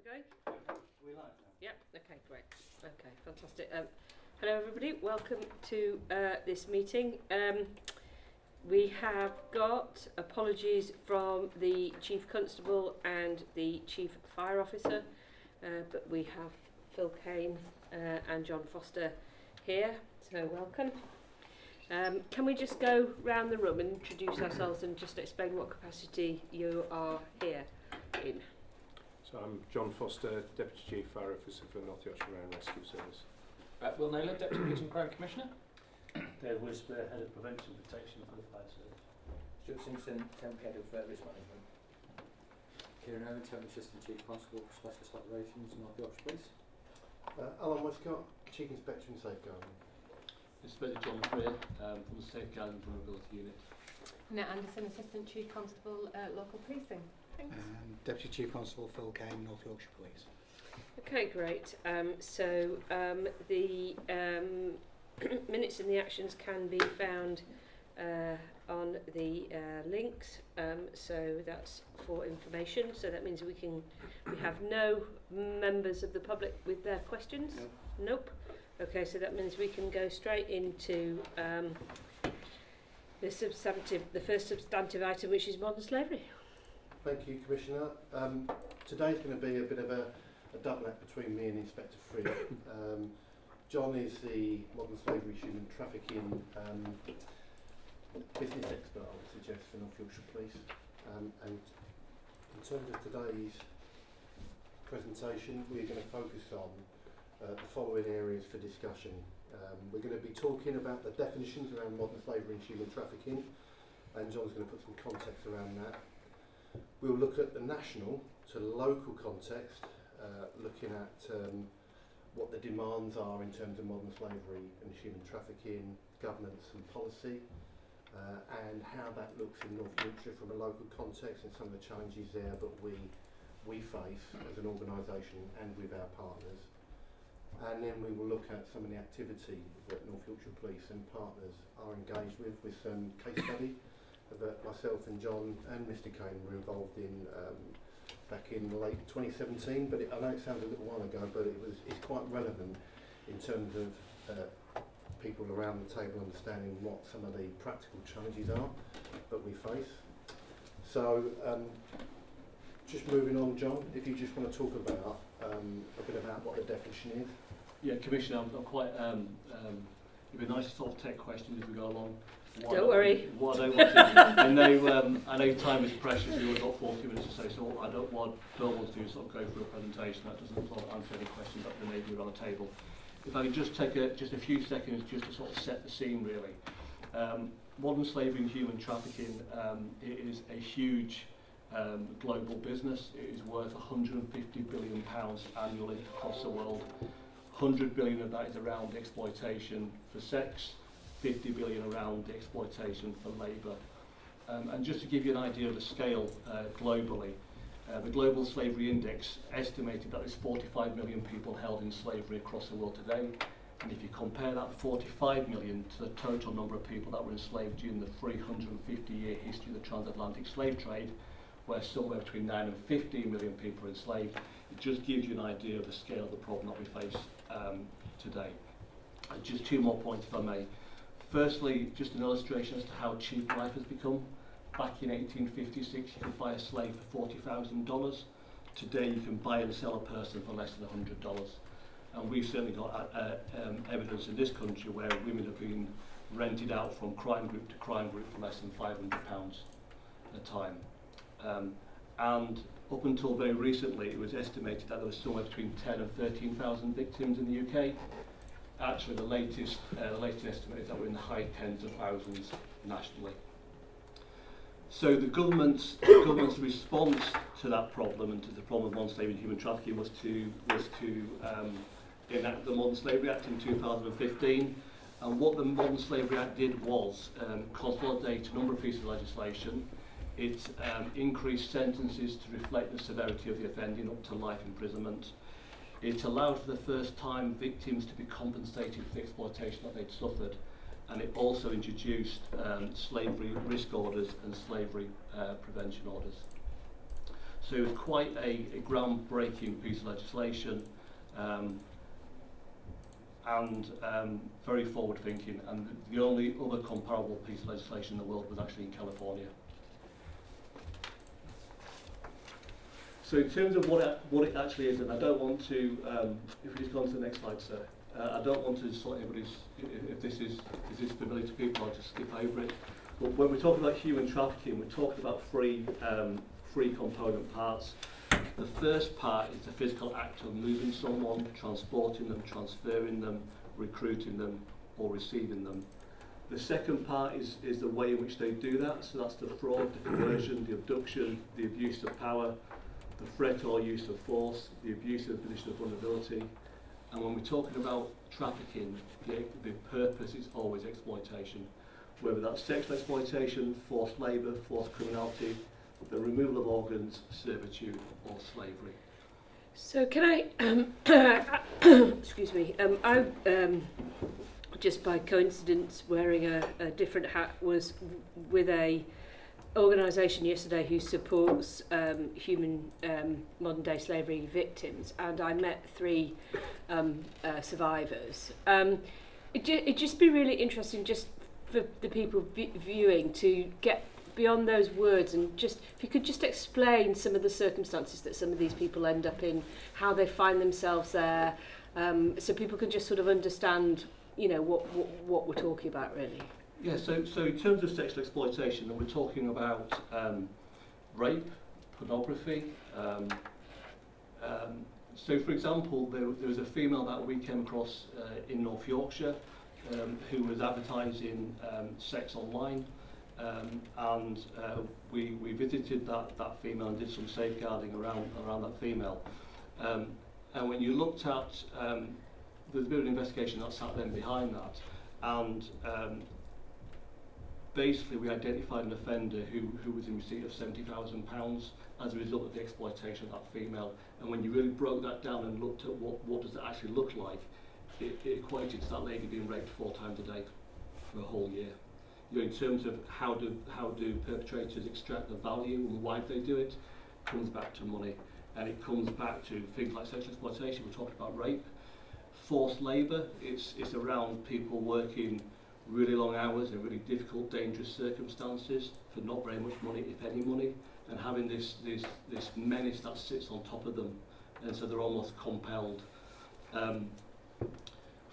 we going? We like that. Yep, okay, great. Okay, fantastic. Hello everybody, welcome to this meeting. We have got apologies from the Chief Constable and the Chief Fire Officer, but we have Phil Kane and John Foster here, so welcome. Can we just go round the room and introduce ourselves and just explain what capacity you are here in? So I'm John Foster, Deputy Chief Fire Officer for North Yorkshire Rail Rescue Service. Will Naylor, Deputy Region Crime Commissioner. Dave Whisper, Head of Prevention and Protection for the Fire Service. Stuart Simpson, Temp Head of Risk Management. Kieran Owen, Temp Assistant Chief Constable for Specialist Operations, North Yorkshire Police. Alan Westcott, Chief Inspector in Safeguarding. Inspector John Freer from the Safeguarding and Vulnerability Unit. Annette Anderson, Assistant Chief Constable, Local Policing. Thanks. Deputy Chief Constable Phil Kane, North Yorkshire Police. Okay, great. The minutes and the actions can be found on the links. So that's for information. So that means we have no members of the public with their questions. Nope. Okay, so that means we can go straight into the first substantive item, which is modern slavery. Thank you, Commissioner. Today's going to be a bit of a double act between me and Inspector Freer. John is the modern slavery, human trafficking business expert, I would suggest, for North Yorkshire Police. And in terms of today's presentation, we're going to focus on the following areas for discussion. We're going to be talking about the definitions around modern slavery and human trafficking, and John's going to put some context around that. We'll look at the national to local context, looking at what the demands are in terms of modern slavery and human trafficking, governance and policy, and how that looks in North Yorkshire from a local context and some of the challenges there that we face as an organisation and with our partners. And then we will look at some of the activity that North Yorkshire Police and partners are engaged with some case study that myself and John and Mr Kane were involved in back in late 2017, but I know it sounds a little while ago, but it's quite relevant in terms of people around the table understanding what some of the practical challenges are that we face. So just moving on, John, if you just want to talk about a bit about what the definition is. Yeah, Commissioner, I'm quite. It'd be nice to sort of take questions as we go along. Don't worry. I know time is precious. We've only got 40 minutes or so I don't want to do sort of go through a presentation that doesn't sort of answer any questions that there may be on the table. If I could just take just a few seconds just to sort of set the scene really. Modern slavery and human trafficking it is a huge global business. It is worth £150 billion annually across the world. 100 billion of that is around exploitation for sex, 50 billion around the exploitation for labour. And just to give you an idea of the scale globally, the Global Slavery Index estimated that there's 45 million people held in slavery across the world today. And if you compare that 45 million to the total number of people that were enslaved during the 350-year history of the transatlantic slave trade, where somewhere between 9 and 15 million people are enslaved, it just gives you an idea of the scale of the problem that we face today. Just two more points if I may. Firstly, just an illustration as to how cheap life has become. Back in 1856 you could buy a slave for $40,000. Today you can buy and sell a person for less than $100. And we've certainly got evidence in this country where women have been rented out from crime group to crime group for less than £500 a time. And up until very recently, it was estimated that there was somewhere between 10 and 13,000 victims in the UK. Actually, the latest estimate is that we're in the high tens of thousands nationally. So the government's response to that problem and to the problem of modern slavery and human trafficking was to enact the Modern Slavery Act in 2015. And what the Modern Slavery Act did was consolidate a number of pieces of legislation. It increased sentences to reflect the severity of the offending up to life imprisonment. It allowed for the first time victims to be compensated for the exploitation that they'd suffered, and it also introduced slavery risk orders and slavery prevention orders. So it was quite a groundbreaking piece of legislation, and very forward thinking, and the only other comparable piece of legislation in the world was actually in California. So in terms of what it actually is, and I don't want to, if we just go on to the next slide, sir, I don't want to sort of everybody's, if this is familiar to people, I'll just skip over it. But when we're talking about human trafficking, we're talking about three component parts. The first part is the physical act of moving someone, transporting them, transferring them, recruiting them, or receiving them. The second part is the way in which they do that. So that's the fraud, the coercion, the abduction, the abuse of power, the threat or use of force, the abuse of position of vulnerability. And when we're talking about trafficking, the purpose is always exploitation. Whether that's sexual exploitation, forced labour, forced criminality, the removal of organs, servitude or slavery. So can I, excuse me, I just by coincidence wearing a different hat was with a organisation yesterday who supports human modern day slavery victims, and I met 3 survivors. It'd just be really interesting just for the people viewing to get beyond those words, and just if you could just explain some of the circumstances that some of these people end up in, how they find themselves there, so people can just sort of understand, you know, what we're talking about really. Yeah, so in terms of sexual exploitation, and we're talking about rape, pornography. So for example, there was a female that we came across in North Yorkshire who was advertising sex online. And we visited that female and did some safeguarding around that female. And when you looked at, there's a bit of an investigation that sat then behind that, and basically we identified an offender who was in receipt of £70,000 as a result of the exploitation of that female. And when you really broke that down and looked at what does it actually look like, it equated to that lady being raped 4 times a day for a whole year. You know, in terms of how do perpetrators extract the value and why they do it, comes back to money, and it comes back to things like sexual exploitation. We're talking about rape, forced labour. It's around people working really long hours in really difficult, dangerous circumstances for not very much money, if any money, and having this menace that sits on top of them, and so they're almost compelled.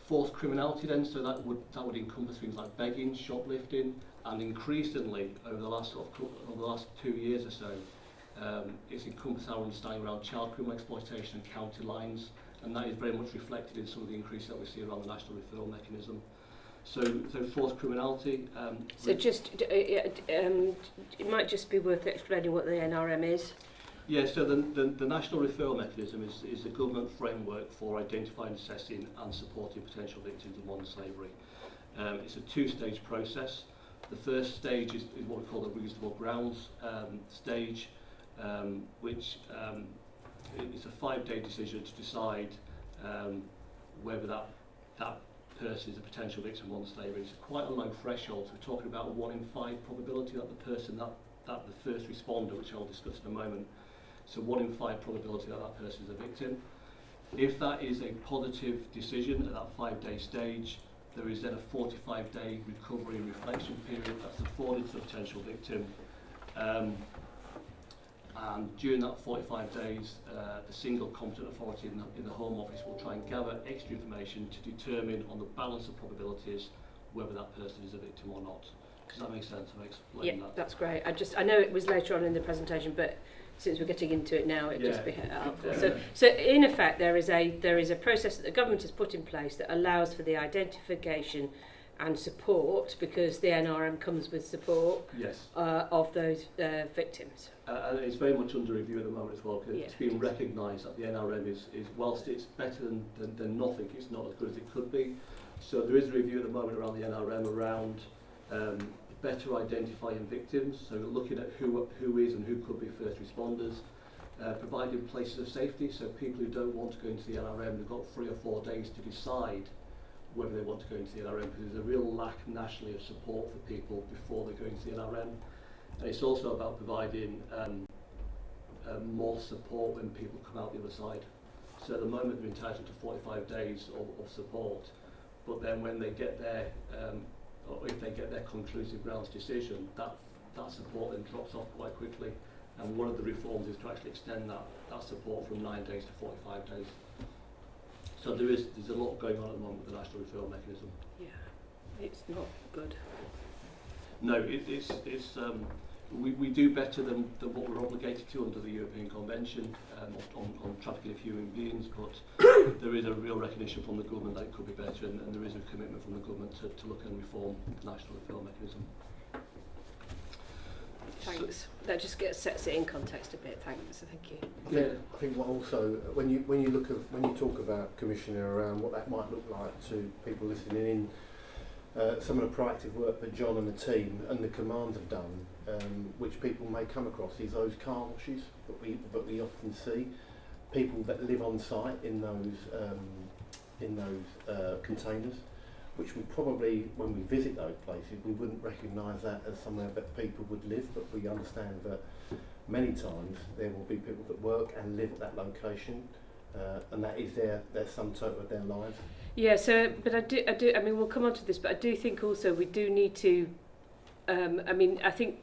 Forced criminality then, so that would encompass things like begging, shoplifting, and increasingly over the last 2 years or so, it's encompassed our understanding around child criminal exploitation and county lines, and that is very much reflected in some of the increase that we see around the national referral mechanism. So forced criminality. So just it might just be worth explaining what the NRM is. Yeah, so the national referral mechanism is the government framework for identifying, assessing and supporting potential victims of modern slavery. It's a 2-stage process. The first stage is what we call the reasonable grounds stage, which is a 5-day decision to decide whether that person is a potential victim of modern slavery. It's quite a low threshold, so we're talking about a 1 in 5 probability that the person, that the first responder, which I'll discuss in a moment, so 1 in 5 probability that person is a victim. If that is a positive decision at that 5-day stage, there is then a 45-day recovery and reflection period that's afforded to the potential victim. And during that 45 days, the single competent authority in the Home Office will try and gather extra information to determine on the balance of probabilities whether that person is a victim or not. Does that make sense? Have I explained that? That's great. I know it was later on in the presentation, but since we're getting into it now, it'd just be helpful. So in effect, there is a process that the government has put in place that allows for the identification and support, because the NRM comes with support, yes, of those victims. And it's very much under review at the moment as well, because it's being recognised that the NRM is whilst it's better than nothing, it's not as good as it could be. So there is a review at the moment around the NRM around better identifying victims, so looking at who is and who could be first responders, providing places of safety, so people who don't want to go into the NRM, they've got 3 or 4 days to decide whether they want to go into the NRM, because there's a real lack nationally of support for people before they go into the NRM. And it's also about providing more support when people come out the other side. So at the moment they're entitled to 45 days of support, but then when they get their, or if they get their conclusive grounds decision, that support then drops off quite quickly. And one of the reforms is to actually extend that support from 9 days to 45 days. So there's a lot going on at the moment with the national referral mechanism. Yeah, it's not good. No, we do better than what we're obligated to under the European Convention on trafficking of human beings, but there is a real recognition from the government that it could be better, and there is a commitment from the government to look and reform the national referral mechanism. Thanks. That just sets it in context a bit. Thanks. Thank you. I think what also when you talk about Commissioner around what that might look like to people listening in, some of the proactive work that John and the team and the command have done, which people may come across, is those car washes that we often see, people that live on site in those containers, which we probably, when we visit those places, we wouldn't recognise that as somewhere that people would live, but we understand that many times there will be people that work and live at that location, and that is their sum total of their lives. Yeah. So, but I do. I mean, we'll come on to this, but I do think also we do need to. I mean, I think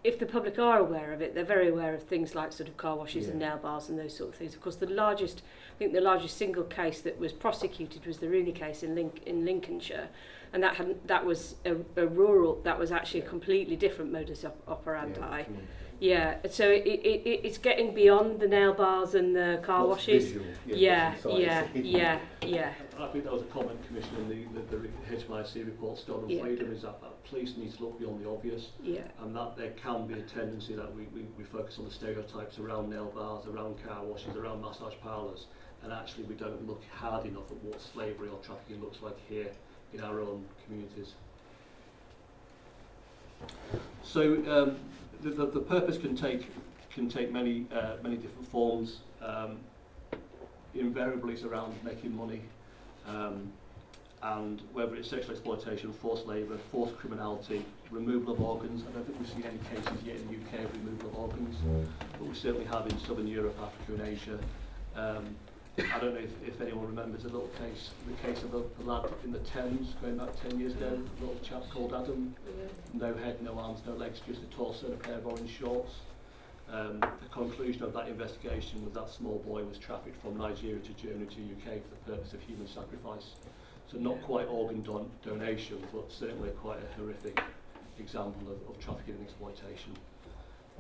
if the public are aware of it, they're very aware of things like sort of car washes and nail bars and those sort of things. Of course, the largest single case that was prosecuted was the Rooney case in Lincolnshire, and that was a rural. That was actually a completely different modus operandi. Yeah, so it's getting beyond the nail bars and the car washes. Visual, Yeah. I think that was a comment, Commissioner, in the HMIC report, Stolen Freedom, is that police need to look beyond the obvious, and that there can be a tendency that we focus on the stereotypes around nail bars, around car washes, around massage parlours, and actually we don't look hard enough at what slavery or trafficking looks like here in our own communities. So the purpose can take many different forms. Invariably it's around making money, and whether it's sexual exploitation, forced labour, forced criminality, removal of organs. I don't think we've seen any cases yet in the UK of removal of organs, but we certainly have in Southern Europe, Africa and Asia. I don't know if anyone remembers a little case, the case of a lad in the Thames going back 10 years ago, a little chap called Adam, no head, no arms, no legs, just a torso and a pair of orange shorts. The conclusion of that investigation was that small boy was trafficked from Nigeria to Germany to UK for the purpose of human sacrifice. So not quite organ donation, but certainly quite a horrific example of trafficking and exploitation.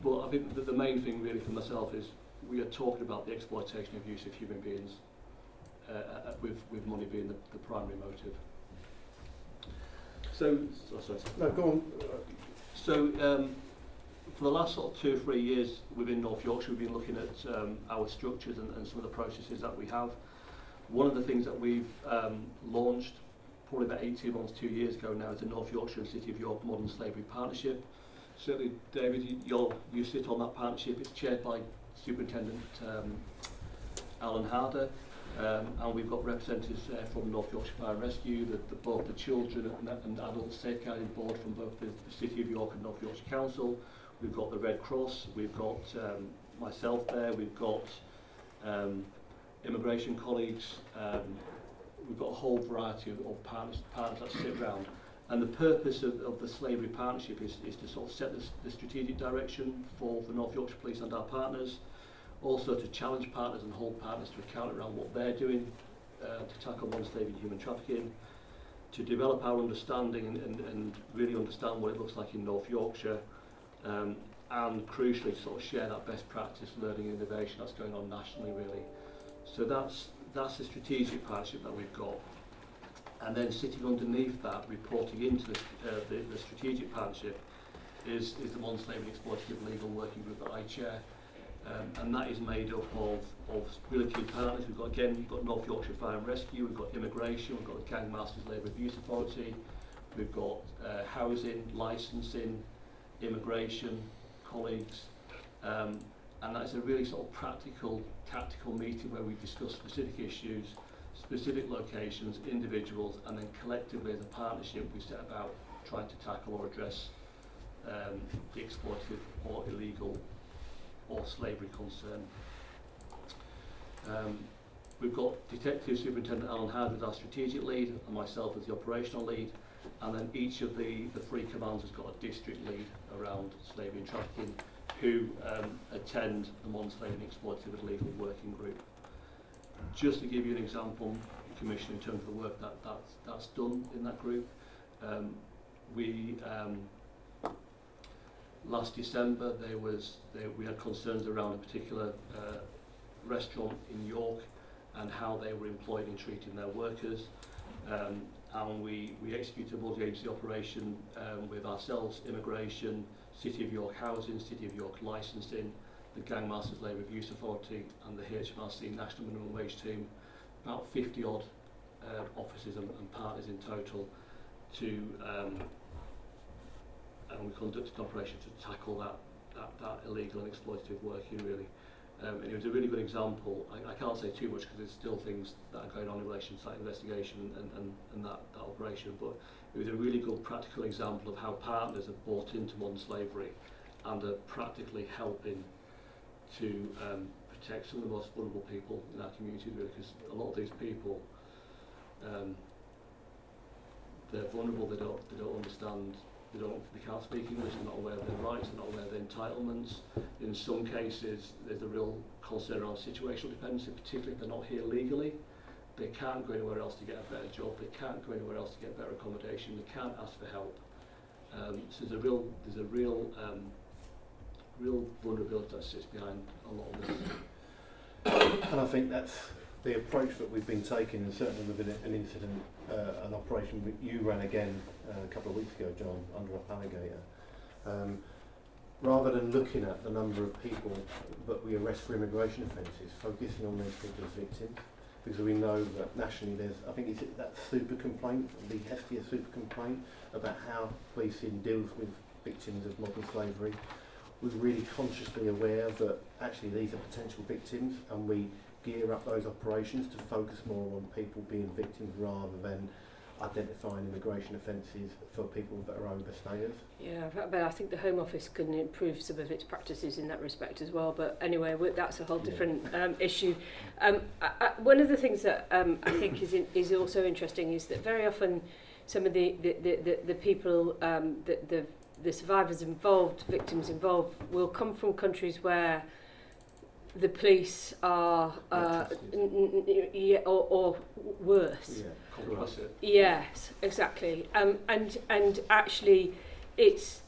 But I think that the main thing really for myself is we are talking about the exploitation of use of human beings, with money being the primary motive. So, sorry. No, go on. So, for the last sort of 2 or 3 years within North Yorkshire, we've been looking at our structures and some of the processes that we have. One of the things that we've launched probably about 18 months, 2 years ago now, is the North Yorkshire and City of York Modern Slavery Partnership. Certainly, David, you sit on that partnership. It's chaired by Superintendent Alan Harder, and we've got representatives from North Yorkshire Fire and Rescue, both the Children and Adult Safeguarding Board from both the City of York and North Yorkshire Council. We've got the Red Cross, we've got myself there, we've got immigration colleagues, we've got a whole variety of partners that sit around. And the purpose of the slavery partnership is to sort of set the strategic direction for the North Yorkshire Police and our partners, also to challenge partners and hold partners to account around what they're doing to tackle modern slavery and human trafficking, to develop our understanding and really understand what it looks like in North Yorkshire, and crucially sort of share that best practice learning and innovation that's going on nationally really. So that's the strategic partnership that we've got. And then sitting underneath that, reporting into the strategic partnership, is the Modern Slavery Exploitative Legal Working Group that I chair. And that is made up of really key partners. We've got North Yorkshire Fire and Rescue, we've got immigration, we've got the Gang Masters Labour Abuse Authority, we've got housing, licensing, immigration, colleagues, and that's a really sort of practical, tactical meeting where we discuss specific issues, specific locations, individuals, and then collectively as a partnership we set about trying to tackle or address the exploitative or illegal or slavery concern. We've got Detective Superintendent Alan Howard as our strategic lead and myself as the operational lead, and then each of the three commands has got a district lead around slavery and trafficking who attend the Modern Slavery and Exploitative Legal Working Group. Just to give you an example, Commissioner, in terms of the work that's done in that group, last December we had concerns around a particular restaurant in York and how they were employed and treating their workers, and we executed a multi-agency operation with ourselves, Immigration, City of York Housing, City of York Licensing, the Gang Masters Labour Abuse Authority and the HMRC National Minimum Wage Team, about 50 odd officers and partners in total, and we conducted an operation to tackle that illegal and exploitative working, really. And it was a really good example. I can't say too much because there's still things that are going on in relation to that investigation and that operation, but it was a really good practical example of how partners have bought into modern slavery and are practically helping to protect some of the most vulnerable people in our community, really, because a lot of these people, they're vulnerable, they don't understand, they can't speak English, they're not aware of their rights, they're not aware of their entitlements. In some cases, there's a real concern around situational dependency, particularly if they're not here legally. They can't go anywhere else to get a better job, they can't go anywhere else to get better accommodation, they can't ask for help. So there's a real vulnerability that sits behind a lot of this. And I think that's the approach that we've been taking, and certainly within an incident, an operation you ran again a couple of weeks ago, John, under up Alligator. Rather than looking at the number of people that we arrest for immigration offences, focusing on those people as victims, because we know that nationally there's, I think it's that super complaint, the Hestia super complaint, about how policing deals with victims of modern slavery. We're really consciously aware that actually these are potential victims, and we gear up those operations to focus more on people being victims rather than identifying immigration offences for people that are overstayers. Yeah, but I think the Home Office can improve some of its practices in that respect as well. But anyway, that's a whole different issue. One of the things that I think is also interesting is that very often some of the people, the survivors involved, victims involved, will come from countries where the police are or worse. Yes, exactly. And actually, it's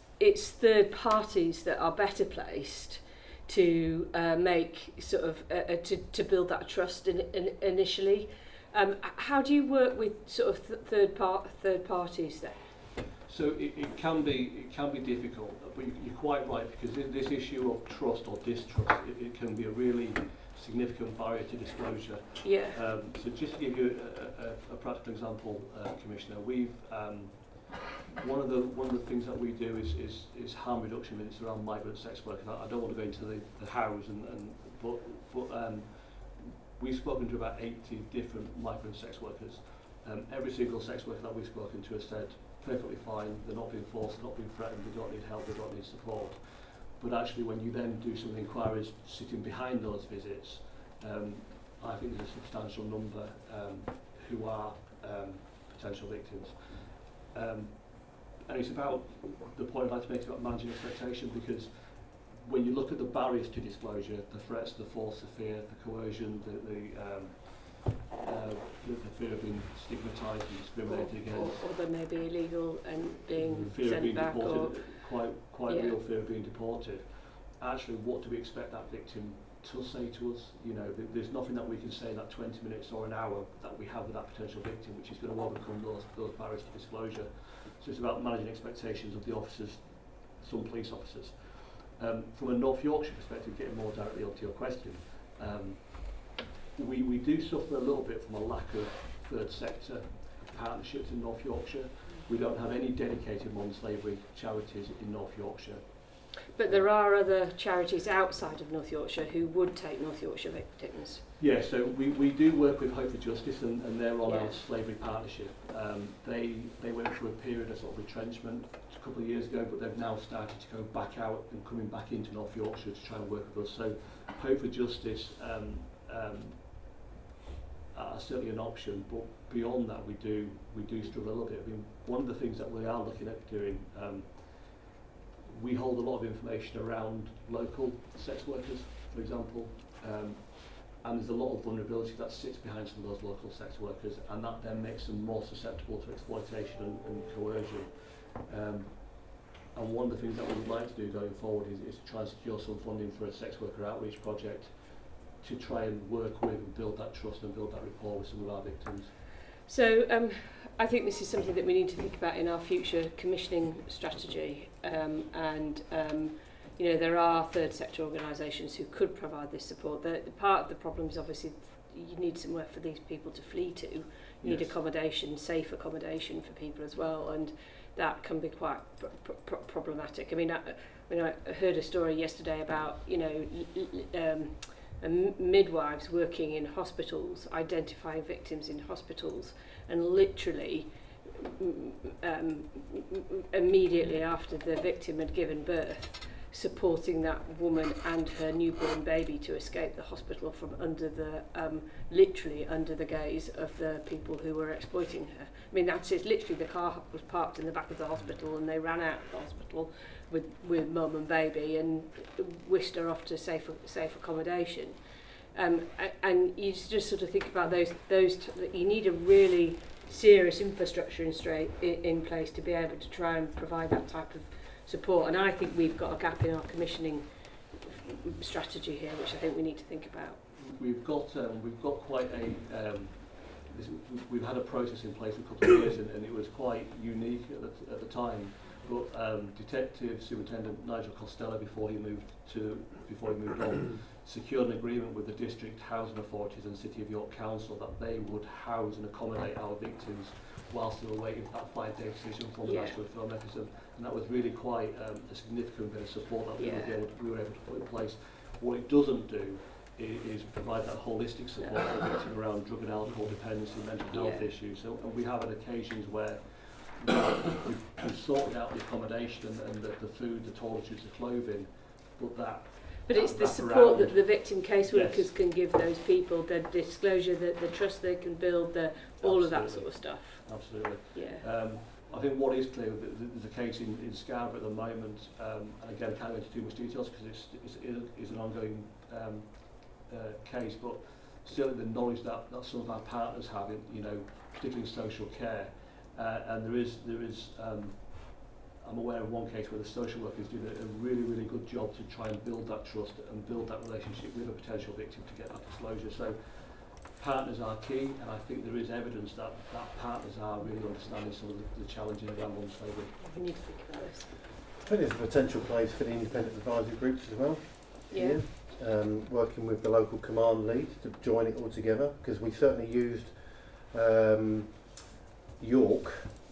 third parties that are better placed to make sort of to build that trust initially. How do you work with sort of third parties then? So it can be difficult, but you're quite right, because this issue of trust or distrust, it can be a really significant barrier to disclosure. Yeah. So just to give you a practical example, Commissioner, we've one of the things that we do is harm reduction minutes around migrant sex workers. I don't want to go into the hows but we've spoken to about 80 different migrant sex workers. Every single sex worker that we've spoken to has said perfectly fine, they're not being forced, they're not being threatened, they don't need help, they don't need support. But actually when you then do some inquiries sitting behind those visits, I think there's a substantial number who are potential victims. And it's about, the point I'd like to make is about managing expectation, because when you look at the barriers to disclosure, the threats, the force, the fear, the coercion, the fear of being stigmatised and discriminated against. Or they may be illegal and being fear sent of being back. Deported, quite real fear of being deported. Actually, what do we expect that victim to say to us? You know, there's nothing that we can say in that 20 minutes or an hour that we have with that potential victim, which is going to overcome those barriers to disclosure. So it's about managing expectations of the officers, some police officers. From a North Yorkshire perspective, getting more directly onto your question, we do suffer a little bit from a lack of third sector partnerships in North Yorkshire. We don't have any dedicated modern slavery charities in North Yorkshire. But there are other charities outside of North Yorkshire who would take North Yorkshire victims. Yeah, so we do work with Hope for Justice and they're on Yeah. our slavery partnership. They went through a period of sort of retrenchment a couple of years ago, but they've now started to go back out and coming back into North Yorkshire to try and work with us. So Hope for Justice are certainly an option, but beyond that we do struggle a little bit. I mean, one of the things that we are looking at doing, we hold a lot of information around local sex workers, for example, and there's a lot of vulnerability that sits behind some of those local sex workers, and that then makes them more susceptible to exploitation and coercion. And one of the things that we would like to do going forward is to try and secure some funding for a sex worker outreach project to try and work with and build that trust and build that rapport with some of our victims. So I think this is something that we need to think about in our future commissioning strategy, you know, there are third sector organisations who could provide this support. The part of the problem is obviously you need somewhere for these people to flee to. You need accommodation, safe accommodation for people as well, and that can be quite problematic. I mean, I heard a story yesterday about, you know, midwives working in hospitals, identifying victims in hospitals, and literally immediately after the victim had given birth, supporting that woman and her newborn baby to escape the hospital from under the literally under the gaze of the people who were exploiting her. I mean, that's it. Literally, the car was parked in the back of the hospital, and they ran out of the hospital with mum and baby and whisked her off to safe accommodation. And you just sort of think about those. You need a really serious infrastructure in place to be able to try and provide that type of support. And I think we've got a gap in our commissioning strategy here, which I think we need to think about. We've got quite a we've had a process in place for a couple of years, and it was quite unique at the time. But Detective Superintendent Nigel Costello, before he moved on, secured an agreement with the district housing authorities and City of York Council that they would house and accommodate our victims whilst they were waiting for that 5-day decision from the National Referral Mechanism. And that was really quite a significant bit of support that we were able to put in place. What it doesn't do is provide that holistic support for the victim around drug and alcohol dependency, mental health issues. So, and we have had occasions where we've sorted out the accommodation and the food, the toiletries, the clothing, but it's the support that the victim caseworkers can give those people, the disclosure, the trust they can build, all of that sort of stuff. Absolutely. Yeah. I think what is clear, there's a case in Scarborough at the moment, and again I can't go into too much details because it's an ongoing case, but still the knowledge that some of our partners have, particularly in social care, and there is I'm aware of one case where the social workers do a really, really good job to try and build that trust and build that relationship with a potential victim to get that disclosure. So partners are key, and I think there is evidence that partners are really understanding some of the challenges around modern slavery. We need to think about this. I think there's a potential place for the independent advisory groups as well. Yeah. Working with the local command lead to join it all together, because we certainly used York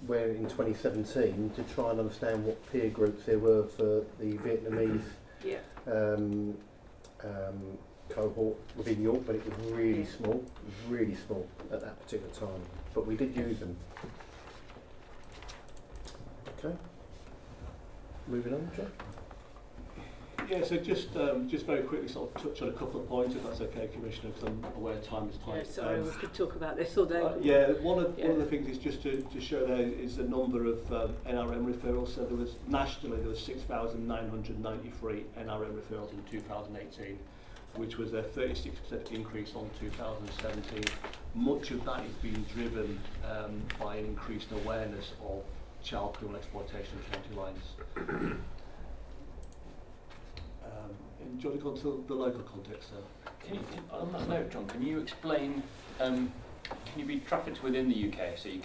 in 2017 to try and understand what peer groups there were for the Vietnamese cohort within York, but it was really small at that particular time. But we did use them. Okay. Moving on, John. Yeah, so just very quickly sort of touch on a couple of points, if that's okay, Commissioner, because I'm aware time is tight. Yeah, sorry, we could talk about this all day. One of the things is just to show there is the number of NRM referrals. So nationally there was 6,993 NRM referrals in 2018, which was a 36% increase on 2017. Much of that is being driven by an increased awareness of child criminal exploitation in county lines. Do you want to go to the local context, sir? On that note, John, can you explain, can you be trafficked within the UK so it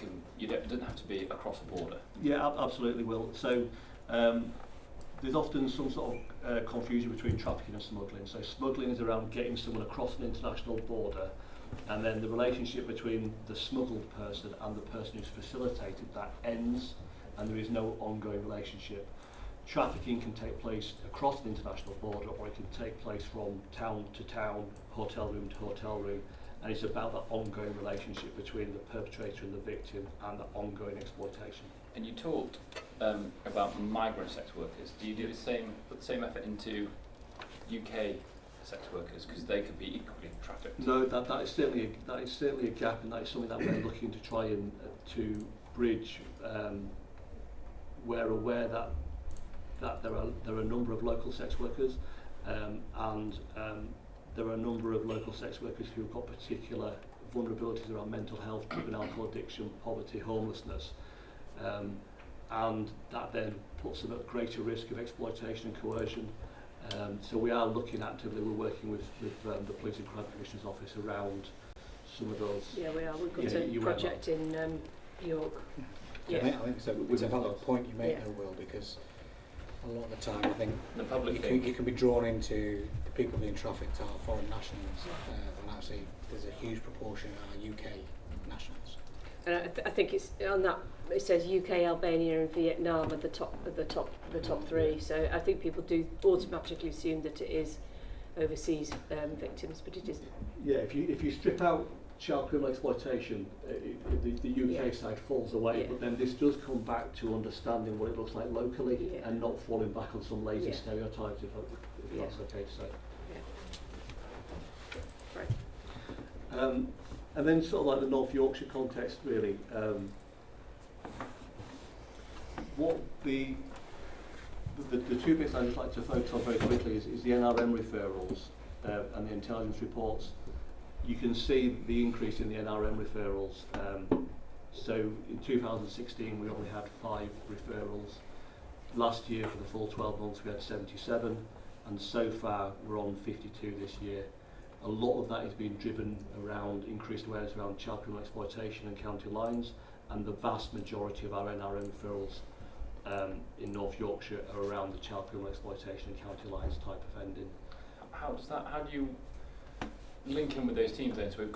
doesn't have to be across a border? Yeah, absolutely will. So there's often some sort of confusion between trafficking and smuggling. So smuggling is around getting someone across an international border, and then the relationship between the smuggled person and the person who's facilitated that ends, and there is no ongoing relationship. trafficking can take place across an international border, or it can take place from town to town, hotel room to hotel room, and it's about that ongoing relationship between the perpetrator and the victim and the ongoing exploitation. And you talked about migrant sex workers. Do you do put the same effort into UK sex workers, because they could be equally trafficked? No, that is certainly a gap, and that is something that we're looking to try and to bridge. We're aware that there are a number of local sex workers, and there are a number of local sex workers who've got particular vulnerabilities around mental health, drug and alcohol addiction, poverty, homelessness, and that then puts them at greater risk of exploitation and coercion. So we are looking actively. We're working with the Police and Crime Commissioner's Office around some of those. Yeah, we are. We've got a project in York. I think so. It's a valid point you make, though, Will, because a lot of the time I think The public you can be drawn into the people being trafficked are foreign nationals, and actually there's a huge proportion are UK nationals. And I think it's on that. It says UK, Albania, and Vietnam are the top three. So I think people do automatically assume that it is overseas victims, but it isn't. Yeah, if you strip out child criminal exploitation, the UK side falls away, but then this does come back to understanding what it looks like locally and not falling back on some lazy stereotypes, if that's okay to say. Right. And then sort of like the North Yorkshire context, really. What the two bits I'd just like to focus on very quickly is the NRM referrals and the intelligence reports. You can see the increase in the NRM referrals. So in 2016 we only had 5 referrals. Last year for the full 12 months we had 77, and so far we're on 52 this year. A lot of that is being driven around increased awareness around child criminal exploitation and county lines, and the vast majority of our NRM referrals in North Yorkshire are around the child criminal exploitation and county lines type offending. How do you link in with those teams then? So we've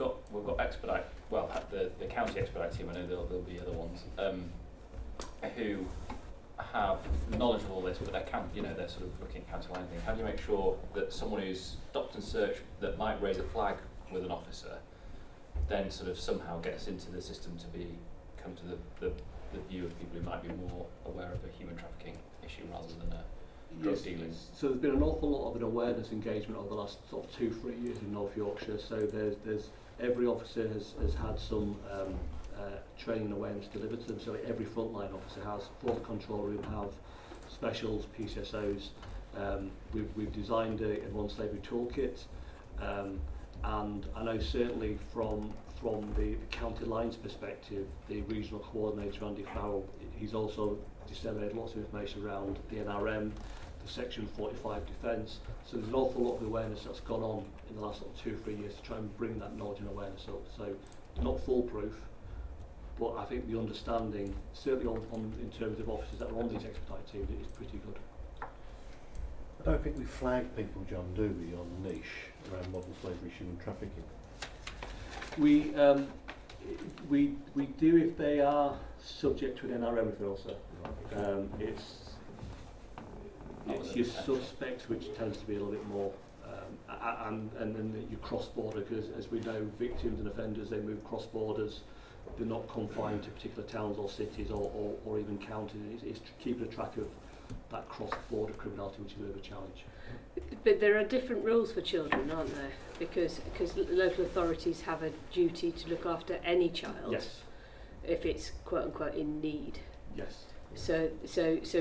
got expedite, well, the county expedite team, I know there'll be other ones, who have knowledge of all this, but they're sort of looking at county line things. How do you make sure that someone who's stopped and searched that might raise a flag with an officer then sort of somehow gets into the system to come to the view of people who might be more aware of a human trafficking issue rather than a drug dealing? So there's been an awful lot of an awareness engagement over the last sort of 2-3 years in North Yorkshire. So there's every officer has had some training and awareness delivered to them. So every frontline officer has. Fourth control room have specials, PCSOs. We've designed a modern slavery toolkit, and I know certainly from the county lines perspective, the regional coordinator Andy Farrell, he's also disseminated lots of information around the NRM, the Section 45 defence. So there's an awful lot of awareness that's gone on in the last sort of 2-3 years to try and bring that knowledge and awareness up. So not foolproof, but I think the understanding, certainly in terms of officers that are on these expedite teams, is pretty good. I don't think we flag people, John, do we, on niche around modern slavery, human trafficking? We do if they are subject to an NRM referral, sir. It's your suspects which tends to be a little bit more, and then your cross-border, because as we know, victims and offenders, they move cross borders. They're not confined to particular towns or cities or even counties. It's keeping a track of that cross-border criminality, which is a bit of a challenge. But there are different rules for children, aren't there? Because local authorities have a duty to look after any child. Yes. If it's quote unquote in need. Yes. So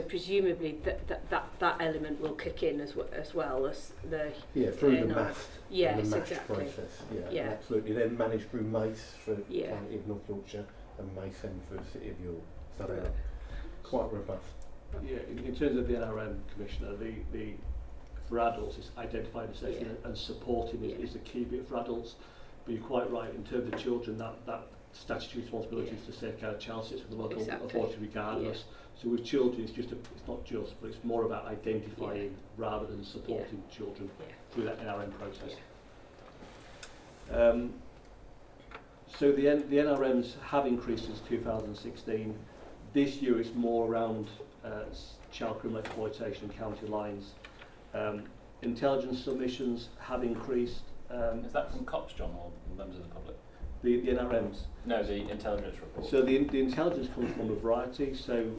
presumably that element will kick in as well as the through the MAST. Yes, the MAST exactly. process. Yeah, absolutely. Then managed through MACE for County of North Yorkshire and MACEM for the City of York. So they're quite robust. Yeah, in terms of the NRM Commissioner, the for adults, it's identifying, assessing and supporting is the key bit for adults. But you're quite right, in terms of children, that statutory responsibility is to safeguard a child sits with the local authority regardless. So with children, it's not just, but it's more about identifying rather than supporting children through that NRM process. So the NRMs have increased since 2016. This year it's more around child criminal exploitation and county lines. Intelligence submissions have increased. Is that from cops, John, or members of the public? The NRMs. No, the intelligence report. So the intelligence comes from a variety. So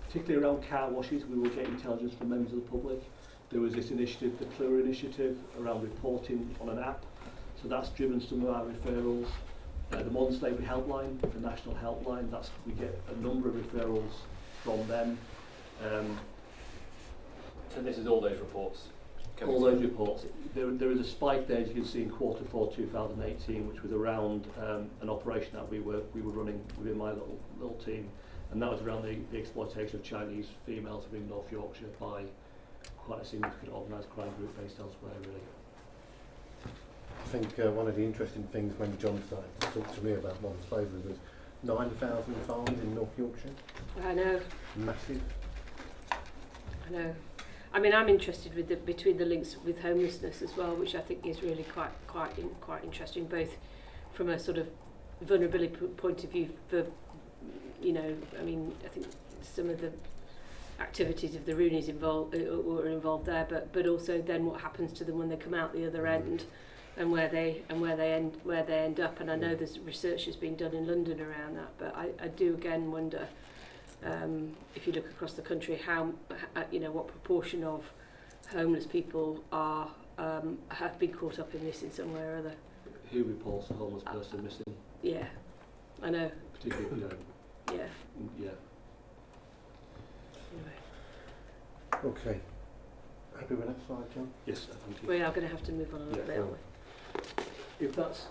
particularly around car washes, we will get intelligence from members of the public. There was this initiative, the Clear initiative, around reporting on an app. So that's driven some of our referrals. The Modern Slavery Helpline, the national helpline, we get a number of referrals from them. So this is all those reports? All those reports. There is a spike there, as you can see, in Q4 2018, which was around an operation that we were running within my little team, and that was around the exploitation of Chinese females within North Yorkshire by quite a significant organised crime group based elsewhere, really. I think one of the interesting things when John started to talk to me about modern slavery was 9,000 farms in North Yorkshire. I know. Massive. I know. I mean, I'm interested with between the links with homelessness as well, which I think is really quite interesting, both from a sort of vulnerability point of view for, you know, I mean, I think some of the activities of the Roonies were involved there, but also then what happens to them when they come out the other end, and where they end up. And I know there's research has been done in London around that, but I do again wonder. If you look across the country, how you know what proportion of homeless people are have been caught up in this in some way or other. Who reports a homeless person missing? Yeah, I know. Particularly if you don't. Yeah. Yeah. Anyway, Okay. Happy with that slide, John? Yes, thank you. we are going to have to move on a little bit, aren't we? If that's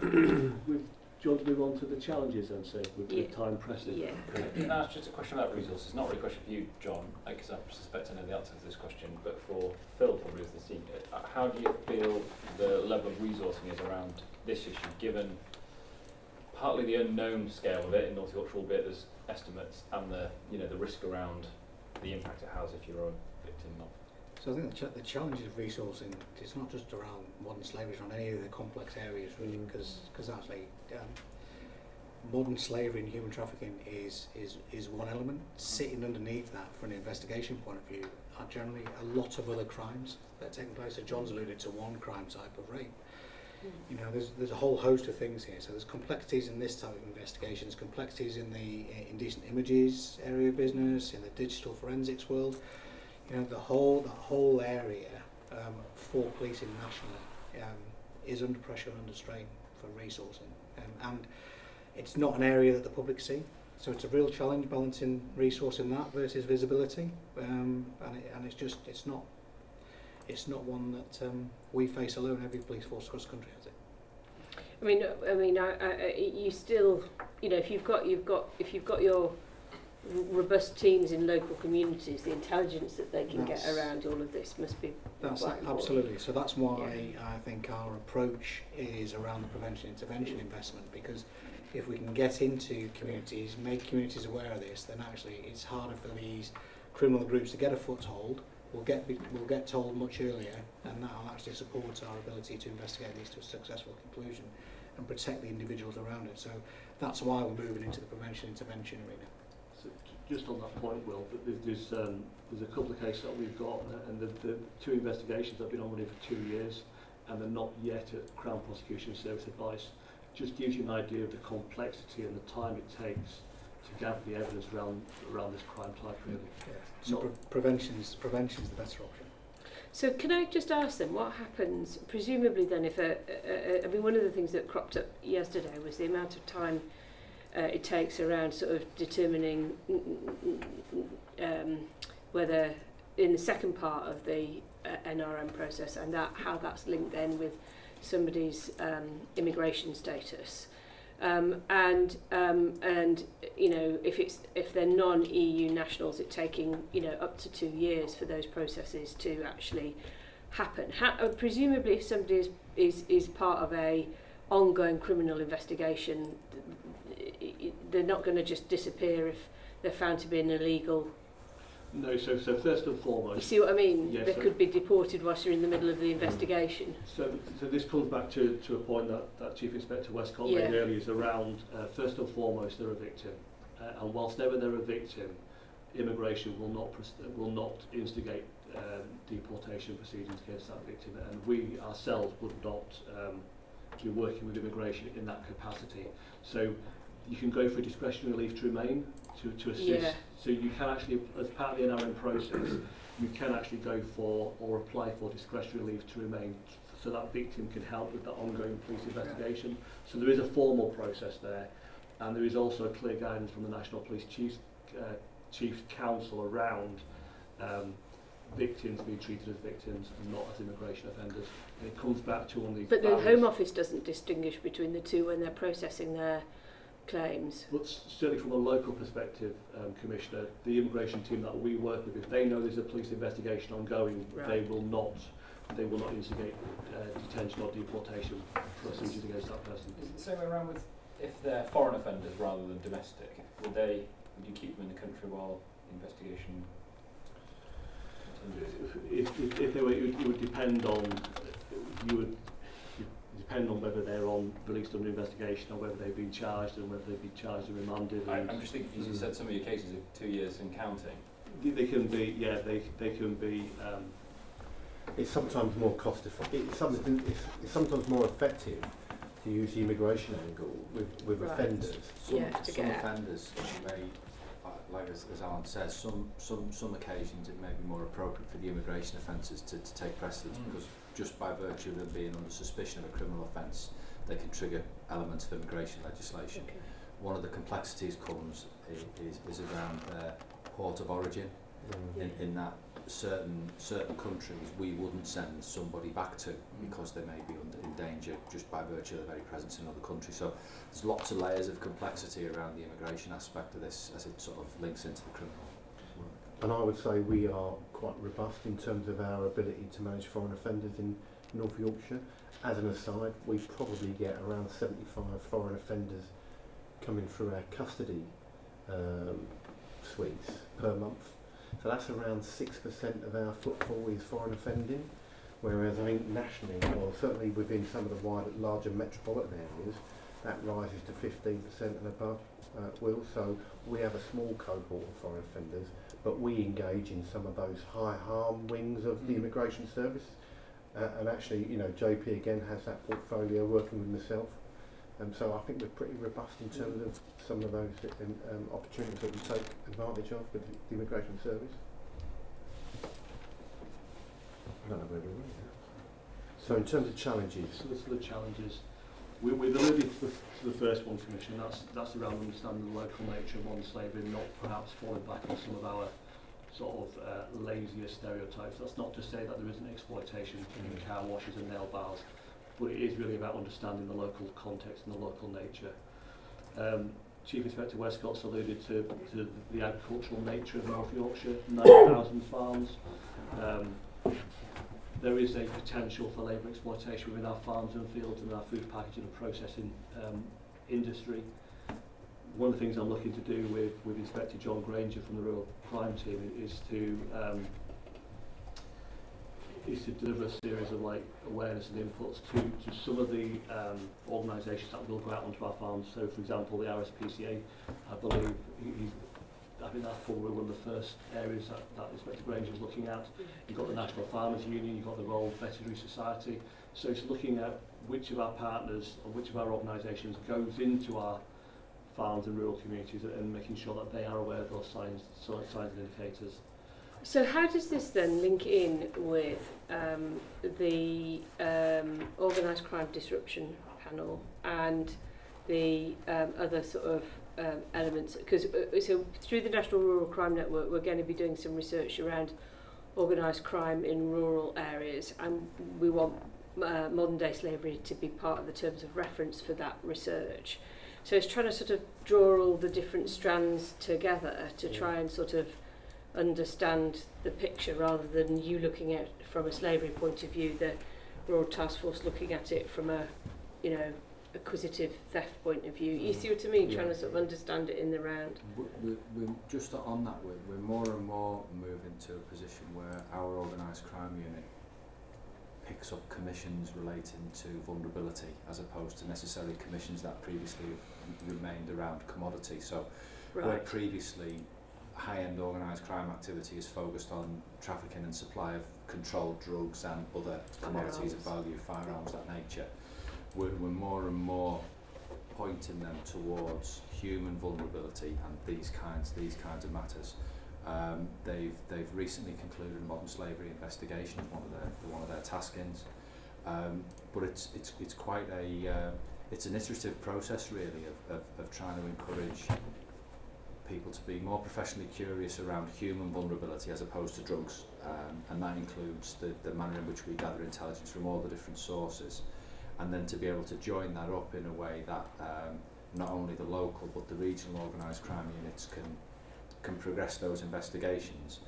with John, to move on to the challenges then, say, with time pressing. Yeah. No, it's just a question about resources. Not really a question for you, John, because I suspect I know the answer to this question, but for Phil, probably as the senior, how do you feel the level of resourcing is around this issue, given partly the unknown scale of it in North Yorkshire, albeit there's estimates, and the risk around the impact it has if you're a victim of? So I think the challenge of resourcing, it's not just around modern slavery, it's around any of the complex areas really, because actually modern slavery and human trafficking is one element. Sitting underneath that, from an investigation point of view, are generally a lot of other crimes that are taking place. So John's alluded to one crime type of rape. You know, there's a whole host of things here. So there's complexities in this type of investigations, complexities in the indecent images area of business, in the digital forensics world. You know, the whole area for policing nationally is under pressure and under strain for resourcing, and it's not an area that the public see. So it's a real challenge balancing resource in that versus visibility, and it's not one that we face alone. Every police force across the country has it. I mean, you still, you know, if you've got your robust teams in local communities, the intelligence that they can get around all of this must be That's absolutely. So that's why I think our approach is around the prevention intervention investment, because if we can get into communities, make communities aware of this, then actually it's harder for these criminal groups to get a foothold. We'll get told much earlier, and that will actually support our ability to investigate these to a successful conclusion and protect the individuals around it. So that's why we're moving into the prevention intervention arena. So just on that point, Will, there's a couple of cases that we've got, and the two investigations have been on running for 2 years, and they're not yet at Crown Prosecution Service advice. Just gives you an idea of the complexity and the time it takes to gather the evidence around this crime type, really. Yeah. So prevention's the better option. So can I just ask them what happens, presumably then, if I mean, one of the things that cropped up yesterday was the amount of time it takes around sort of determining whether in the second part of the NRM process, and how that's linked then with somebody's immigration status, and you know, if they're non-EU nationals, it's taking, you know, up to 2 years for those processes to actually happen. Presumably, if somebody is part of a ongoing criminal investigation, they're not going to just disappear if they're found to be an illegal. No, so first and foremost... You see what I mean? Yes, they could be deported whilst you're in the middle of the investigation. So this comes back to a point that Chief Inspector Westcott made earlier, is around, first and foremost, they're a victim. And whilst ever they're a victim, immigration will not instigate deportation proceedings against that victim, and we ourselves would not be working with immigration in that capacity. So you can go for discretionary leave to remain to assist. Yeah. So you can actually, as part of the NRM process, you can actually go for or apply for discretionary leave to remain, so that victim can help with the ongoing police investigation. So there is a formal process there, and there is also a clear guidance from the National Police Chiefs Council around victims being treated as victims and not as immigration offenders. And it comes back to one of these. But the Home Office doesn't distinguish between the two when they're processing their claims. But certainly from a local perspective, Commissioner, the immigration team that we work with, if they know there's a police investigation ongoing, Right. they will not instigate detention or deportation procedures against that person. Is it the same way around with if they're foreign offenders rather than domestic? Would you keep them in the country while the investigation continues? If they were, it would depend on whether they're released under investigation or whether they've been charged and whether they've been charged and remanded. I'm just thinking, as you said, some of your cases are 2 years and counting. They can be, yeah, they can be. It's sometimes more cost effective. It's sometimes more effective to use the immigration angle with Right. offenders. Some To get out. offenders may, like as Alan says, some occasions it may be more appropriate for the immigration offences to take precedence, because just by virtue of them being under suspicion of a criminal offence, they can trigger elements of immigration legislation. Okay. One of the complexities is around port of origin, in that certain countries we wouldn't send somebody back to because they may be in danger just by virtue of their very presence in another country. So there's lots of layers of complexity around the immigration aspect of this as it sort of links into the criminal work. And I would say we are quite robust in terms of our ability to manage foreign offenders in North Yorkshire. As an aside, we probably get around 75 foreign offenders coming through our custody suites per month. So that's around 6% of our footfall is foreign offending, whereas I think nationally, or certainly within some of the larger metropolitan areas, that rises to 15% and above, Will. So we have a small cohort of foreign offenders, but we engage in some of those high harm wings of the immigration service. And actually, JP again has that portfolio working with myself. So I think we're pretty robust in terms of some of those opportunities that we take advantage of with the immigration service. I don't know where we're at. So in terms of challenges, So the challenges. We've alluded to the first one, Commissioner, that's around understanding the local nature of modern slavery and not perhaps falling back on some of our sort of lazier stereotypes. That's not to say that there isn't exploitation in car washes and nail bars, but it is really about understanding the local context and the local nature. Chief Inspector Westcott's alluded to the agricultural nature of North Yorkshire, 9,000 farms. There is a potential for labour exploitation within our farms and fields and our food packaging and processing industry. One of the things I'm looking to do with Inspector John Granger from the Rural Crime Team is to deliver a series of awareness and inputs to some of the organisations that will go out onto our farms. So, for example, the RSPCA, I believe, I think that's probably one of the first areas that Inspector Granger is looking at. You've got the National Farmers Union, you've got the Royal Veterinary Society. So it's looking at which of our partners or which of our organisations goes into our farms and rural communities and making sure that they are aware of those signs and indicators. So how does this then link in with the organised crime disruption panel and the other sort of elements? Because so through the National Rural Crime Network, we're going to be doing some research around organised crime in rural areas, and we want modern day slavery to be part of the terms of reference for that research. So it's trying to sort of draw all the different strands together to try and sort of understand the picture rather than you looking at it from a slavery point of view, the Rural Task Force looking at it from a, acquisitive theft point of view. You see what I mean? Trying to sort of understand it in the round. We're just on that, we're more and more moving to a position where our organised crime unit picks up commissions relating to vulnerability as opposed to necessarily commissions that previously remained around commodity. So where previously high-end organised crime activity is focused on trafficking and supply of controlled drugs and other commodities of value, firearms, that nature. We're more and more pointing them towards human vulnerability and these kinds of matters. They've recently concluded a modern slavery investigation as one of their taskings, but it's quite it's an iterative process really of trying to encourage people to be more professionally curious around human vulnerability as opposed to drugs, and that includes the manner in which we gather intelligence from all the different sources, and then to be able to join that up in a way that not only the local but the regional organised crime units can progress those investigations,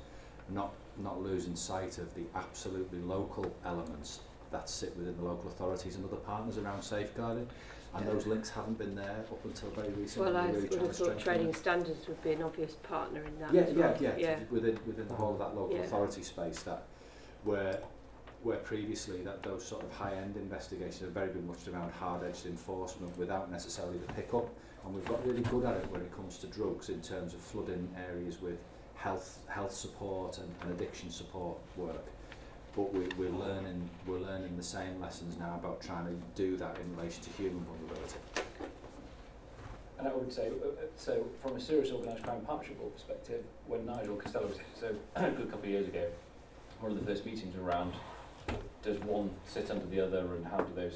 not losing sight of the absolutely local elements that sit within the local authorities and other partners around safeguarding. And those links haven't been there up until very recently. Well, I really would trying have to thought strengthen Trading it. Standards would be an obvious partner in that. Yeah, as well. yeah. Within the whole of that local Yeah. authority space, that where previously that those sort of high-end investigations have very been much around hard-edged enforcement without necessarily the pickup, and we've got really good at it when it comes to drugs in terms of flooding areas with health support and addiction support work. But we're learning the same lessons now about trying to do that in relation to human vulnerability. And I would say, so from a serious organised crime partnership board perspective, when Nigel Costello was here, so a good couple of years ago, one of the first meetings around, does one sit under the other, and how do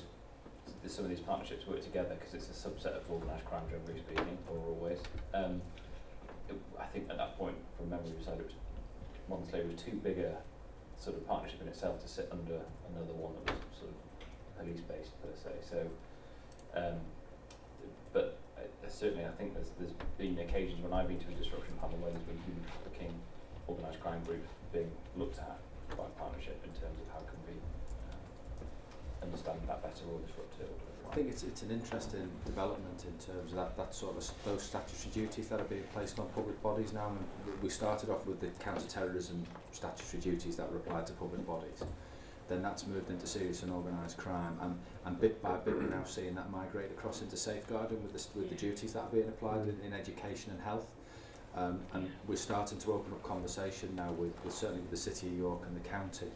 some of these partnerships work together, because it's a subset of organised crime generally speaking, or always. I think at that point, from memory, we decided modern slavery was too big a sort of partnership in itself to sit under another one that was sort of police based per se. So, but certainly I think there's been occasions when I've been to a disruption panel where there's been human trafficking organised crime groups being looked at by partnership in terms of how can we understand that better or disrupt it. I think it's an interesting development in terms of that sort of those statutory duties that are being placed on public bodies now. And we started off with the counter-terrorism statutory duties that were applied to public bodies. Then that's moved into serious and organised crime, and bit by bit we're now seeing that migrate across into safeguarding with the duties that are being applied in education and health. And we're starting to open up conversation now with certainly with the City of York and the county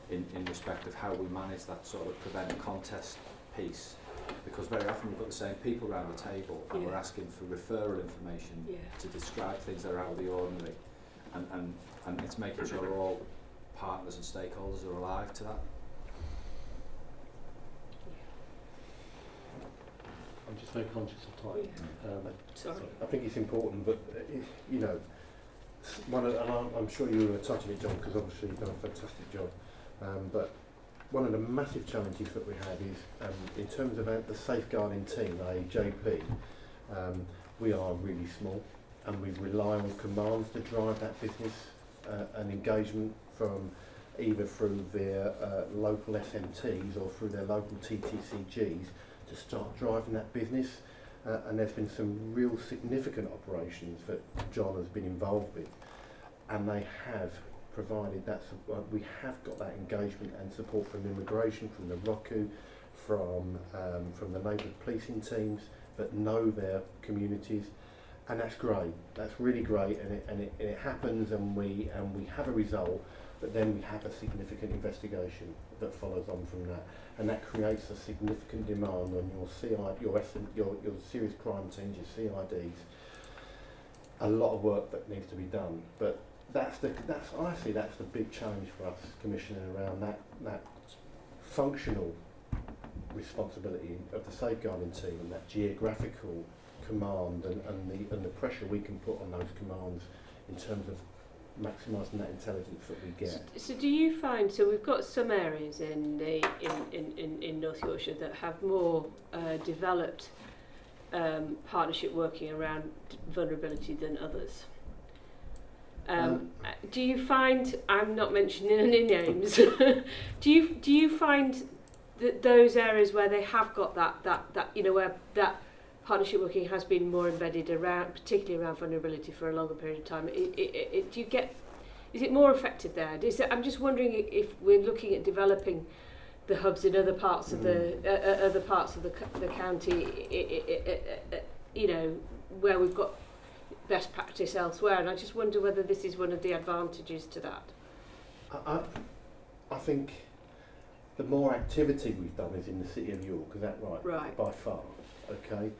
in respect of how we manage that sort of prevent contest piece, because very often we've got the same people around the table and we're asking for referral information to describe things that are out of the ordinary, and it's making sure all partners and stakeholders are alive to that. I'm just very conscious of time. Sorry. I think it's important, but you know, I'm sure you were touching it, John, because obviously you've done a fantastic job. But one of the massive challenges that we have is in terms of the safeguarding team, i.e. JP, we are really small, and we rely on commands to drive that business and engagement from either through their local SMTs or through their local TTCGs to start driving that business. And there's been some real significant operations that John has been involved with, and they have provided that. We have got that engagement and support from immigration, from the ROCU, from the neighbourhood policing teams that know their communities, and that's great. That's really great, and it happens, and we have a result. But then we have a significant investigation that follows on from that, and that creates a significant demand on your serious crime teams, your CIDs. A lot of work that needs to be done, but that's the big challenge for us, Commissioner, around that functional responsibility of the safeguarding team and that geographical command and the pressure we can put on those commands in terms of maximising that intelligence that we get. So do you find, so we've got some areas in North Yorkshire that have more developed partnership working around vulnerability than others. Do you find, I'm not mentioning any names, do you find that those areas where they have got that you know, where that partnership working has been more embedded around, particularly around vulnerability for a longer period of time, do you get, is it more effective there? I'm just wondering if we're looking at developing the hubs in other parts of the county, you know, where we've got best practice elsewhere, and I just wonder whether this is one of the advantages to that. I think the more activity we've done is in the City of York, is that right? Right. By far, okay.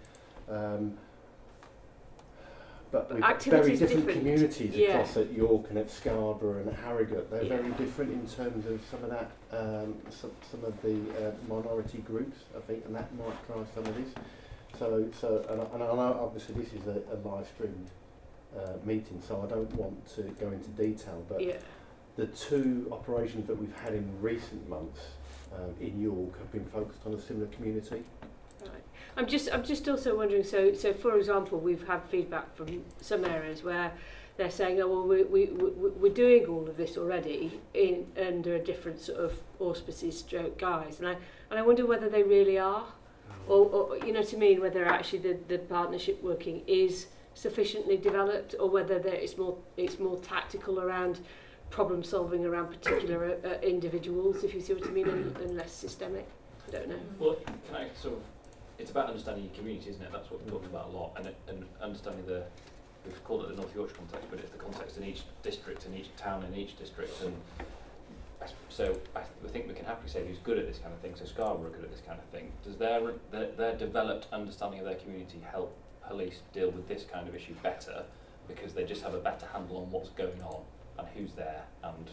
But we've got activity's very different different. communities Yeah. across at York and at Scarborough and at Harrogate. They're Yeah. very different in terms of some of that, some of the minority groups, I think, and that might drive some of this. And I know obviously this is a live streamed meeting, so I don't want to go into detail, but Yeah. the two operations that we've had in recent months in York have been focused on a similar community. Right. I'm just also wondering. So for example, we've had feedback from some areas where they're saying, oh well, we're doing all of this already in under a different sort of auspices, stroke guise, and I wonder whether they really are, or you know what I mean, whether actually the partnership working is sufficiently developed, or whether it's more tactical around problem solving around particular individuals, if you see what I mean, and less systemic. I don't know. Well, can I sort of, it's about understanding your community, isn't it? That's what we're talking about a lot, and understanding we've called it the North Yorkshire context, but it's the context in each district, in each town, in each district, and so I think we can happily say who's good at this kind of thing. So Scarborough are good at this kind of thing. Does their developed understanding of their community help police deal with this kind of issue better, because they just have a better handle on what's going on and who's there and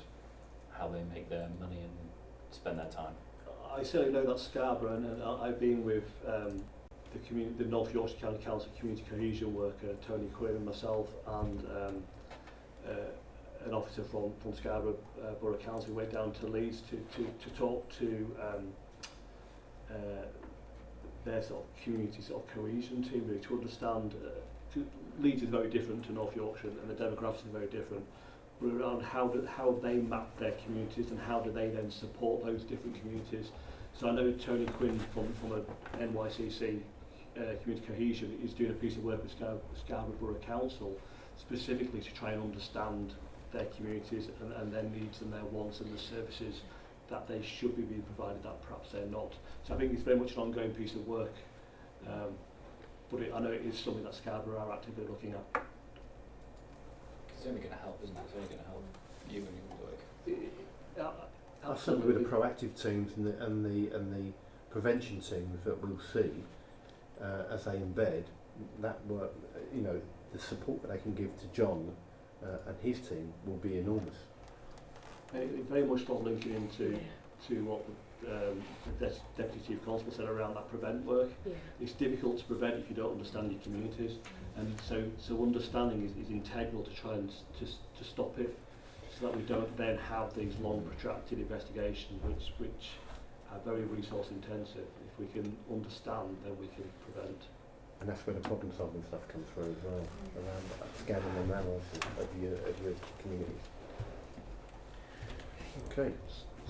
how they make their money and spend their time? I certainly know that Scarborough, and I've been with the North Yorkshire County Council community cohesion worker Tony Quinn and myself, and an officer from Scarborough Borough Council who went down to Leeds to talk to their sort of community sort of cohesion team, really, to understand. Leeds is very different to North Yorkshire, and the demographics are very different. But around how they map their communities and how do they then support those different communities. So I know Tony Quinn from a NYCC community cohesion is doing a piece of work with Scarborough Borough Council specifically to try and understand their communities and their needs and their wants and the services that they should be being provided that perhaps they're not. So I think it's very much an ongoing piece of work, but I know it is something that Scarborough are actively looking at. It's only going to help, isn't it? It's only going to help you and your work. Absolutely, with the proactive teams and the prevention teams that we'll see as they embed that work, you know, the support that they can give to John and his team will be enormous. It very much not linking into what the Deputy Chief Constable said around that prevent work. Yeah. It's difficult to prevent if you don't understand your communities, and so understanding is integral to try and to stop it, so that we don't then have these long protracted investigations which are very resource intensive. If we can understand, then we can prevent. And that's where the problem solving stuff comes through as well, around scanning and analysis of your communities. Okay.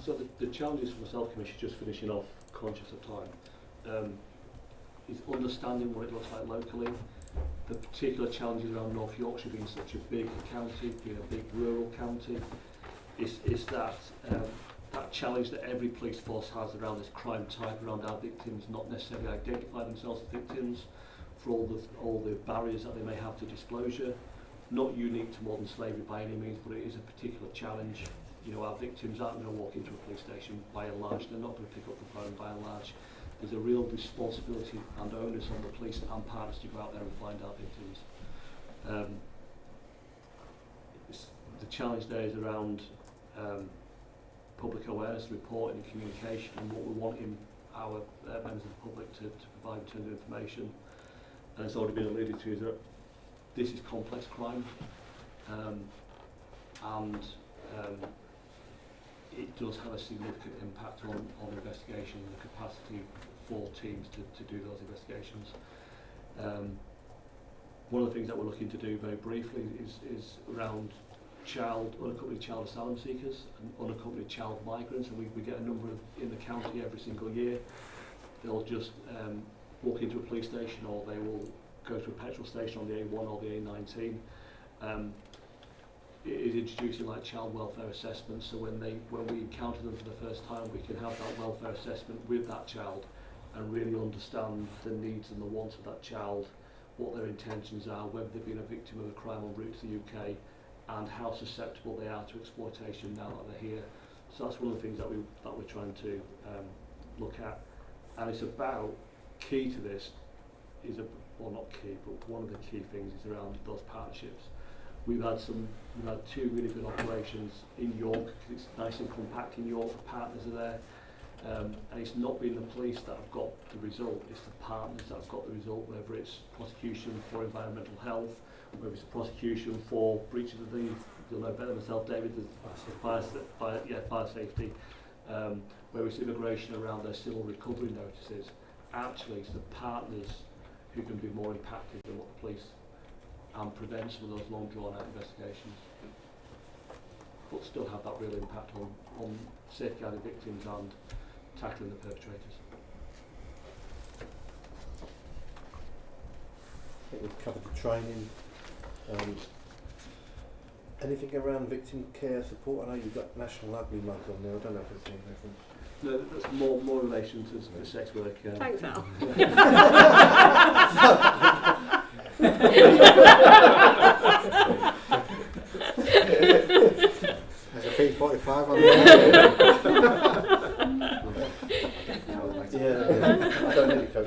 So the challenges for the self-commission, just finishing off, conscious of time, is understanding what it looks like locally. The particular challenges around North Yorkshire being such a big county, being a big rural county, is that that challenge that every police force has around this crime type, around our victims not necessarily identify themselves as victims, for all the barriers that they may have to disclosure. Not unique to modern slavery by any means, but it is a particular challenge. You know, our victims aren't going to walk into a police station by and large, they're not going to pick up the phone by and large. There's a real responsibility and onus on the police and partners to go out there and find our victims. The challenge there is around public awareness, reporting and communication, and what we want in our members of the public to provide in terms of information. And it's already been alluded to, is that this is complex crime, and it does have a significant impact on investigation and the capacity for teams to do those investigations. One of the things that we're looking to do very briefly is around unaccompanied child asylum seekers and unaccompanied child migrants, and we get a number of in the county every single year. They'll just walk into a police station, or they will go to a petrol station on the A1 or the A19. It is introducing like child welfare assessments, so when we encounter them for the first time, we can have that welfare assessment with that child and really understand the needs and the wants of that child, what their intentions are, whether they've been a victim of a crime en route to the UK, and how susceptible they are to exploitation now that they're here. So that's one of the things that we're trying to look at, and it's about key to this is well, not key, but one of the key things is around those partnerships. We've had two really good operations in York, because it's nice and compact in York, the partners are there. And it's not been the police that have got the result, it's the partners that have got the result, whether it's prosecution for environmental health, whether it's a prosecution for breaches of the, you'll know better than myself, David, fire safety, whether it's immigration around their civil recovery notices. Actually, it's the partners who can be more impacted than what the police, and prevent some of those long drawn out investigations, but still have that real impact on safeguarding victims and tackling the perpetrators. I think we've covered the training. Anything around victim care support? I know you've got National Ugly Mugs on there. I don't know if it's any reference. No, that's more relation to sex work. Thanks, Al. There's a P45 on there. Yeah, I don't need a coat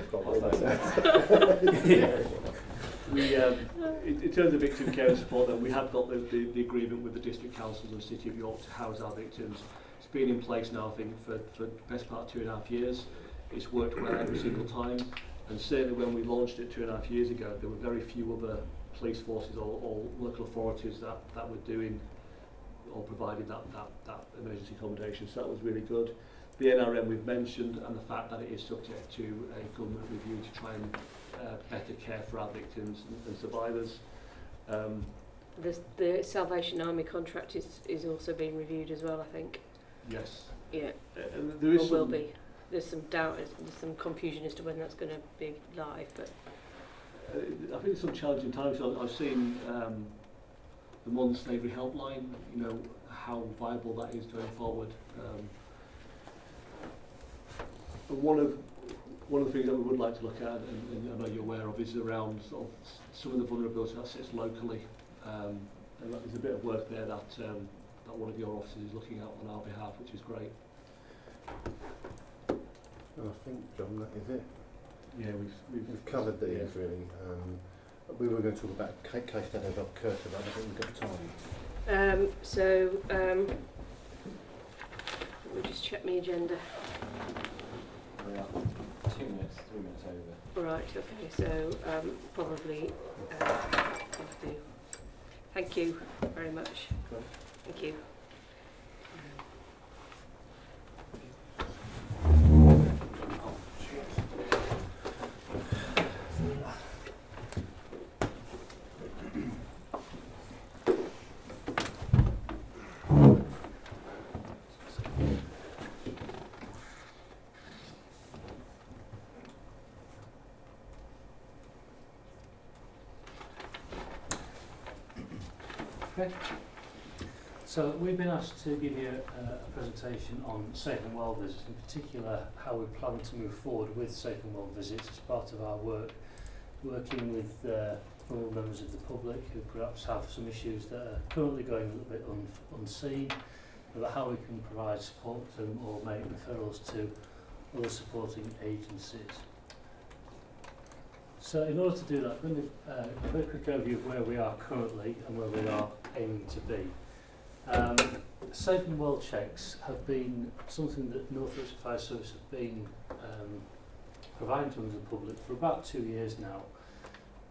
In terms of victim care and support, then we have got the agreement with the district councils and the City of York to house our victims. It's been in place now, I think, for the best part of 2.5 years. It's worked well every single time, and certainly when we launched it 2.5 years ago, there were very few other police forces or local authorities that were doing or providing that emergency accommodation. So that was really good. The NRM we've mentioned, and the fact that it is subject to a government review to try and better care for our victims and survivors. The Salvation Army contract is also being reviewed as well, I think. Yes. Yeah. There is will be. There's some doubt, there's some confusion as to when that's going to be live, but I think it's some challenging times. So I've seen the modern slavery helpline, you know, how viable that is going forward. And one of the things that we would like to look at, and I know you're aware of, is around sort of some of the vulnerability that sits locally. And there's a bit of work there that one of your officers is looking at on our behalf, which is great. I think, John, that is it. Yeah, we've covered these really. We were going to talk about case studies of Curtis, but I don't think we've got time. let me just check my agenda. We are 3 minutes over. Right, okay, so probably do. Thank you very much. Okay. Thank you. Okay. So we've been asked to give you a presentation on safe and well visits, in particular how we plan to move forward with safe and well visits as part of our work, working with vulnerable members of the public who perhaps have some issues that are currently going a little bit unseen, about how we can provide support to them or make referrals to other supporting agencies. So in order to do that, I'm going to a very quick overview of where we are currently and where we are aiming to be. Safe and well checks have been something that North Yorkshire Fire Service have been providing to members of the public for about 2 years now.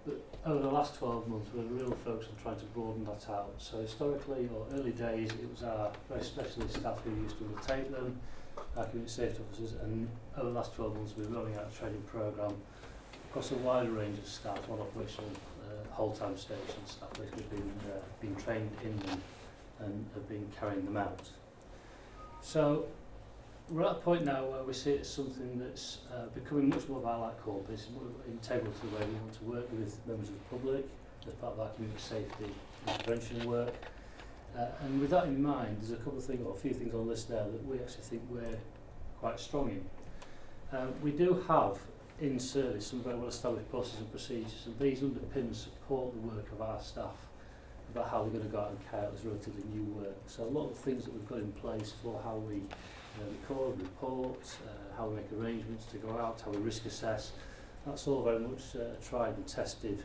But over the last 12 months, we're real focused on trying to broaden that out. So historically, or early days, it was our very specialist staff who used to undertake them, our community safety officers, and over the last 12 months, we're rolling out a training programme across a wider range of staff on operational whole-time station staff basically been trained in them and have been carrying them out. So we're at a point now where we see it as something that's becoming much more of our like core business, integral to the way we want to work with members of the public as part of our community safety and prevention work. And with that in mind, there's a couple of things, or a few things on the list there that we actually think we're quite strong in. We do have in service some very well established processes and procedures, and these underpin and support the work of our staff about how they're going to go out and carry out this relatively new work. So a lot of the things that we've got in place for how we record, report, how we make arrangements to go out, how we risk assess, that's all very much tried and tested,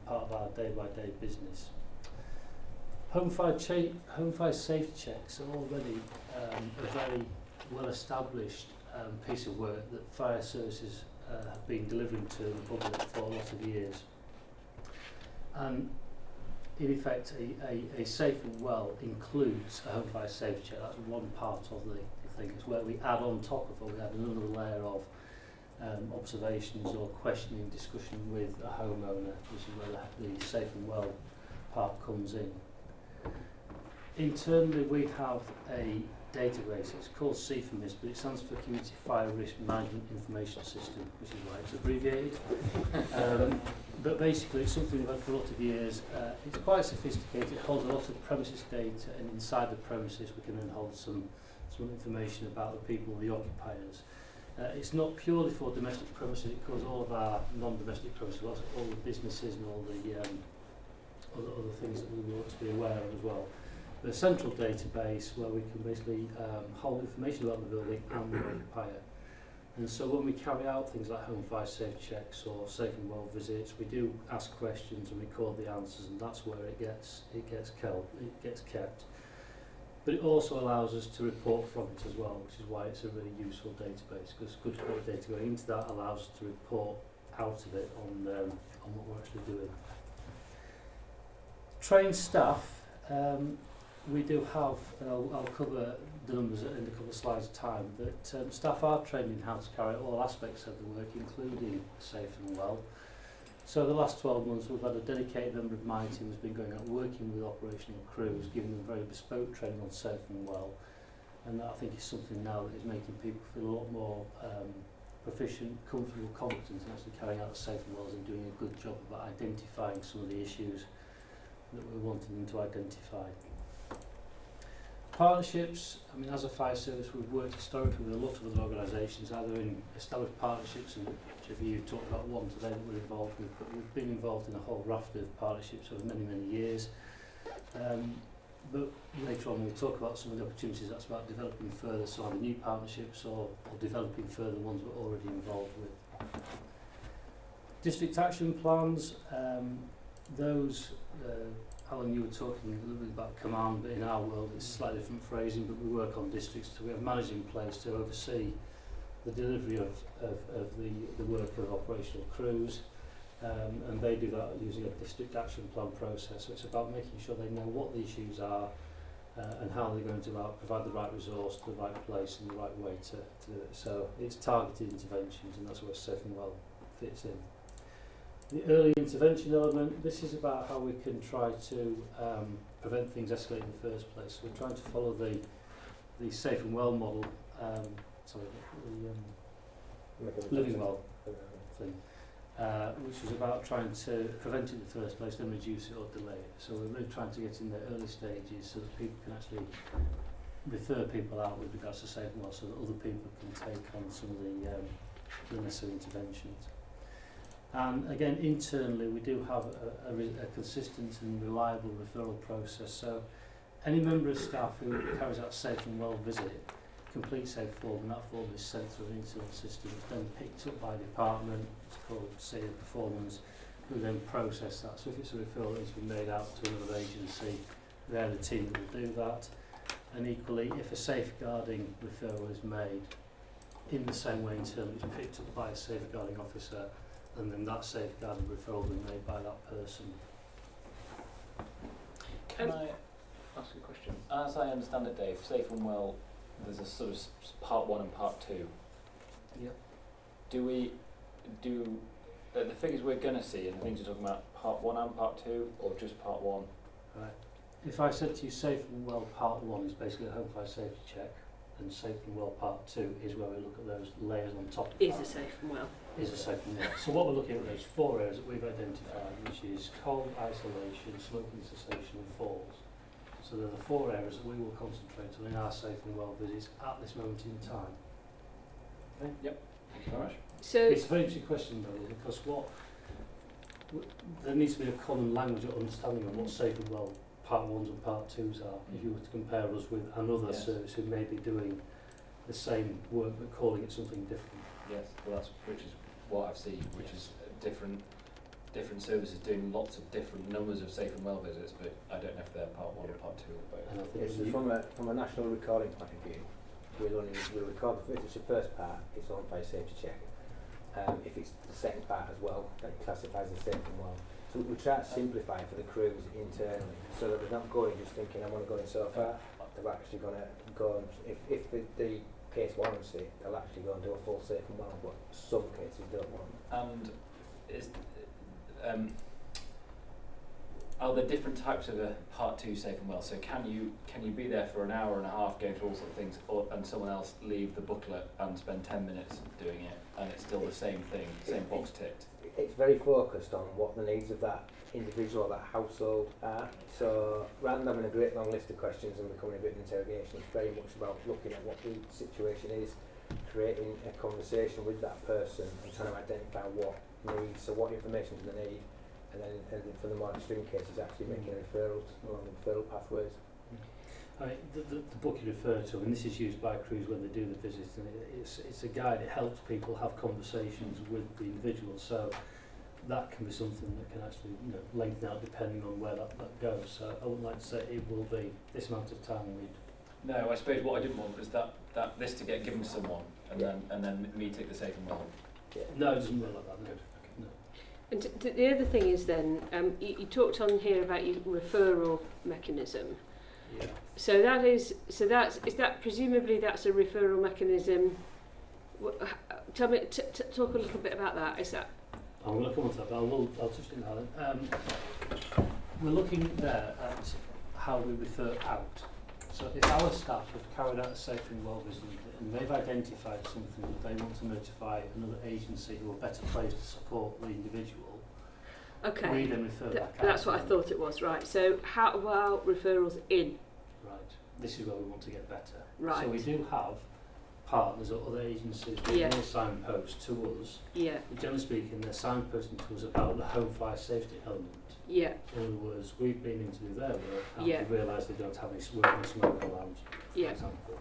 part of our day-by-day business. Home fire safety checks are already a very well-established piece of work that fire services have been delivering to the public for a lot of years. And in effect, a safe and well includes a home fire safety check. That's one part of the thing. It's where we add on top of it, we add another layer of observations or questioning discussion with a homeowner, which is where the safe and well part comes in. Internally, we have a database. It's called CFMIS, but it stands for Community Fire Risk Management Information System, which is why it's abbreviated. But basically, it's something we've had for a lot of years. It's quite sophisticated. It holds a lot of premises data, and inside the premises, we can then hold some information about the people, the occupiers. It's not purely for domestic premises. It covers all of our non-domestic premises, all the businesses and all the other things that we want to be aware of as well. The central database where we can basically hold information about the building and the occupier. And so when we carry out things like home fire safety checks or safe and well visits, we do ask questions and record the answers, and that's where it gets kept. But it also allows us to report from it as well, which is why it's a really useful database, because good quality data going into that allows us to report out of it on what we're actually doing. Trained staff, we do have, and I'll cover the numbers in a couple of slides' time, that staff are trained in how to carry out all aspects of the work, including safe and well. So the last 12 months we've had a dedicated member of my team who's been going out working with operational crews, giving them very bespoke training on safe and well. And that I think is something now that is making people feel a lot more proficient, comfortable, competent in actually carrying out safe and wells and doing a good job of identifying some of the issues that we're wanting them to identify. Partnerships, I mean, as a fire service, we've worked historically with a lot of other organisations, either in established partnerships, and which of you talked about one today that we're involved with, but we've been involved in a whole raft of partnerships over many, many years. But later on we'll talk about some of the opportunities. That's about developing further some of the new partnerships or developing further ones we're already involved with. District action plans, those Alan, you were talking a little bit about command, but in our world it's slightly different phrasing, but we work on districts, so we have managers in place to oversee the delivery of the work of operational crews, and they do that using a district action plan process. So it's about making sure they know what the issues are and how they're going to provide the right resource to the right place and the right way to do it. So it's targeted interventions, and that's where safe and well fits in. The early intervention element, this is about how we can try to prevent things escalating in the first place. So we're trying to follow the safe and well model, the living well thing, which was about trying to prevent it in the first place, then reduce it or delay it. So we're really trying to get in the early stages so that people can actually refer people out with regards to safe and well, so that other people can take on some of the necessary interventions. And again, internally, we do have a consistent and reliable referral process. So any member of staff who carries out a safe and well visit completes a form, and that form is sent through an internal system. It's then picked up by department, it's called SEER Performance, who then process that. So if it's a referral that needs to be made out to another agency, they're the team that will do that. And equally, if a safeguarding referral is made, in the same way internally, it's picked up by a safeguarding officer, and then that safeguarding referral will be made by that person. Can I ask a question? As I understand it, Dave, safe and well, there's a sort of part one and part two. Yep. Do the figures we're going to see, and the things you're talking about, part one and part two, or just part one? Right. If I said to you safe and well part one is basically a home fire safety check, and safe and well part two is where we look at those layers on top of that. Is a safe and well. Is a safe and well. So what we're looking at are those four areas that we've identified, which is cold, isolation, smoking cessation and falls. So they're the four areas that we will concentrate on in our safe and well visits at this moment in time. Okay? Yep. Thank you very much. So It's a very interesting question, though, because there needs to be a common language of understanding of what Safe and Well Part 1s and Part 2s are. If you were to compare us with another Yes. service who may be doing the same work but calling it something different. Yes, well which is what I've seen, which is different services doing lots of different numbers of safe and well visits, but I don't know if they're part 1 or part 2 or both. And I think Yes, when so from a national recording point of view, we'll record if it's the first part, it's on fire safety check. If it's the second part as well, that classifies as safe and well. So we try to simplify for the crews internally, so that they're not going just thinking I want to go in so far. They're actually going to go and, if the case warrants it, they'll actually go and do a full safe and well, but some cases don't want. And is are there different types of a part 2 safe and well? So can you be there for an hour and a half going through all sorts of things, and someone else leave the booklet and spend 10 minutes doing it, and it's still the same thing, same box ticked? It's very focused on what the needs of that individual or that household are. So rather than having a great long list of questions and becoming a bit of interrogation, it's very much about looking at what the situation is, creating a conversation with that person and trying to identify what needs, so what information do they need, and then for the more extreme cases actually making referrals along the referral pathways. I mean, the book you refer to, and this is used by crews when they do the visits, and it's a guide. It helps people have conversations with the individual, so that can be something that can actually lengthen out depending on where that goes. So I wouldn't like to say it will be this amount of time. No, I suppose what I didn't want was that this to get given to someone and then me take the safe and well. Yeah. No, it doesn't work like that. Good. No. And the other thing is then, you talked on here about your referral mechanism. Yeah. So is that presumably that's a referral mechanism? Tell me, talk a little bit about that. Is that? I'm going to come on to that, but I'll touch on that then. We're looking there at how we refer out. So if our staff have carried out a safe and well visit and they've identified something that they want to notify another agency who are better placed to support the individual, Okay. we then refer that out. That's what I thought it was, right. So how about referrals in? Right. This is where we want to get better. Right. So we do have partners or other agencies who will signpost to us. Yeah. But generally speaking, they're signposting to us about the home fire safety element. Yeah. In other words, we've been in to do their work and Yeah. we realise they don't have any working smoke alarms, for Yeah. example.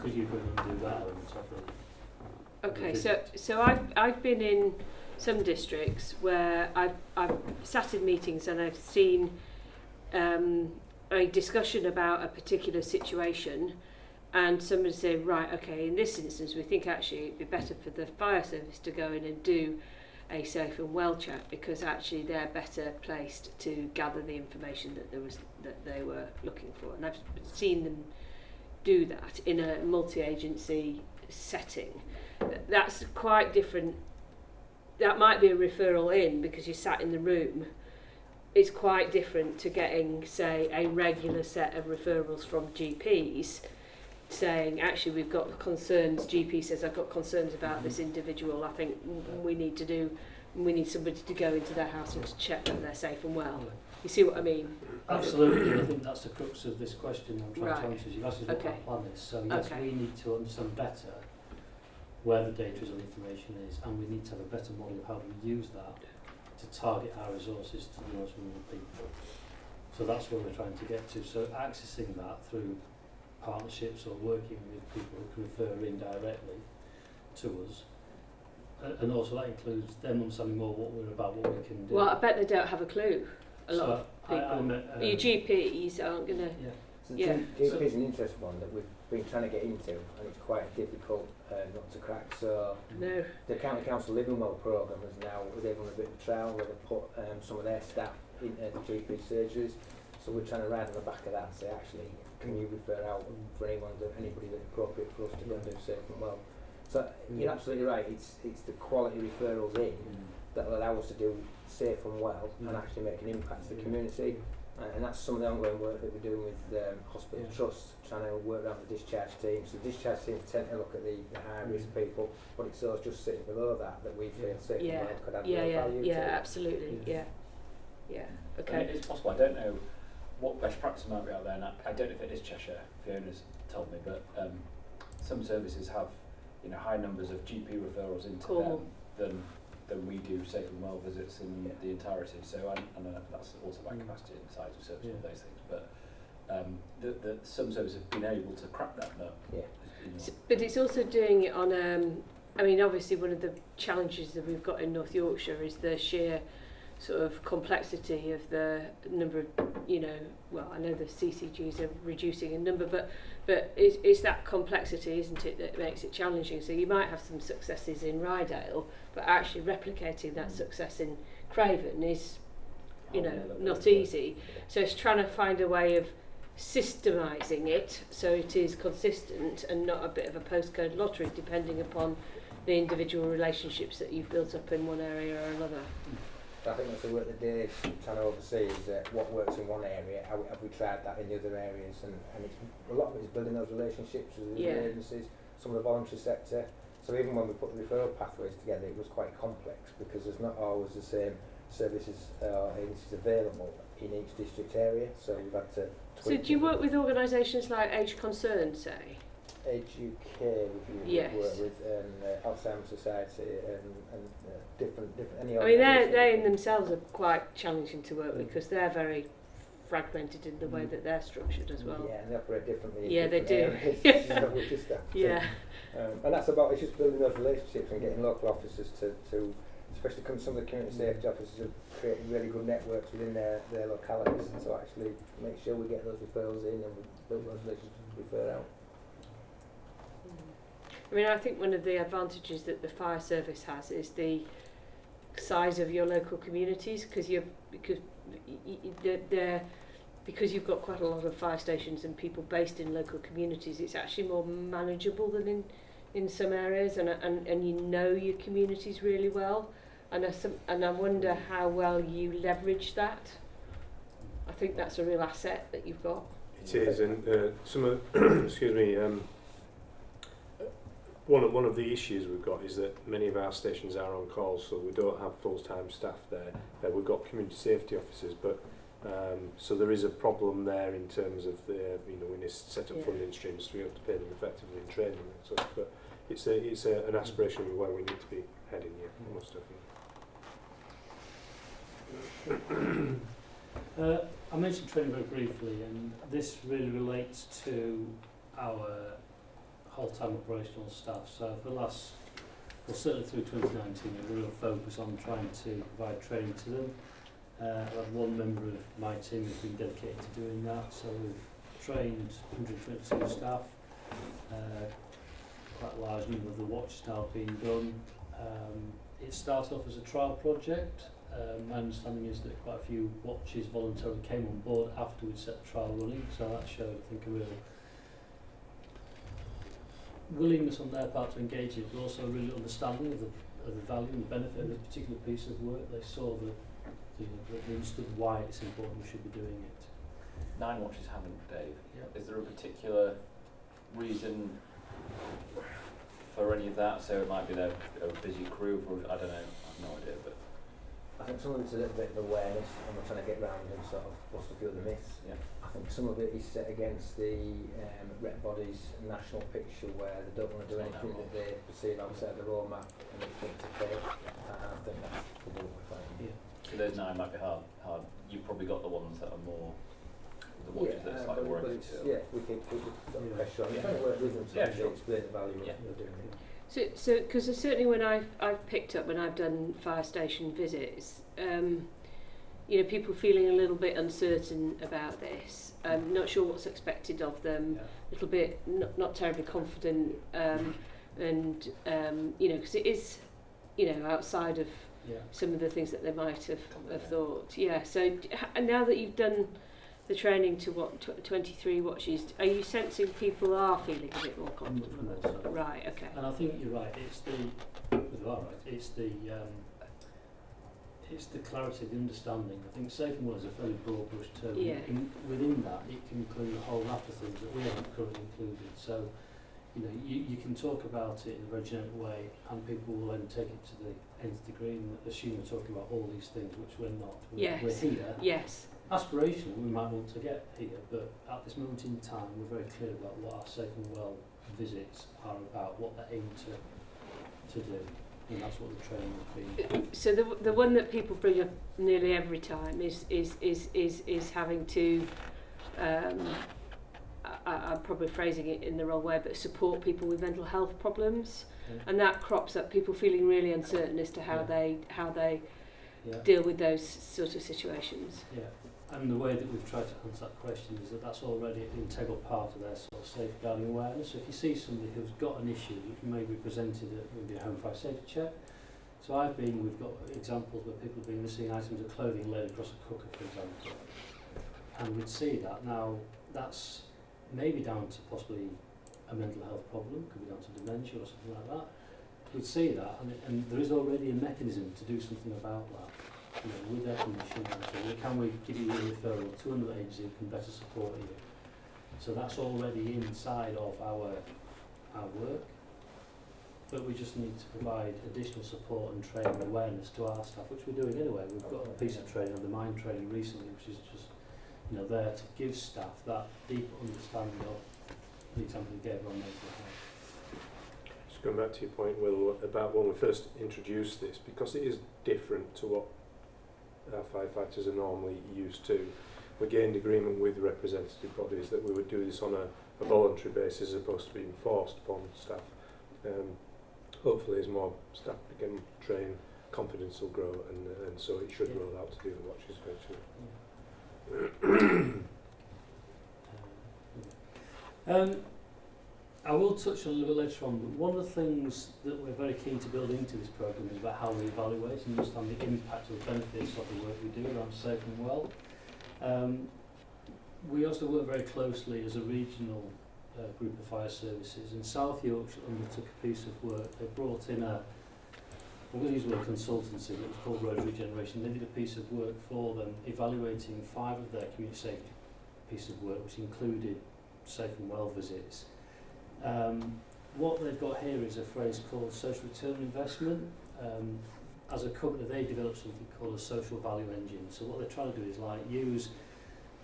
Could you go in and do that element of it? Okay. So I've been in some districts where I've sat in meetings and I've seen a discussion about a particular situation, and somebody say, right, okay, in this instance we think actually it'd be better for the fire service to go in and do a safe and well check, because actually they're better placed to gather the information that they were looking for. And I've seen them do that in a multi-agency setting. That's quite different. That might be a referral in because you sat in the room. It's quite different to getting, say, a regular set of referrals from GPs saying, actually, we've got concerns. GP says, I've got concerns about this individual. I think we need somebody to go into their house and to check that they're safe and well. You see what I mean? Absolutely, and I think that's the crux of this question I'm trying to answer. You've asked us what Okay. our plan is. So yes, we need to understand better where the data is and information is, and we need to have a better model of how we use that to target our resources to the most vulnerable people. So that's where we're trying to get to. So accessing that through partnerships or working with people who can refer in directly to us. And also that includes them understanding more what we're about, what we can do. Well, I bet they don't have a clue. A lot So of people. I met, Your GPs aren't going to... yeah. So Yeah. GP is an interesting one that we've been trying to get into, and it's quite a difficult nut to crack. So No. the County Council Living Well programme is now, they've run a bit of a trial where they put some of their staff in GP surgeries. So we're trying to ride on the back of that and say, actually, can you refer out for anybody that's appropriate for us to go and do safe and well? So you're absolutely right, it's the quality referrals in that will allow us to do safe and well and actually make an impact to the community. And that's some of the ongoing work that we're doing with hospital trusts, trying to work around the discharge teams. So discharge teams tend to look at the high risk people, but it's those just sitting below that we feel safe and well could add real value to. Absolutely. Yeah. Okay. I mean, it's possible. I don't know what best practice might be out there, and I don't know if it is Cheshire. Fiona's told me, but some services have high numbers of GP referrals into Cool. them than we do safe and well visits in the entirety. So and that's also about capacity and size of service and all those things. But some services have been able to crack that nut. Yeah. But it's also doing it on, I mean, obviously one of the challenges that we've got in North Yorkshire is the sheer sort of complexity of the number of, well, I know the CCGs are reducing in number, but it's that complexity, isn't it, that makes it challenging. So you might have some successes in Rydale, but actually replicating that success in Craven is, not easy. So it's trying to find a way of systemising it so it is consistent and not a bit of a postcode lottery depending upon the individual relationships that you've built up in one area or another. I think that's the work that Dave's trying to oversee is what works in one area, have we tried that in the other areas, and it's, a lot of it is building those relationships with the other agencies, some of the voluntary sector. So even when we put the referral pathways together, it was quite complex because there's not always the same services or agencies available in each district area, so we've had to tweak. So do you work with organisations like Age Concern, say? Age UK Yes. work with Alzheimer's Society and different any I mean, they organisations. in themselves are quite challenging to work with because they're very fragmented in the way that they're structured as well. Yeah, and they operate differently in Yeah, they different do. areas, which is that thing. Yeah. And that's about, it's just building those relationships and getting local officers to especially some of the community safety officers have created really good networks within their localities, and so actually make sure we get those referrals in and we build those relationships to refer out. I mean, I think one of the advantages that the fire service has is the size of your local communities, because you've got quite a lot of fire stations and people based in local communities. It's actually more manageable than in some areas, and you know your communities really well, and I wonder how well you leverage that. I think that's a real asset that you've got. It is, and some of excuse me. One of the issues we've got is that many of our stations are on call, so we don't have full-time staff there. We've got community safety officers, but so there is a problem there in terms of the we need to set up funding streams to be able to pay them effectively in training and such. But it's an aspiration of where we need to be heading. Yeah, most definitely. I mentioned training very briefly, and this really relates to our whole-time operational staff. So for the last, well, certainly through 2019, a real focus on trying to provide training to them. I have one member of my team who's been dedicated to doing that. So we've trained 122 staff, quite a large number of the watch staff being done. It started off as a trial project. My understanding is that quite a few watches voluntarily came on board after we'd set the trial running, so that showed, I think, a real willingness on their part to engage it, but also a real understanding of the value and the benefit of this particular piece of work. They saw they understood why it's important we should be doing it. 9 watches haven't, Dave. Yep. Is there a particular reason for any of that? So it might be they're a busy crew, or I don't know, I have no idea. But I think some of it's a little bit of awareness, and we're trying to get round and sort of what's the few of the myths. yeah. I think some of it is set against the rep body's national picture where they don't want to do It's not anything that they perceive outside the roadmap and they think to fail. I think that's probably what we're finding. Yeah. So those 9 might be hard. You've probably got the ones that are more the watches that are slightly more but expensive. yeah, we keep sort of pressure on. Yeah. Trying to work with them to Yeah, explain the value Yeah. of doing it. So because certainly when I've picked up when I've done fire station visits, people feeling a little bit uncertain about this, not sure what's expected of them, a little bit not terribly confident, and because it is, outside of some of the things that they might have thought. Yeah. So and now that you've done the training to 23 watches, are you sensing people are feeling a bit more comfortable? Right. Okay. And I think you're right. It's the clarity, the understanding. I think safe and well is a fairly broad brush term. Yeah. Within that, it can include a whole raft of things that we haven't currently included. So, you can talk about it in a very gentle way, and people will then take it to the nth degree and assume we're talking about all these things, which we're not. Yes. We're here. Yes. Aspirationally, we might want to get here, but at this moment in time, we're very clear about what our safe and well visits are about, what they aim to do, and that's what the training has been. So the one that people bring up nearly every time is having to, I'm probably phrasing it in the wrong way, but support people with mental health problems, and that crops up. People feeling really uncertain as to how they deal with those sort of situations. Yeah, and the way that we've tried to answer that question is that that's already an integral part of their sort of safeguarding awareness. So if you see somebody who's got an issue, you can maybe present it with your home fire safety check. So we've got examples where people have been missing items of clothing laid across a cooker, for example, and we'd see that. Now that's maybe down to possibly a mental health problem, could be down to dementia or something like that. We'd see that, and there is already a mechanism to do something about that. You know, with their permission, can we give you a referral to another agency who can better support you? So that's already inside of our work, but we just need to provide additional support and training awareness to our staff, which we're doing anyway. We've got a piece of training on the mind training recently, which is just there to give staff that deep understanding of the example you gave on mental health. Just going back to your point, Will, about when we first introduced this, because it is different to what our firefighters are normally used to, we gained agreement with representative bodies that we would do this on a voluntary basis as opposed to being forced upon staff. Hopefully as more staff become trained, confidence will grow, and so it should roll out to the other watches eventually. I will touch on a little bit later on, but one of the things that we're very keen to build into this programme is about how we evaluate and understand the impact or the benefits of the work we do around safe and well. We also work very closely as a regional group of fire services, and South Yorkshire undertook a piece of work. They brought in I'm going to use the word consultancy, but it was called Road Regeneration. They did a piece of work for them evaluating 5 of their community safety pieces of work, which included safe and well visits. What they've got here is a phrase called social return on investment. As a company, they developed something called a social value engine. So what they're trying to do is use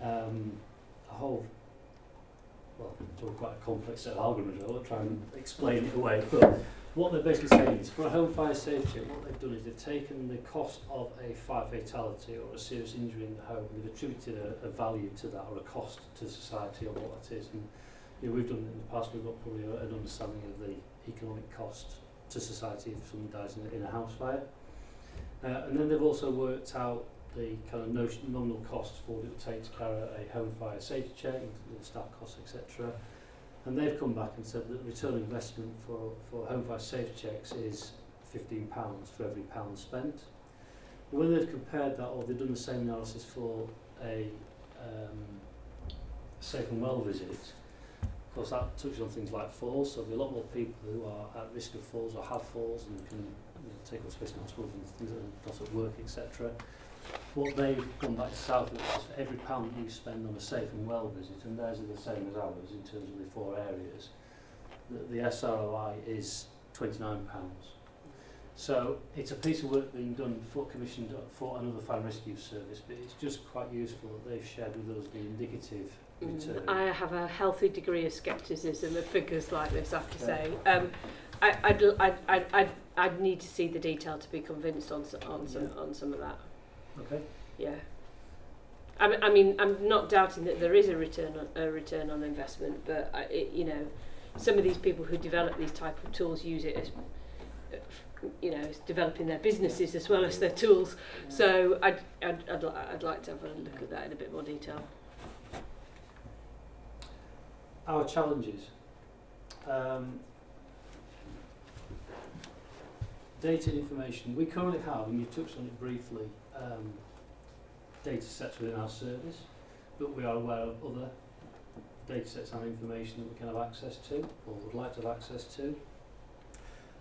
a whole, it's all quite a complex set of algorithms. I won't try and explain it away, but what they're basically saying is, for a home fire safety, what they've done is they've taken the cost of a fire fatality or a serious injury in the home, they've attributed a value to that, or a cost to society, or what that is. And we've done it in the past. We've got probably an understanding of the economic cost to society if someone dies in a house fire. And then they've also worked out the kind of nominal costs for what it would take to carry a home fire safety check, the staff costs, etc. And they've come back and said that the return on investment for home fire safety checks is £15 for every pound spent. But when they've compared that, or they've done the same analysis for a safe and well visit, of course that touches on things like falls, so there'll be a lot more people who are at risk of falls or have falls and can take up space in hospital and things like that, not at work, etc. What they've gone back to South is for every pound that you spend on a safe and well visit, and theirs are the same as ours in terms of the 4 areas, the SROI is £29. So it's a piece of work being done commissioned for another fire and rescue service, but it's just quite useful that they've shared with us the indicative return. I have a healthy degree of scepticism of figures like this, I have to say. I'd need to see the detail to be convinced on some of that. Okay. Yeah. I mean, I'm not doubting that there is a return on investment, but some of these people who develop these type of tools use it as as developing their businesses as well as their tools. So I'd like to have a look at that in a bit more detail. Our challenges. Data and information. We currently have, and you touched on it briefly, data sets within our service, but we are aware of other data sets and information that we can have access to, or would like to have access to.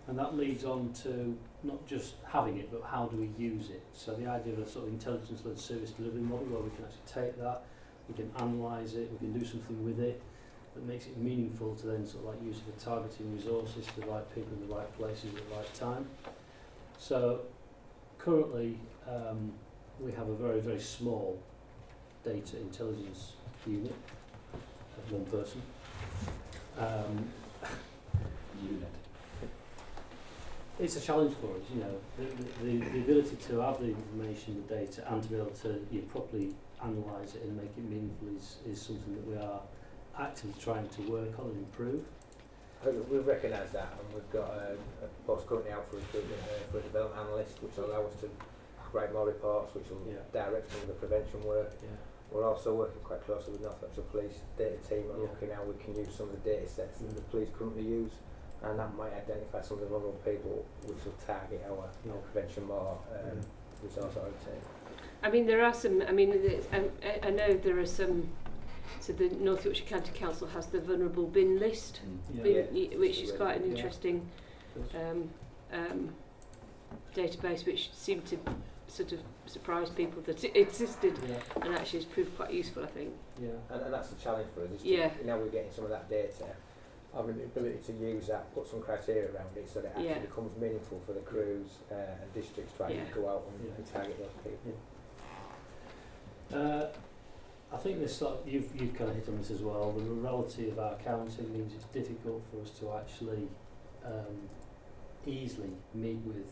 And that leads on to not just having it, but how do we use it? So the idea of a sort of intelligence-led service delivery model, where we can actually take that, we can analyse it, we can do something with it that makes it meaningful to then sort of use it for targeting resources to the right people in the right places at the right time. So currently we have a very, very small data intelligence unit of 1 person. unit? It's a challenge for us, you know, the ability to have the information, the data, and to be able to properly analyse it and make it meaningful is something that we are actively trying to work on and improve. We've recognised that, and we've got a post currently out for recruitment for a development analyst, which will allow us to write more reports, which will direct some of the prevention work. We're also working quite closely with North Yorkshire Police data team and looking how we can use some of the data sets that the police currently use, and that might identify some of the vulnerable people, which will target our prevention more resource oriented. I mean, there are some. I mean, I know there are some. So the North Yorkshire County Council has the vulnerable bin list, which is quite an interesting database, which seemed to sort of surprise people that it existed, and actually has proved quite useful, I think. And that's the challenge for us. Is to, now we're getting some of that data, having the ability to use that, put some criteria around it, so that it actually becomes meaningful for the crews and districts to actually go out and target those people. I think this you've kind of hit on this as well. The rurality of our county means it's difficult for us to actually easily meet with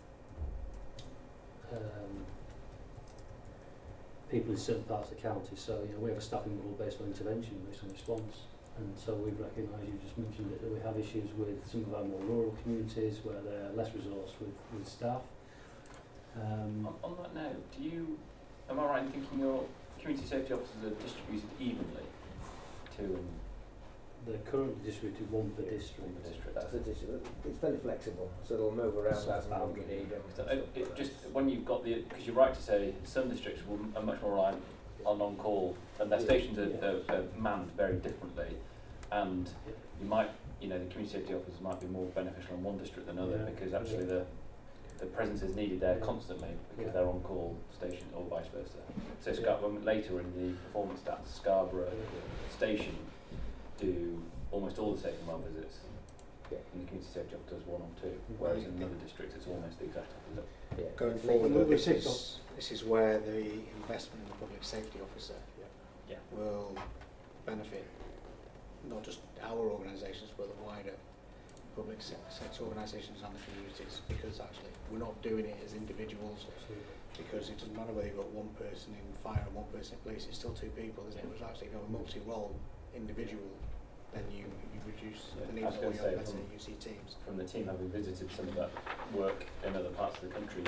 people in certain parts of the county. So we have a staffing model based on intervention, based on response, and so we've recognised, you just mentioned it, that we have issues with some of our more rural communities where they're less resourced with staff. On that note, am I right in thinking your community safety officers are distributed evenly to They're currently distributed one per district. That's the district. It's fairly flexible, so they'll move around as and when we need them. Just when you've got because you're right to say some districts are much more reliant on on-call, and their stations are manned very differently, and you might, the community safety officers might be more beneficial in one district than another because actually the presence is needed there constantly because they're on-call stations, or vice versa. So later in the performance stats, Scarborough Station do almost all the safe and well visits, and the community safety officer does one or two, whereas in another district it's almost the exact opposite. Going forward, this is where the investment in the public safety officer will benefit not just our organisations but the wider public sector organisations and the communities, because actually we're not doing it as individuals, because it doesn't matter whether you've got one person in fire and one person in police, it's still two people, isn't it? Whereas actually if you have a multi-role individual, then you reduce the need for your better UC teams. From the team having visited some of that work in other parts of the country,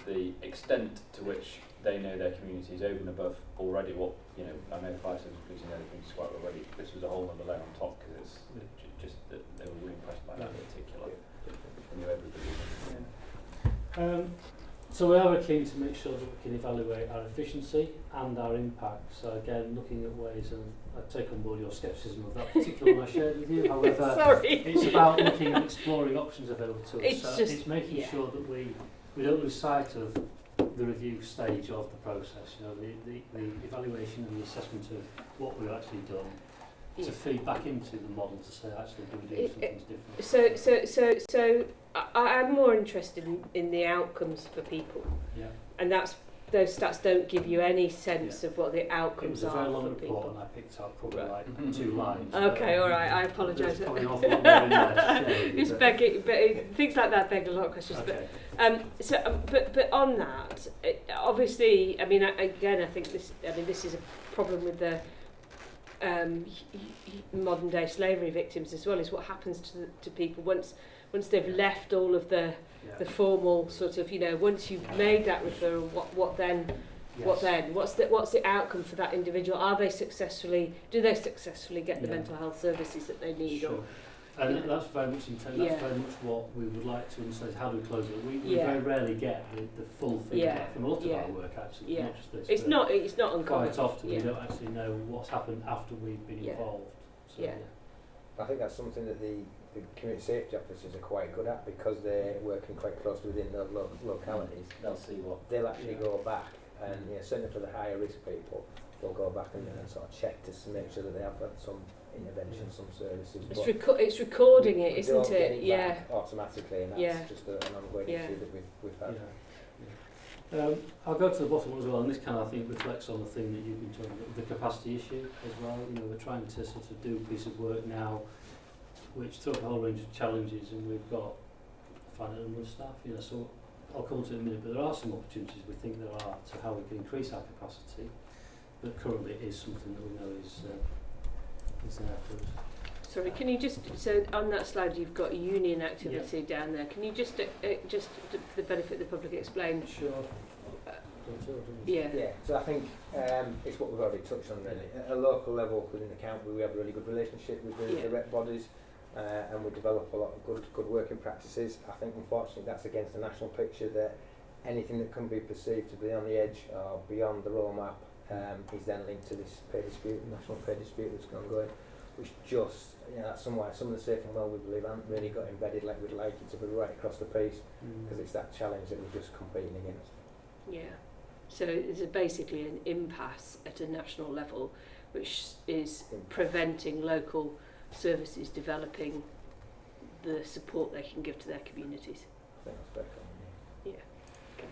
the extent to which they know their communities over and above already what, I know fire service police know the communities quite already. This was a whole other layer on top because it's just that they were really impressed by that in particular. They knew everybody. So we are keen to make sure that we can evaluate our efficiency and our impact. So again, looking at ways, and I take on board your scepticism of that particular one I shared with you. However, it's about looking and exploring options available to us. It's making sure that we don't lose sight of the review stage of the process. The evaluation and the assessment of what we've actually done to feed back into the model to say actually do we do something different. So I'm more interested in the outcomes for people. Yeah. And those stats don't give you any sense of what the outcomes are for people. It was a very long report and I picked out probably like 2 lines. Okay, all right, I apologise. There's probably an awful lot more in there. It's things like that beg a lot of questions. Okay. But on that, obviously, I mean, again, I think this is a problem with the modern day slavery victims as well, is what happens to people once they've left all of the formal sort of, once you've made that referral, what then? Yes. What's the outcome for that individual? Do they successfully get the mental health services that they need? Sure. And that's very much intent. That's very much what we would like to understand. How do we close it? We very rarely get the full feedback from a lot of our work. Actually, not just this. It's not uncommon. Quite often we don't actually know what's happened after we've been involved. So, I think that's something that the community safety officers are quite good at, because they're working quite closely within the localities. They'll actually go back, and certainly for the higher risk people, they'll go back and sort of check to make sure that they have had some intervention, some services. It's recording it, isn't it? Back automatically, and that's just an ongoing issue that we've had. I'll go to the bottom as well, and this kind of, I think, reflects on the thing that you've been talking about, the capacity issue as well. We're trying to sort of do a piece of work now which throw up a whole range of challenges, and we've got a finite number of staff, you know, so I'll come to it in a minute, but there are some opportunities we think there are to how we can increase our capacity, but currently it is something that we know is there for us. Sorry, can you just, so on that slide you've got union activity down there, can you just for the benefit of the public explain? Sure. Yeah. Yeah, so I think it's what we've already touched on really. At a local level within the county we have a really good relationship with the rep bodies and we develop a lot of good working practices. I think unfortunately that's against the national picture, that anything that can be perceived to be on the edge or beyond the roadmap is then linked to this pay dispute, national pay dispute that's ongoing, which just, you know, that's somewhere some of the safe and well we believe haven't really got embedded like we'd like it to be right across the piece, because it's that challenge that we're just competing against. Yeah. So it's basically an impasse at a national level, which is preventing local services developing the support they can give to their communities. I think that's fair comment, Yeah. Okay.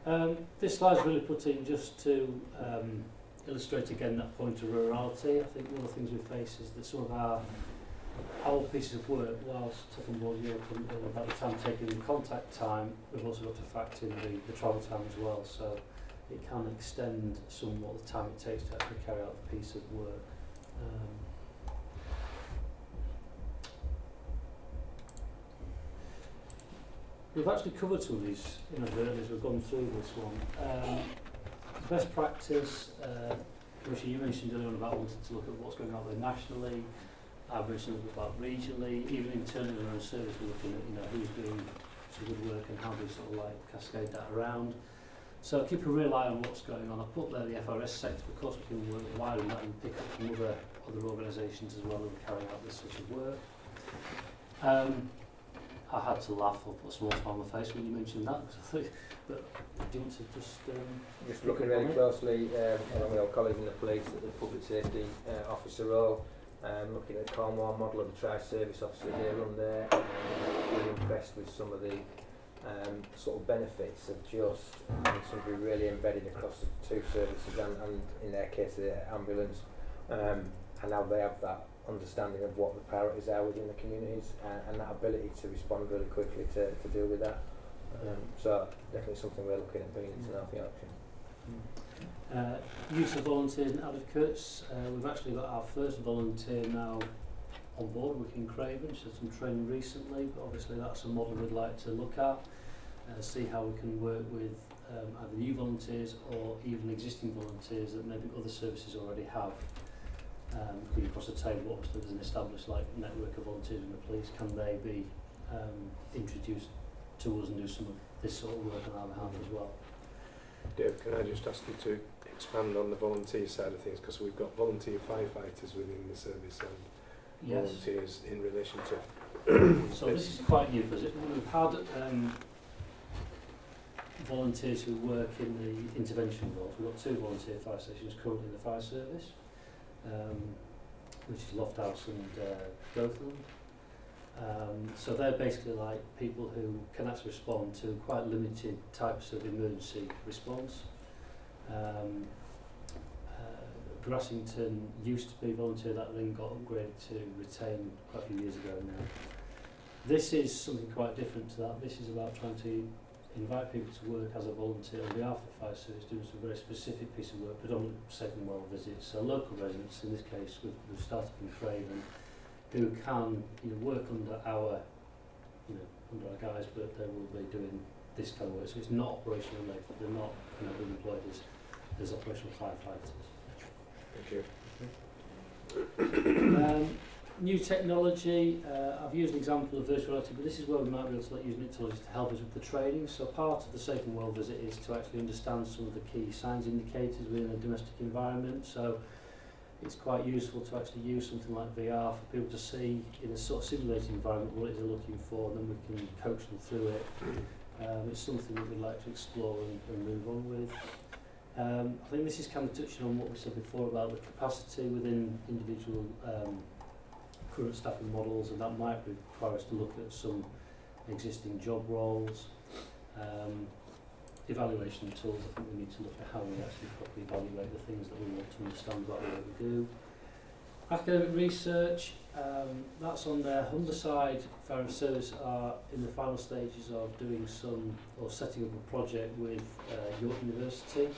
Thank you. This slide's really put in just to illustrate again that point of rurality. I think one of the things we face is that some of our pieces of work, whilst taking more about the time taken in contact time, we've also got to factor in the travel time as well, so it can extend somewhat the time it takes to actually carry out the piece of work. We've actually covered some of these inadvertently as we've gone through this one. Best practice, which you mentioned earlier on about wanting to look at what's going on there nationally. I've mentioned a bit about regionally, even internally in our own service, we're looking at, you know, who's doing some good work and how do we sort of like cascade that around. So keep a real eye on what's going on. I put there the FRS sector, of course we can work wider on that and pick up from other organisations as well who are carrying out this sort of work. I had to laugh or put a small smile on my face when you mentioned that, but do you want to just looking really closely along with our colleagues in the police at the public safety officer role, looking at the Cornwall model of the tri-service officers they run there, really impressed with some of the sort of benefits of just having somebody really embedded across the two services and in their case the ambulance, and now they have that understanding of what the priorities are within the communities and that ability to respond really quickly to deal with that. So definitely something we're looking at bringing into North Yorkshire. Use of volunteers and advocates. We've actually got our first volunteer now on board working in Craven. She's had some training recently, but obviously that's a model we'd like to look at, see how we can work with either new volunteers or even existing volunteers that maybe other services already have. Looking across the table, obviously there's an established network of volunteers in the police. Can they be introduced to us and do some of this sort of work on our behalf as well? Dave, can I just ask you to expand on the volunteer side of things, because we've got volunteer firefighters within the service and volunteers in relation to... So this is quite new for us. We've had volunteers who work in the intervention roles. We've got 2 volunteer fire stations currently in the fire service, which is Lofthouse and Gothland. So they're basically like people who can actually respond to quite limited types of emergency response. Grassington used to be volunteer, that then got upgraded to retain quite a few years ago now. This is something quite different to that. This is about trying to invite people to work as a volunteer on behalf of the fire service, doing some very specific piece of work, predominantly safe and well visits. So local residents, in this case, we've started in Craven, who can work under our guise, but they will be doing this kind of work. So it's not operational related. They're not being employed as operational firefighters. Thank you. New technology. I've used an example of virtual reality, but this is where we might be able to use new technology to help us with the training. So part of the Safe and Well visit is to actually understand some of the key signs indicators within a domestic environment. So it's quite useful to actually use something like VR for people to see in a sort of simulated environment what it is they're looking for, and then we can coach them through it. It's something that we'd like to explore and move on with. I think this is kind of touching on what we said before about the capacity within individual current staffing models, and that might require us to look at some existing job roles. Evaluation tools, I think we need to look at how we actually properly evaluate the things that we want to understand about what we do. Academic research, that's on there. Humberside Fire and Service are in the final stages of doing some, or setting up a project with York University.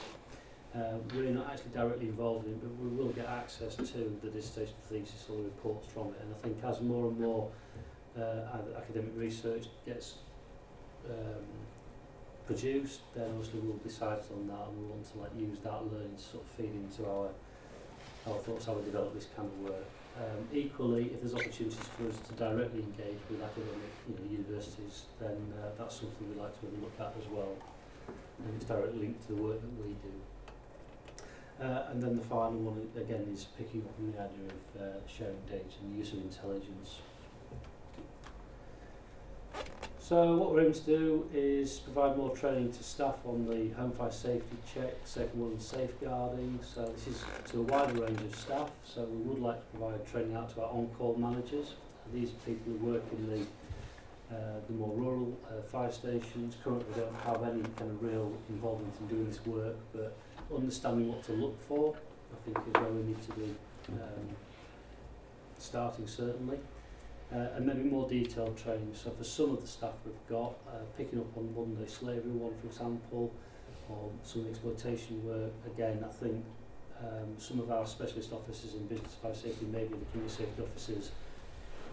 We're not actually directly involved in it, but we will get access to the dissertation thesis or reports from it. And I think as more and more academic research gets produced, then obviously we'll decide on that, and we want to use that learning to sort of feed into our thoughts, how we develop this kind of work. Equally, if there's opportunities for us to directly engage with academic universities, then that's something we like to really look at as well. And it's directly linked to the work that we do. And then the final one, again, is picking up on the idea of sharing data and the use of intelligence. So what we're aiming to do is provide more training to staff on the home fire safety check, safe and well safeguarding. So this is to a wider range of staff. So we would like to provide training out to our on-call managers. These are people who work in the more rural fire stations. Currently we don't have any kind of real involvement in doing this work, but understanding what to look for, I think, is where we need to be starting, certainly. And maybe more detailed training. So for some of the staff we've got, picking up on modern-day slavery one, for example, or some exploitation work. Again, I think some of our specialist officers in business fire safety, maybe the community safety officers,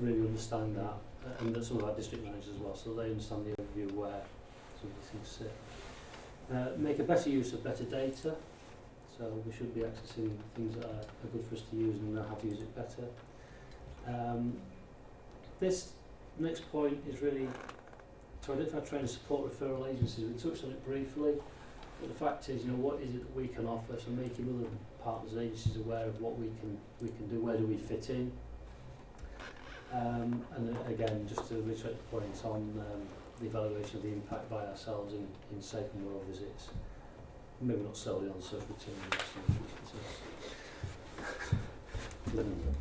really understand that, and some of our district managers as well, so they understand the overview where some of these things sit. Make a better use of better data. So we should be accessing things that are good for us to use and know how to use it better. This next point is really to identify, train and support referral agencies. We touched on it briefly, but the fact is, what is it that we can offer? So making other partners and agencies aware of what we can do, where do we fit in? And again, just to reiterate the point on the evaluation of the impact by ourselves in safe and well visits. Maybe not solely on social return.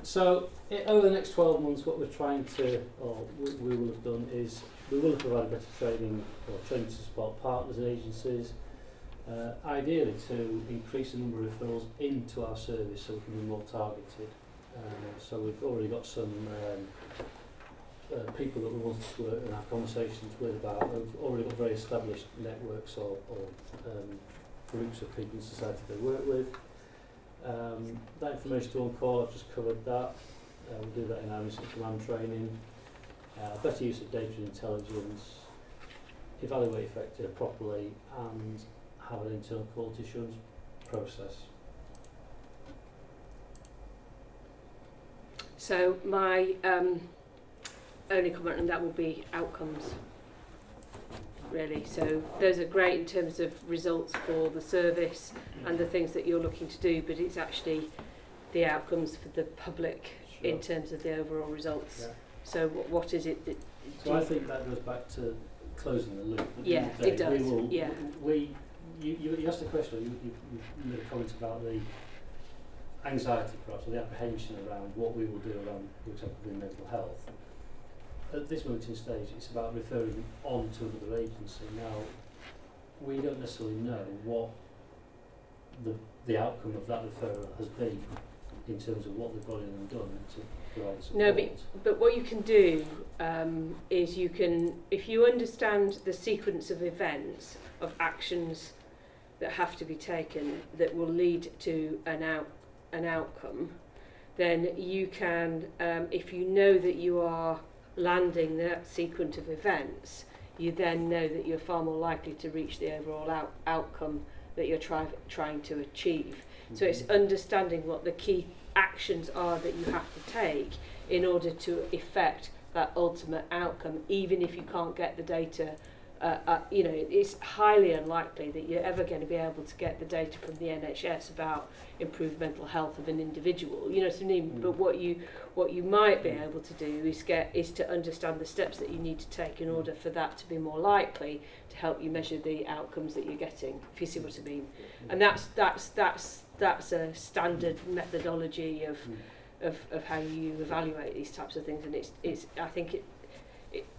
So over the next 12 months, what we're trying to, or we will have done, is we will have provided better training or training to support partners and agencies, ideally to increase the number of referrals into our service so we can be more targeted. So we've already got some people that we want to work and have conversations with about. We've already got very established networks or groups of people in society they work with. That information to on-call, I've just covered that. We'll do that in our incident command training. Better use of data and intelligence, evaluate effective properly, and have an internal quality assurance process. So my only comment on that will be outcomes, really. So those are great in terms of results for the service and the things that you're looking to do, but it's actually the outcomes for the public in terms of the overall results. Yeah. So what is it that... So I think that goes back to closing the loop. Yeah, it does. You asked a question, you made a comment about the anxiety perhaps, or the apprehension around what we will do around, for example, in mental health. At this moment in stage, it's about referring on to another agency. Now, we don't necessarily know what the outcome of that referral has been in terms of what they've got in and done to provide support. No, but what you can do is you can, if you understand the sequence of events, of actions that have to be taken that will lead to an outcome, then you can, if you know that you are landing that sequence of events, you then know that you're far more likely to reach the overall outcome that you're trying to achieve. So it's understanding what the key actions are that you have to take in order to effect that ultimate outcome, even if you can't get the data. It's highly unlikely that you're ever going to be able to get the data from the NHS about improved mental health of an individual. You know what I mean? But what you might be able to do is to understand the steps that you need to take in order for that to be more likely to help you measure the outcomes that you're getting. If you see what I mean? And that's a standard methodology of how you evaluate these types of things. And it's I think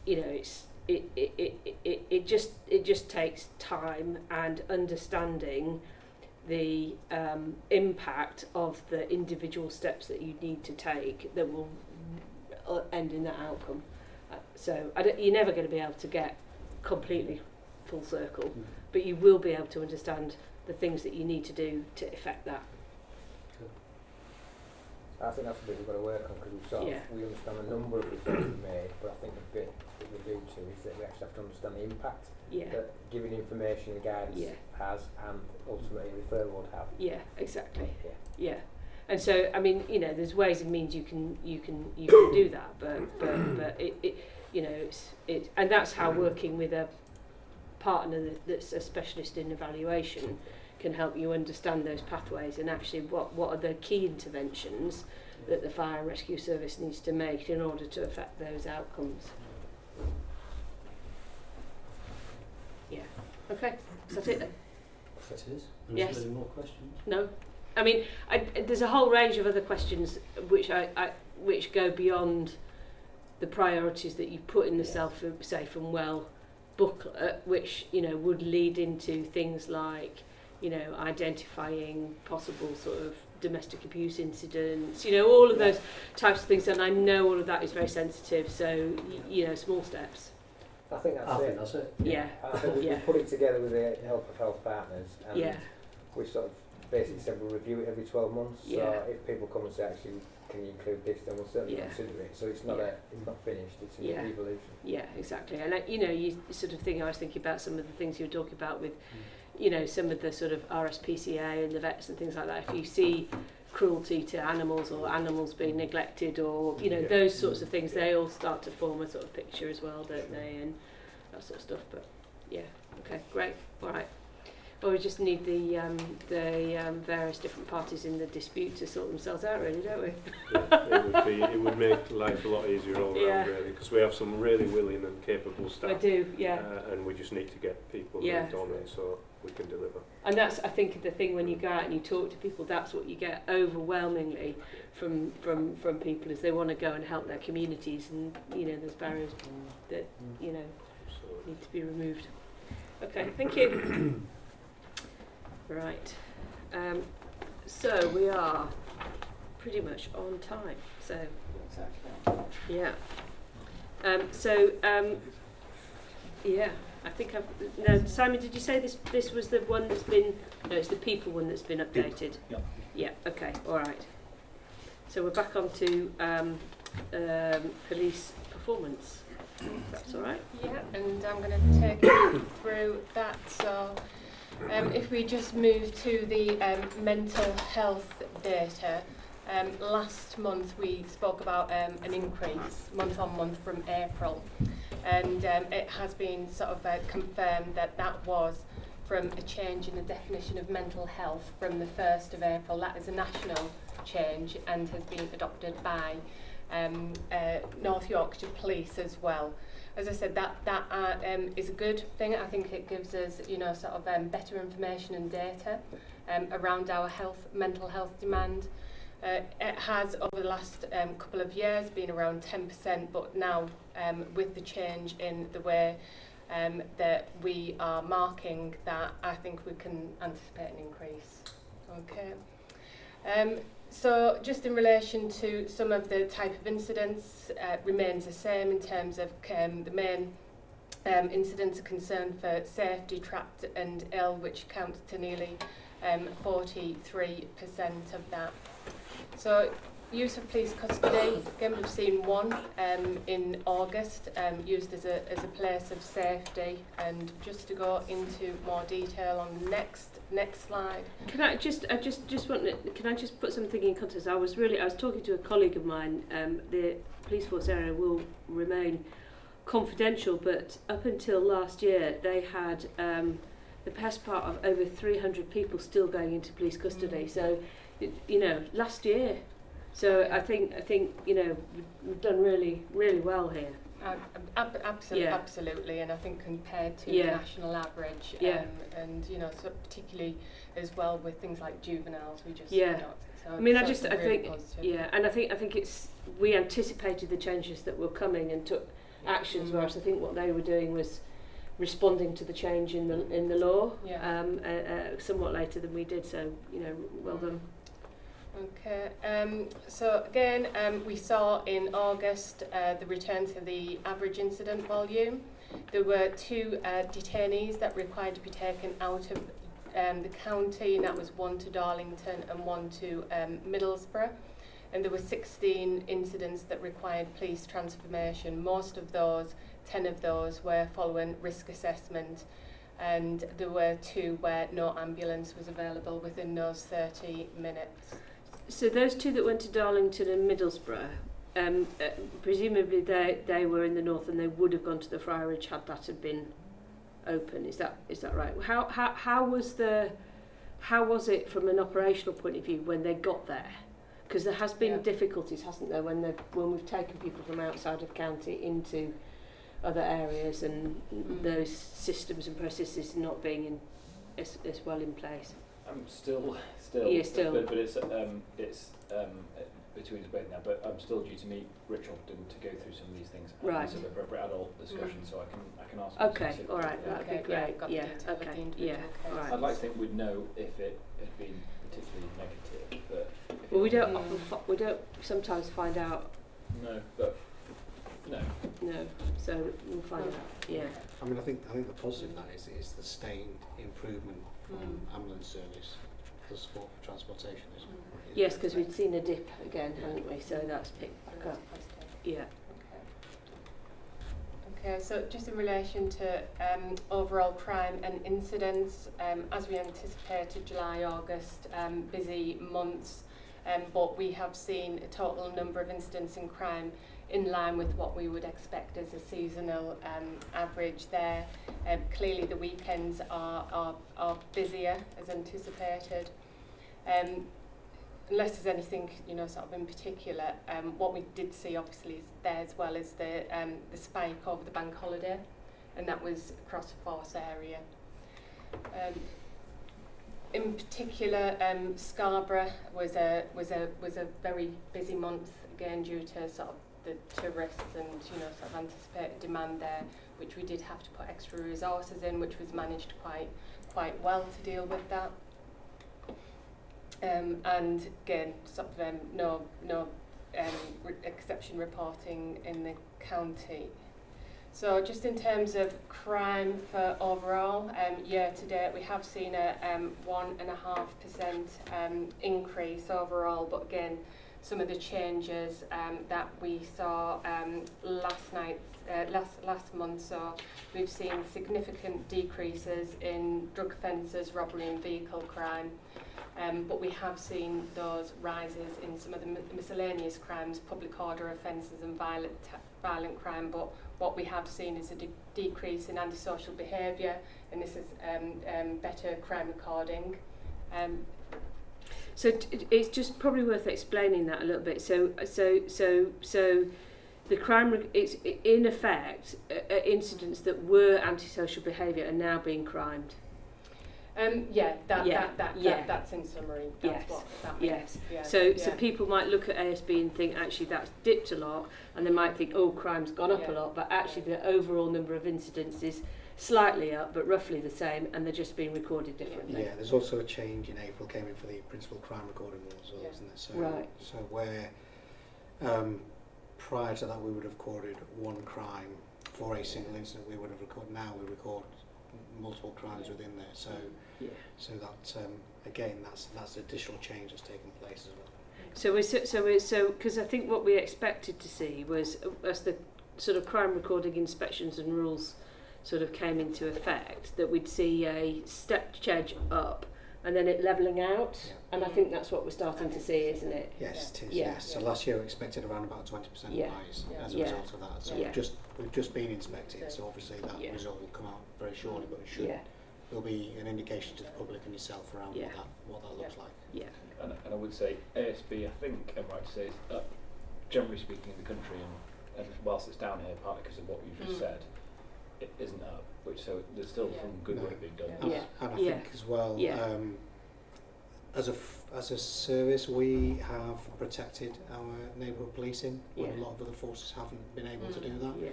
it just takes time and understanding the impact of the individual steps that you need to take that will end in that outcome. So you're never going to be able to get completely full circle, but you will be able to understand the things that you need to do to effect that. I think that's the bit we've got to work on, because we understand the number of reforms we've made, but I think the bit that we do too is that we actually have to understand the impact that giving information and guidance has, and ultimately referral would have. Yeah, exactly. Yeah. And so, I mean, you know, there's ways and means you can do that, but it you know, it's and that's how working with a partner that's a specialist in evaluation can help you understand those pathways and actually what are the key interventions that the fire and rescue service needs to make in order to affect those outcomes. Yeah. Okay. Is that it then? That is. Yes. Any more questions? No. I mean, there's a whole range of other questions which go beyond the priorities that you put in the Safe and Well booklet, which, you know, would lead into things like, you know, identifying possible sort of domestic abuse incidents, you know, all of those types of things. And I know all of that is very sensitive, so, you know, small steps. I think that's it. Yeah. I think we put it together with the help of health partners, and we sort of basically said we'll review it every 12 months. So if people come and say, actually, can you include this, then we'll certainly consider it. So it's not it's not finished, it's an evolution. Yeah, exactly. And you know, you sort of think, I was thinking about some of the things you were talking about with, you know, some of the sort of RSPCA and the vets and things like that. If you see cruelty to animals or animals being neglected or, you know, those sorts of things, they all start to form a sort of picture as well, don't they? And that sort of stuff. But yeah, okay, great, all right. Well, we just need the various different parties in the dispute to sort themselves out, really, don't we? It would make life a lot easier all around, really, because we have some really willing and capable staff. I do, and we just need to get people moved on, and so we can deliver. And that's, I think, the thing when you go out and you talk to people, that's what you get overwhelmingly from people, is they want to go and help their communities, and, you know, there's barriers that, you know, need to be removed. Okay, thank you. Right, so we are pretty much on time. So yeah. I think I've. No, Simon, did you say this was the one that's been? No, it's the people one that's been updated. Yeah. Yeah. Okay. All right. So we're back on to police performance. That's all right. Yeah, and I'm going to take you through that. So. If we just move to the mental health data, last month we spoke about an increase month on month from April, and it has been sort of confirmed that was from a change in the definition of mental health from the 1st of April. That is a national change and has been adopted by North Yorkshire Police as well. As I said, that is a good thing. I think it gives us, you know, sort of better information and data around our mental health demand. It has, over the last couple of years, been around 10%, but now with the change in the way that we are marking that, I think we can anticipate an increase. Okay. So just in relation to some of the type of incidents, remains the same in terms of the main incidents are concerned for safety, trapped and ill, which counts to nearly 43% of that. So use of police custody, again we've seen one in August, used as a place of safety. And just to go into more detail on the next slide. Can I just put something in context? I was talking to a colleague of mine. The police force area will remain confidential, but up until last year they had the best part of over 300 people still going into police custody. So, you know, last year. So I think you know, we've done really well here. Absolutely, and I think compared to the national average, and you know, so particularly as well with things like juveniles, we just so I mean, I think and I think it's, we anticipated the changes that were coming and took actions, whereas I think what they were doing was responding to the change in the law Yeah. somewhat later than we did. So well done. Okay, so again, we saw in August the return to the average incident volume. There were 2 detainees that required to be taken out of the county, and that was 1 to Darlington and 1 to Middlesbrough. And there were 16 incidents that required police transformation. Most of those, 10 of those, were following risk assessment, and there were 2 where no ambulance was available within those 30 minutes. So those 2 that went to Darlington and Middlesbrough, presumably they were in the north, and they would have gone to the Friarage had that had been open. Is that right? How was it from an operational point of view when they got there? Because there has been difficulties, hasn't there, when we've taken people from outside of county into other areas, and those systems and processes not being as well in place. I'm still. Yeah, still. But it's between us both now. But I'm still due to meet Rich Ogden to go through some of these things. Right. It's an appropriate adult discussion, so I can ask. Okay, all right, that'd be great. Yeah, okay, yeah, all right. I'd like to think we'd know if it had been particularly negative, but. Well, we don't we don't sometimes find out. No, but no. No, so we'll find out. Yeah. I mean, I think the positive of that is the sustained improvement from ambulance service for support for transportation, isn't it? Yes, because we'd seen a dip again, hadn't we? So that's picked back up. Yeah. Okay, so just in relation to overall crime and incidents, as we anticipated, July, August, busy months, but we have seen a total number of incidents in crime in line with what we would expect as a seasonal average there. Clearly the weekends are busier as anticipated. Unless there's anything, sort of in particular, what we did see obviously is there as well as the spike over the bank holiday, and that was across a force area. In particular, Scarborough was a very busy month again due to sort of the tourists and sort of anticipated demand there, which we did have to put extra resources in, which was managed quite well to deal with that. And again, sort of no exception reporting in the county. So just in terms of crime for overall, year to date, we have seen a 1.5% increase overall, but again, some of the changes that we saw last month, so we've seen significant decreases in drug offences, robbery and vehicle crime. But we have seen those rises in some of the miscellaneous crimes, public order offences and violent crime, but what we have seen is a decrease in antisocial behaviour, and this is better crime recording. So it's just probably worth explaining that a little bit. So the crime, it's in effect incidents that were antisocial behaviour are now being crimed. That's in summary. That's what that means. Yes. Yeah. So people might look at ASB and think actually that's dipped a lot, and they might think crime's gone up a lot, but actually the overall number of incidents is slightly up, but roughly the same, and they're just being recorded differently. Yeah, there's also a change in April came in for the principal crime recording law as well, isn't there? So, right. So where prior to that we would have recorded one crime for a single incident, we would have recorded. Now we record multiple crimes within there. So. Yeah. So that again, that's additional change that's taken place as well. So because I think what we expected to see was as the sort of crime recording inspections and rules sort of came into effect, that we'd see a step change up and then it levelling out, and I think that's what we're starting to see, isn't it? Yes, it is. Yes. So last year we expected around about 20% rise as a result of that. So we've just been inspected, so obviously that result will come out very shortly, but it should. There'll be an indication to the public and yourself around what that looks like. Yeah. And I would say ASB, I think I'm right to say, is up, generally speaking, in the country, and whilst it's down here, partly because of what you just said, it isn't up, which so there's still some good work being done. And I think as well, as a service, we have protected our neighbourhood policing when a lot of other forces haven't been able to do that. Yeah.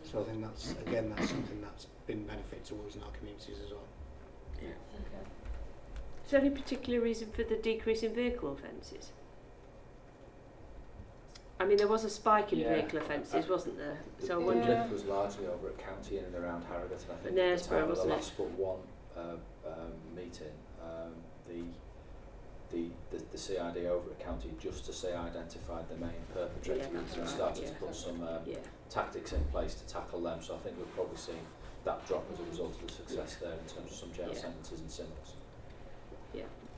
So I think that's something that's been benefit to us in our communities as well. Yeah. Okay. Is there any particular reason for the decrease in vehicle offences? I mean, there was a spike in Yeah. vehicle offences, wasn't there? So I The wonder. Yeah. lift was largely over at County in and around Harrogate, and I think Knaresborough, at the time of the wasn't it? last but one meeting, the CID over at County just to say identified the main perpetrator Yeah, groups that's and right, started yeah. to put some Yeah. tactics in place to tackle them. So I think we've probably seen that drop as a result of the success there in terms of some jail Yeah. sentences and similar.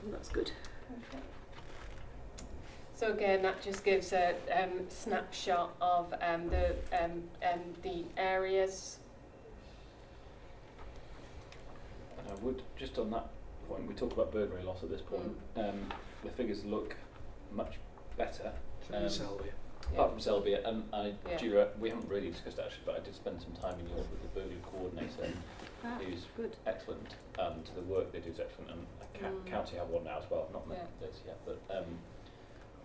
That's good. Okay. So again, that just gives a snapshot of the areas. And I would, just on that point, we talk about burglary loss at this point, the figures look much better. Selby. Apart from Selby, and Yeah. Julia, we haven't really discussed it actually, but I did spend some time in York with the burglary coordinator, who's Good. excellent, and the work they do is excellent, and County have one now as well, not Yeah. this yet, but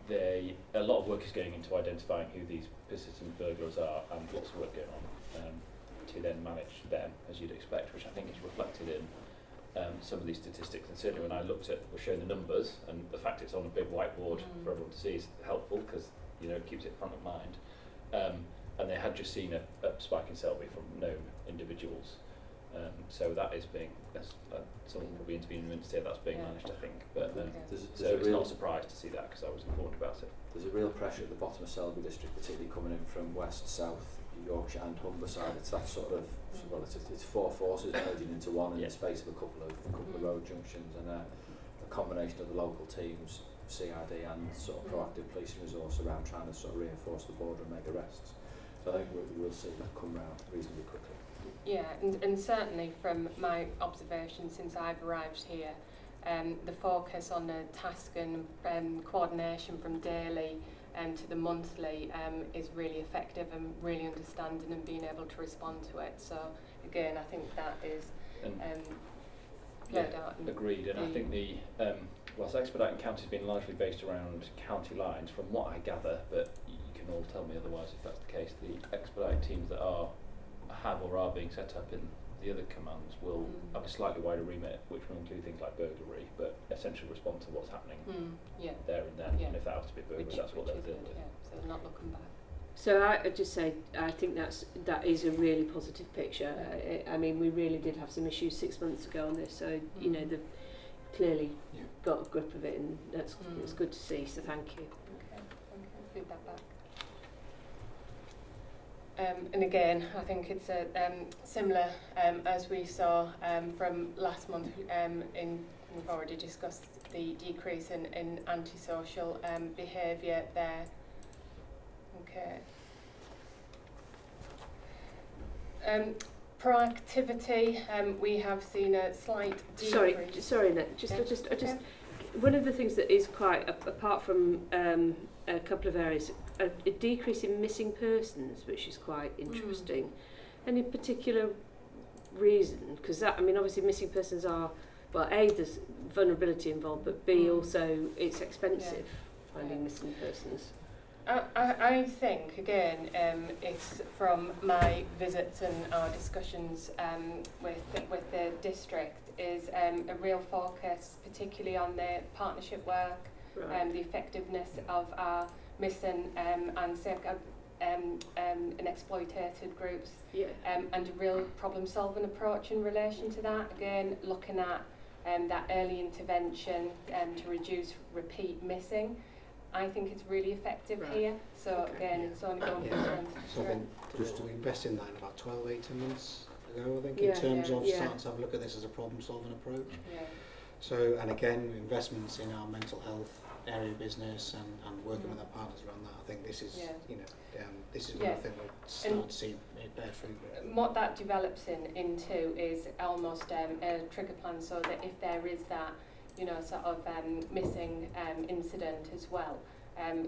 a lot of work is going into identifying who these persistent burglars are, and lots of work going on to then manage them, as you'd expect, which I think is reflected in some of these statistics. And certainly when I looked at, we're showing the numbers, and the fact it's on a big whiteboard for everyone to see is helpful, because it keeps it front of mind. And they had just seen a spike in Selby from known individuals. So that is being, someone will be intervening and say that's being managed, I think. But so it's not a surprise to see that, because I was informed about it. There's a real pressure at the bottom of Selby district, particularly coming in from west, south, Yorkshire and Humberside. It's that sort of, well, it's four forces merging into one in the space of a couple of road junctions, and a combination of the local teams, CID and sort of proactive policing resource around trying to sort of reinforce the border and make arrests. So I think we'll see that come round reasonably quickly. Yeah, and certainly from my observation since I've arrived here, the focus on the task and coordination from daily to the monthly is really effective, and really understanding and being able to respond to it. So again, I think that is played out. Agreed, and I think whilst Expediting County has been largely based around county lines, from what I gather, but you can all tell me otherwise if that's the case, the Expediting teams that have or are being set up in the other commands will have a slightly wider remit, which will include things like burglary, but essentially respond to what's happening there and then. Yeah. And if that has to be burglary, that's what they'll deal with. Yeah, so they're not looking back. So I'd just say I think that is a really positive picture. I mean, we really did have some issues 6 months ago on this, so they've clearly got a grip of it, and it's good to see. So thank you. Okay, feed that back. And again, I think it's a similar as we saw from last month. We've already discussed the decrease in antisocial behaviour there. Okay. Proactivity, we have seen a slight decrease. Sorry, Nick. One of the things that is quite apart from a couple of areas, a decrease in missing persons, which is quite interesting. Any particular reason? Because obviously missing persons are, well, A, there's vulnerability involved, but B, also it's expensive finding missing persons. I think, again, it's from my visits and our discussions with the district, is a real focus, particularly on the partnership work, the effectiveness of our missing and safeguard and exploitated groups, and a real problem-solving approach in relation to that. Again, looking at that early intervention to reduce repeat missing. I think it's really effective here. So again, it's only going from strength to So I strength. think we invested in that in about 12, 18 months ago, I think, in terms of starting to have a look at this as a problem-solving approach. Yeah. So, and again, investments in our mental health area business and working with our partners around that. I think this is, this is where I think we'll start to see it bear fruit. What that develops into is almost a trigger plan, so that if there is that, sort of missing incident as well,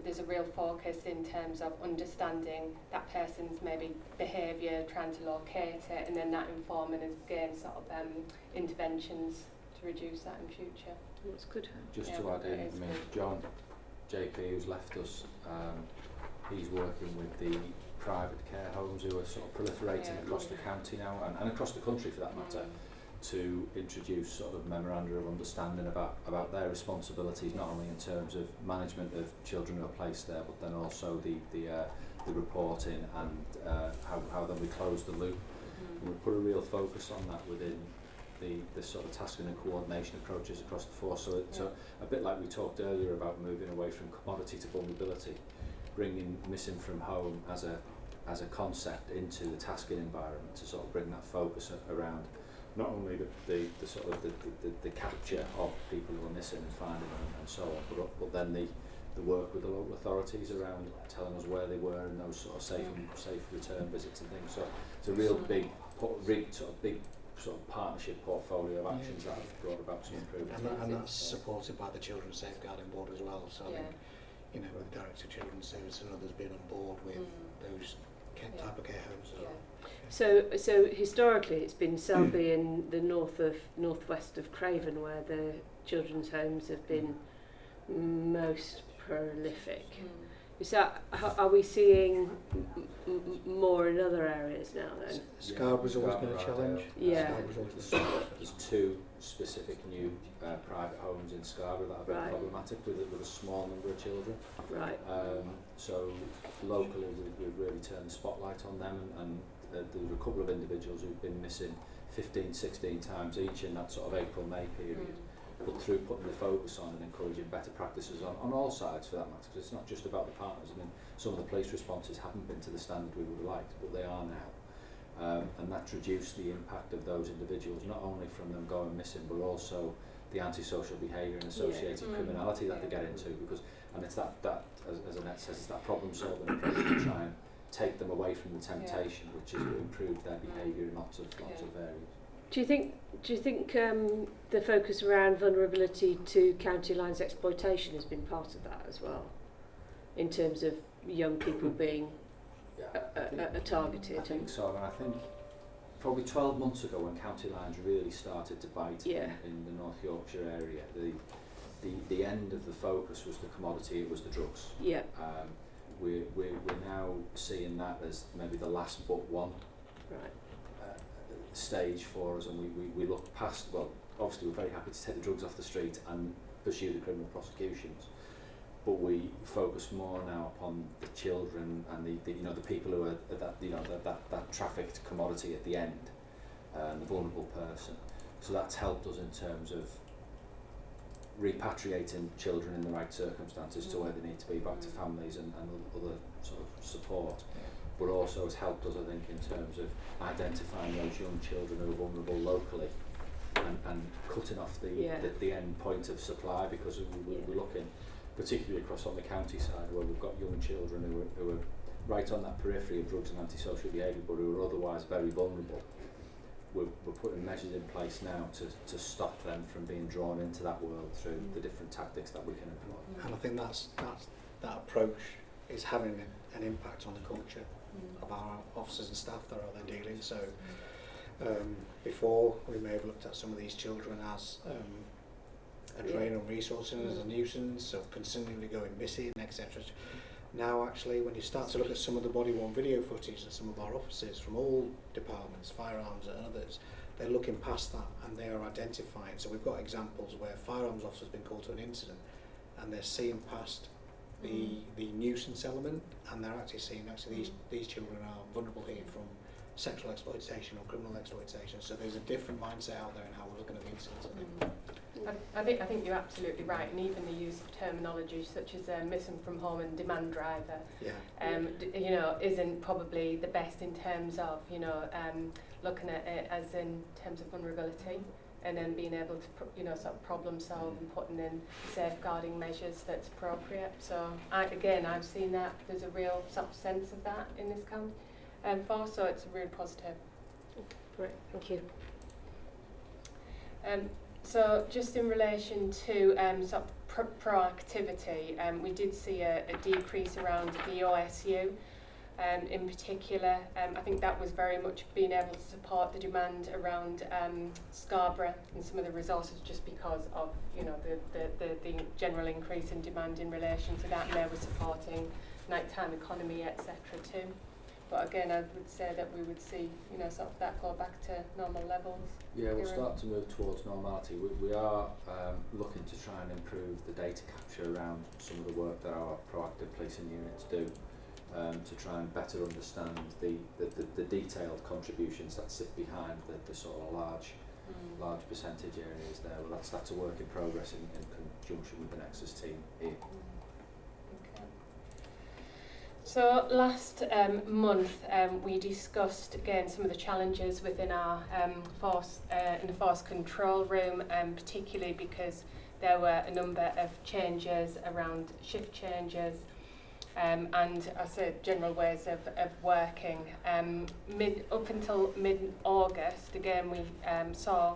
there's a real focus in terms of understanding that person's maybe behaviour, trying to locate it, and then that informing again sort of interventions to reduce that in future. That's good. Just Yeah, to add in, it I is mean, good. John, JP, who's left us, he's working with the private care homes who are sort of proliferating Yeah. across the county now, and across the country for that matter, to introduce sort of memoranda of understanding about their responsibilities, not only in terms of management of children who are placed there, but then also the reporting and how then we close the loop. And we put a real focus on that within the sort of tasking and coordination approaches across the force. So it's a bit like we talked earlier about moving away from commodity to vulnerability, bringing missing from home as a concept into the tasking environment to sort of bring that focus around not only the sort of the capture of people who are missing and finding them and so on, but then the work with the local authorities around telling us where they were and those sort of safe return visits and things. So it's a real big sort of partnership portfolio of actions that have brought about some improvement. And that's supported by the Children's Safeguarding Board as well. So I think, you know, the Director of Children's Service and others being on board with those type of care homes as well. So historically it's been Selby in the northwest of Craven where the children's homes have been most prolific. Is that, are we seeing more in other areas now then? Scarborough's always been a challenge. Yeah. There's two specific new private homes in Scarborough that have been problematic with a small number of children. Right. So locally we've really turned the spotlight on them, and there were a couple of individuals who've been missing 15, 16 times each in that sort of April-May period. But through putting the focus on and encouraging better practices on all sides for that matter, because it's not just about the partners. I mean, some of the police responses haven't been to the standard we would have liked, but they are now. And that's reduced the impact of those individuals, not only from them going missing, but also the antisocial behaviour and associated criminality that they get into. And it's that as Annette says, it's that problem solving approach to try and take them away from the temptation, which has improved their behaviour in lots of areas. Do you think the focus around vulnerability to county lines exploitation has been part of that as well, in terms of young people being targeted? I think so, and I think probably 12 months ago when county lines really started to bite in the North Yorkshire area, the end of the focus was the commodity, it was the drugs. Yeah. We're now seeing that as maybe the last but one. Right. Stage for us, and we look past, well, obviously we're very happy to take the drugs off the street and pursue the criminal prosecutions, but we focus more now upon the children and the people who are that trafficked commodity at the end, and the vulnerable person. So that's helped us in terms of repatriating children in the right circumstances to where they need to be, back to families and other sort of support. But also it's helped us, I think, in terms of identifying those young children who are vulnerable locally and cutting off the end point of supply, because we're looking particularly across on the county side where we've got young children who are right on that periphery of drugs and antisocial behaviour, but who are otherwise very vulnerable. We're putting measures in place now to stop them from being drawn into that world through the different tactics that we can employ. And I think that approach is having an impact on the culture of our officers and staff that are there dealing. So before we may have looked at some of these children as a drain on resources, as a nuisance, of continually going missing, etc. Now actually when you start to look at some of the body-worn video footage of some of our officers from all departments, firearms and others, they're looking past that and they are identifying. So we've got examples where firearms officers have been called to an incident and they're seeing past the nuisance element, and they're actually seeing these children are vulnerable here from sexual exploitation or criminal exploitation. So there's a different mindset out there in how we're looking at the incidents. I think you're absolutely right, and even the use of terminology such as missing from home and demand driver, isn't probably the best in terms of looking at it as in terms of vulnerability, and then being able to sort of problem solve and putting in safeguarding measures that's appropriate. So I've seen that there's a real sort of sense of that in this county, so it's really positive. Great, thank you. So just in relation to sort of proactivity, we did see a decrease around the OSU. in particular. I think that was very much being able to support the demand around Scarborough and some of the resources, just because of the general increase in demand in relation to that, and they were supporting nighttime economy, etc. too. But again, I would say that we would see, sort of that go back to normal levels. Yeah, we'll start to move towards normality. We are looking to try and improve the data capture around some of the work that our proactive policing units do, to try and better understand the detailed contributions that sit behind the sort of large percentage areas there. Well, that's a work in progress in conjunction with the Nexus team here. So last month we discussed again some of the challenges within our in the force control room, particularly because there were a number of changes around shift changes and I said general ways of working. Up until mid-August, again we saw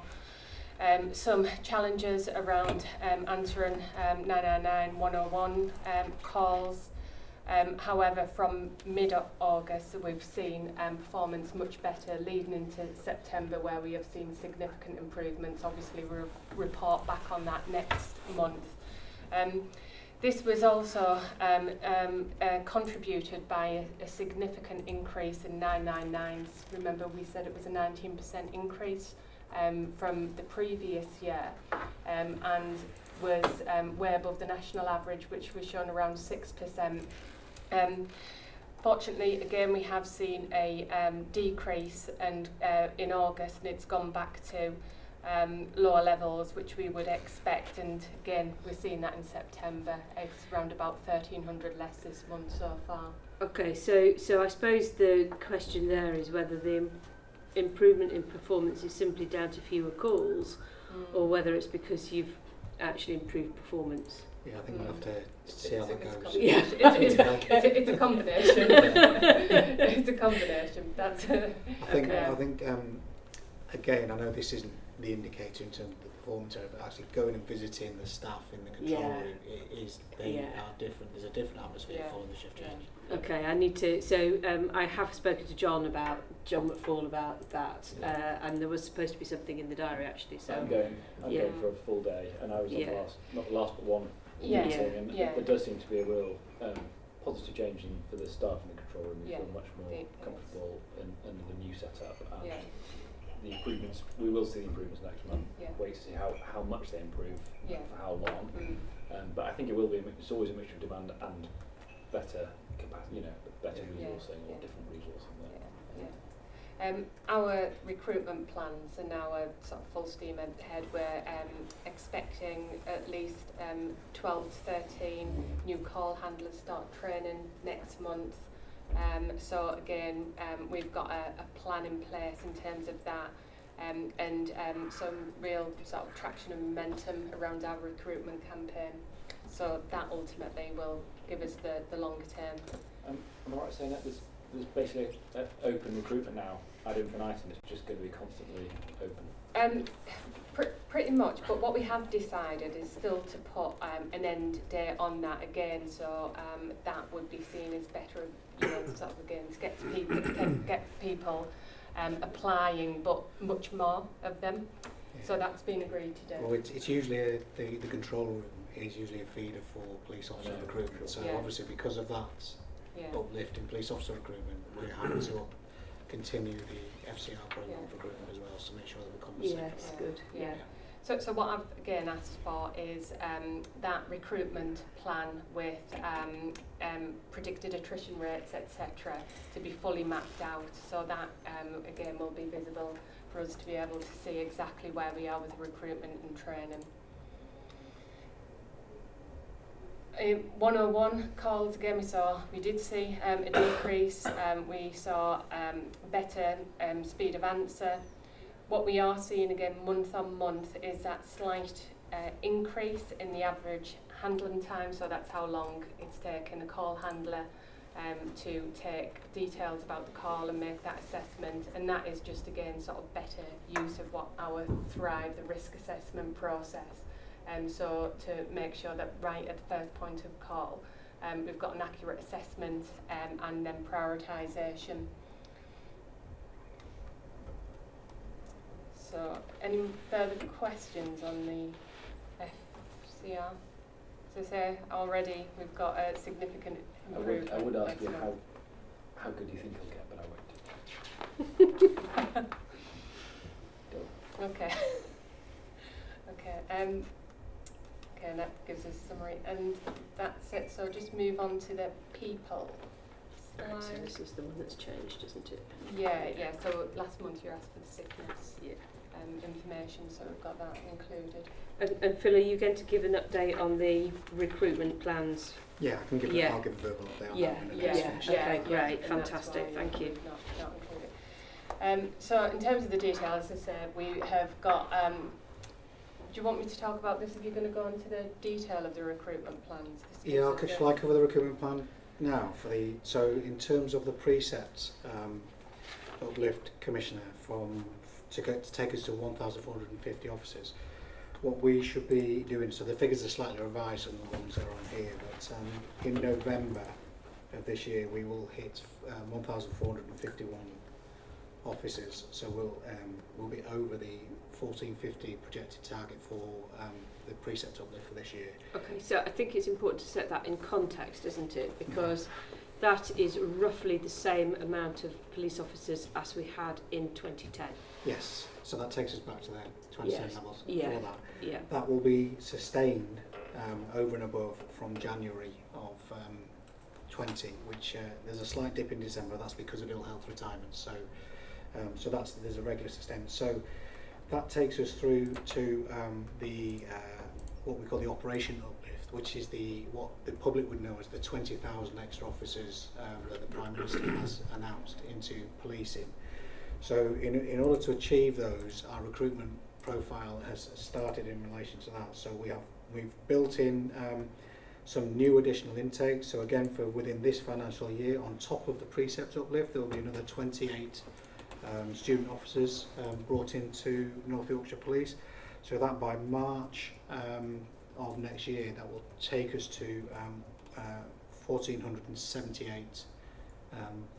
some challenges around answering 999 101 calls. However, from mid-August, we've seen performance much better leading into September, where we have seen significant improvements. Obviously, we'll report back on that next month. This was also contributed by a significant increase in 999s. Remember, we said it was a 19% increase from the previous year, and was way above the national average, which was shown around 6%. Fortunately, again, we have seen a decrease and in August, and it's gone back to lower levels, which we would expect. And again, we're seeing that in September. It's around about 1,300 less this month so far. Okay, so I suppose the question there is whether the improvement in performance is simply down to fewer calls, or whether it's because you've actually improved performance. Yeah, I think we'll have to see how that goes. Yeah. It's a combination. It's a combination. That's. I think again, I know this isn't the indicator in terms of the performance area, but actually going and visiting the staff in the control room, they are different. There's a different atmosphere following the shift change. Okay, I need to. So I have spoken to John McFall about that, and there was supposed to be something in the diary actually. So I'm going for a full day, and I was on not the last but one meeting, and there does seem to be a real positive change for the staff in the control room. We feel much more comfortable under the new setup, and the improvements. We will see the improvements next month. Wait to see how much they improve, for how long. But I think it will be. It's always a mixture of demand and better capacity, better resourcing or different resourcing there. Our recruitment plans are now sort of full steam ahead. We're expecting at least 12 to 13 new call handlers start training next month. So again, we've got a plan in place in terms of that, and some real sort of traction and momentum around our recruitment campaign. So that ultimately will give us the longer term. Am I right in saying that there's basically open recruitment now ad infinitum? It's just going to be constantly open? Pretty much, but what we have decided is still to put an end date on that again, so that would be seen as better, sort of again to get people applying, but much more of them. So that's been agreed to do. Well, it's usually the control room is usually a feeder for police officer recruitment. So obviously, because of that uplift in police officer recruitment, we're having to continue the FCR programme of recruitment as well, to make sure that we're compensating for that. Good. So what I've again asked for is that recruitment plan with predicted attrition rates, etc., to be fully mapped out. So that again will be visible for us to be able to see exactly where we are with recruitment and training. 101 calls again, we did see a decrease. We saw better speed of answer. What we are seeing again month on month is that slight increase in the average handling time. So that's how long it's taken a call handler to take details about the call and make that assessment. And that is just again sort of better use of what our Thrive, the risk assessment process. So to make sure that right at the first point of call, We've got an accurate assessment and then prioritisation. So, any further questions on the FCR? So say already we've got a significant improvement. I would ask next you month. how good do you think I'll get, but I won't. Okay. Okay. Okay, and that gives us a summary, and that's it. So just move on to the people So slide. this is the one that's changed, isn't it? Yeah, yeah. So last month you asked for the sickness Yeah. information, so we've got that included. And Phil, are you going to give an update on the recruitment plans? Yeah, I can give Yeah. I'll give a verbal update on Yeah, that when yeah, it's yeah. finished. Okay, great, and that's fantastic, why thank you. we've not included. So in terms of the details, as I said, we have got. Do you want me to talk about this? If you're going to go into the detail of the recruitment plans, this Yeah, gives us shall I cover the recruitment plan now? So in terms of the precepts uplift commissioner to take us to 1,450 officers, what we should be doing, so the figures are slightly revised from the ones that are on here, but in November of this year we will hit 1,451 officers, so we'll be over the 1,450 projected target for the precept uplift for this year. Okay, so I think it's important to set that in context, isn't it? Because that is roughly the same amount of police officers as we had in 2010. Yes, so that takes us back to the 2010 Yes. levels Yeah. for that. Yeah. That will be sustained over and above from January of 20, which there's a slight dip in December. That's because of ill health retirement. So there's a regular sustainment. So that takes us through to what we call the operation uplift, which is what the public would know as the 20,000 extra officers that the Prime Minister has announced into policing. So in order to achieve those, our recruitment profile has started in relation to that. So we've built in some new additional intakes. So again, for within this financial year, on top of the precept uplift, there will be another 28 student officers brought into North Yorkshire Police. So that by March of next year, that will take us to 1,478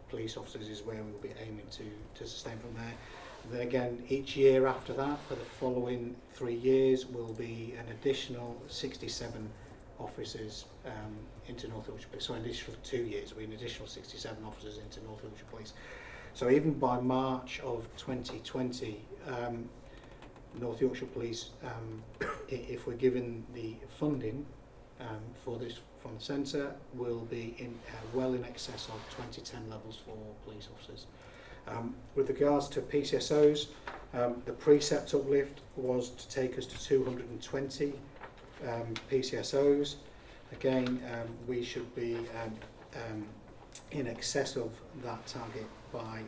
police officers is where we will be aiming to sustain from there. And then again, each year after that, for the following 3 years, will be an additional 67 officers into North Yorkshire Police. So in additional 2 years, will be an additional 67 officers into North Yorkshire Police. So even by March of 2020, North Yorkshire Police, if we're given the funding for this from the centre, will be well in excess of 2010 levels for police officers. With regards to PCSOs, the precept uplift was to take us to 220 PCSOs. Again, we should be in excess of that target by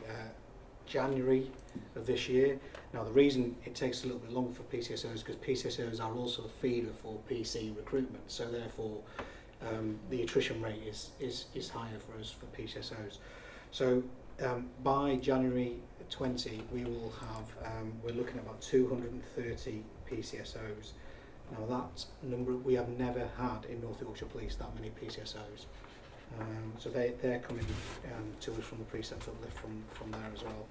January of this year. Now the reason it takes a little bit longer for PCSOs is because PCSOs are also a feeder for PC recruitment, so therefore the attrition rate is higher for us for PCSOs. So by January 20 we will have, we're looking at about 230 PCSOs. Now that number, we have never had in North Yorkshire Police that many PCSOs. So they're coming to us from the precept uplift from there as well.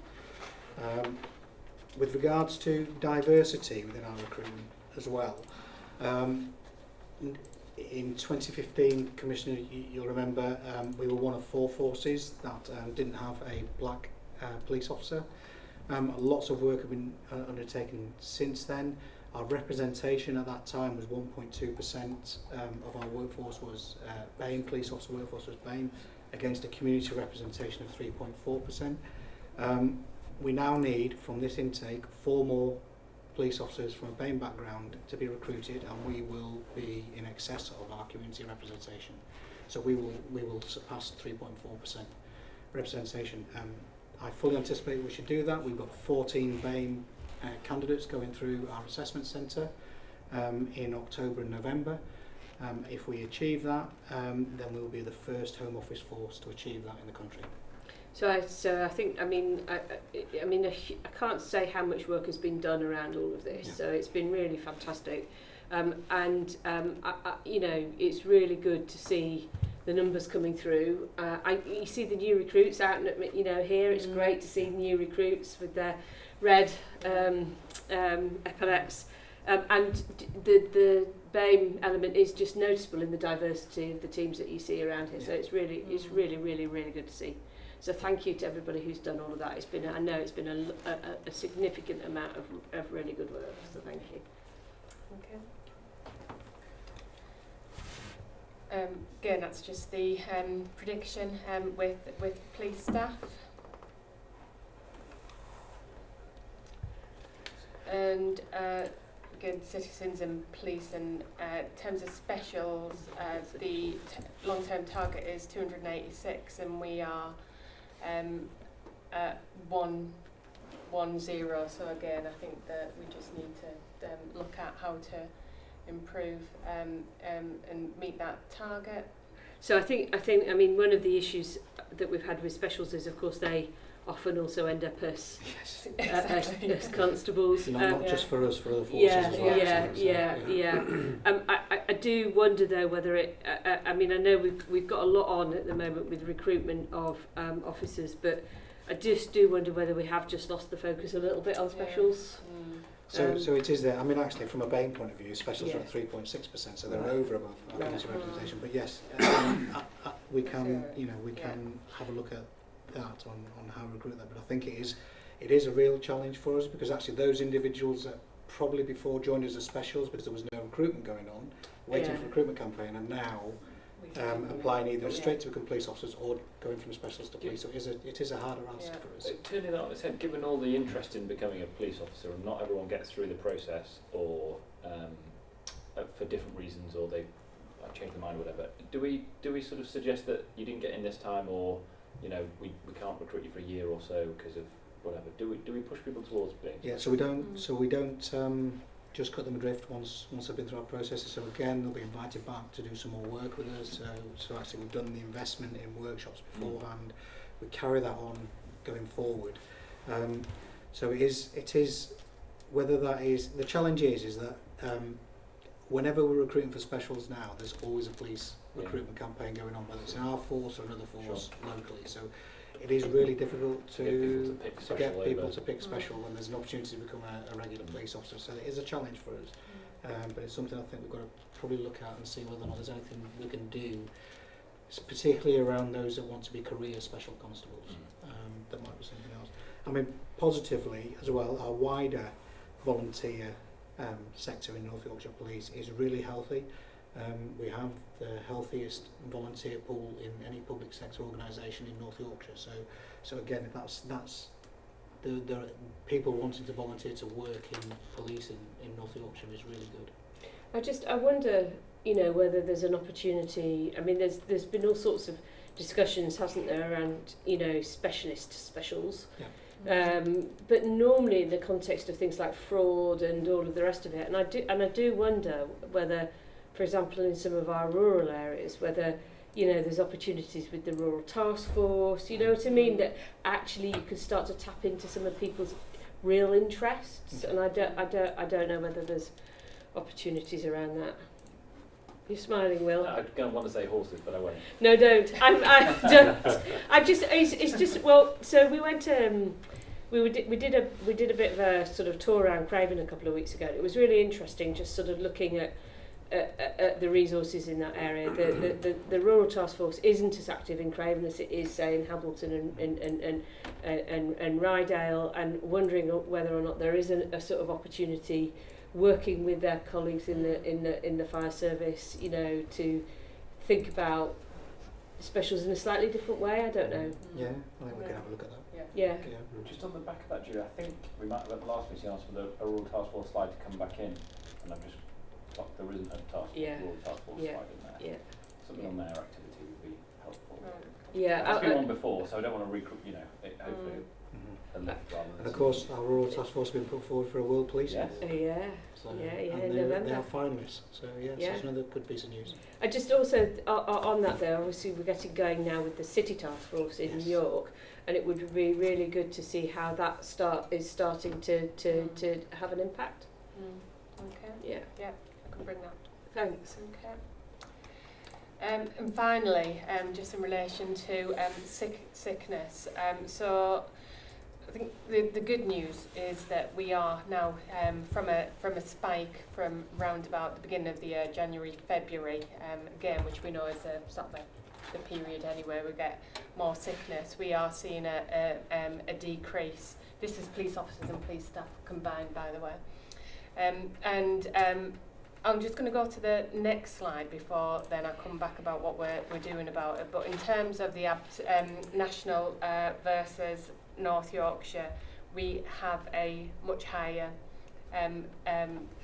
With regards to diversity within our recruitment as well, in 2015, Commissioner, you'll remember, we were one of 4 forces that didn't have a black police officer. Lots of work have been undertaken since then. Our representation at that time was 1.2% of our workforce was BAME, police officer workforce was BAME, against a community representation of 3.4%. We now need, from this intake, 4 more police officers from a BAME background to be recruited, and we will be in excess of our community representation. So we will surpass 3.4% representation. I fully anticipate we should do that. We've got 14 BAME candidates going through our assessment centre in October and November. If we achieve that, then we'll be the first Home Office force to achieve that in the country. So I think, I can't say how much work has been done around all of this. Yeah. So it's been really fantastic, you know, it's really good to see the numbers coming through. You see the new recruits out, here. It's great to see new recruits with their red epaulets. And the BAME element is just noticeable in the diversity of the teams that you see around here. So it's really, really good to see. So thank you to everybody who's done all of that. I know it's been a significant amount of really good work. So thank you. Okay. Again, that's just the prediction with police staff. And again, citizens and police, and in terms of specials, the long-term target is 286, and we are at 110. So again, I think that we just need to look at how to improve and meet that target. So I think one of the issues that we've had with specials is, of course, they often also end up as constables. Not just for us, for other forces as well. I do wonder though whether it. I know we've got a lot on at the moment with recruitment of officers, but I just do wonder whether we have just lost the focus a little bit on specials. So it is there. Actually, from a BAME point of view, specials are at 3.6%, so they're over above our community representation. But yes, we can have a look at that on how to recruit that. But I think it is a real challenge for us, because actually those individuals that probably before joined us as specials because there was no recruitment going on, waiting for a recruitment campaign, and now applying either straight to become police officers or going from specials to police. So it is a harder ask for us. Turning that on its head, given all the interest in becoming a police officer, and not everyone gets through the process, or for different reasons, or they change their mind or whatever, do we sort of suggest that you didn't get in this time, or we can't recruit you for a year or so because of whatever? Do we push people towards being? Yeah, so we don't just cut them adrift once they've been through our processes. So again, they'll be invited back to do some more work with us. So actually we've done the investment in workshops beforehand. We carry that on going forward. So it is whether that is the challenge is that whenever we're recruiting for specials now, there's always a police recruitment campaign going on, whether it's in our force or another force locally. So it is really difficult to get people to pick special when there's an opportunity to become a regular police officer. So it is a challenge for us, but it's something I think we've got to probably look at and see whether or not there's anything we can do, particularly around those that want to be career special constables. That might be something else. Positively as well, our wider volunteer sector in North Yorkshire Police is really healthy. We have the healthiest volunteer pool in any public sector organisation in North Yorkshire. So again, that's the people wanting to volunteer to work in police in North Yorkshire is really good. I wonder, whether there's an opportunity. There's been all sorts of discussions, hasn't there, around specials. Yeah. But normally in the context of things like fraud and all of the rest of it, and I do wonder whether, for example, in some of our rural areas, whether there's opportunities with the rural task force. You know what I mean? That actually you could start to tap into some of people's real interests, and I don't know whether there's opportunities around that. You're smiling, Will. No, I kind of want to say horses, but I won't. No, don't. I don't. It's just. Well, so we went. We did a bit of a sort of tour around Craven a couple of weeks ago. It was really interesting, just sort of looking at the resources in that area. The rural task force isn't as active in Craven as it is, say, in Hamilton and Rydale, and wondering whether or not there is a sort of opportunity, working with their colleagues in the fire service, to think about specials in a slightly different way. I don't know. Yeah, I think we can have a look at that. Yeah. Just on the back of that, Julie, I think we might have at the last meeting asked for a rural task force slide to come back in, and I've just clocked there isn't a rural task force slide in there. Yeah. Something on their activity would be helpful. Yeah. There's been one before, so I don't want to recruit. Hopefully. And of course, our rural task force has been put forward for a World Police. Yes. So, in they November. are finalists. So it's another good piece of news. I just also on that though, obviously we're getting going now with the City Task Force in York, and it would be really good to see how that is starting to have an impact. Okay. Yeah. Yeah, I can bring that. Thanks. Okay. And finally, just in relation to sickness, so I think the good news is that we are now from a spike from round about the beginning of the year, January, February, again, which we know is a sort of the period anyway we get more sickness. We are seeing a decrease. This is police officers and police staff combined, by the way. I'm just going to go to the next slide before then I come back about what we're doing about it. But in terms of the national versus North Yorkshire, we have a much higher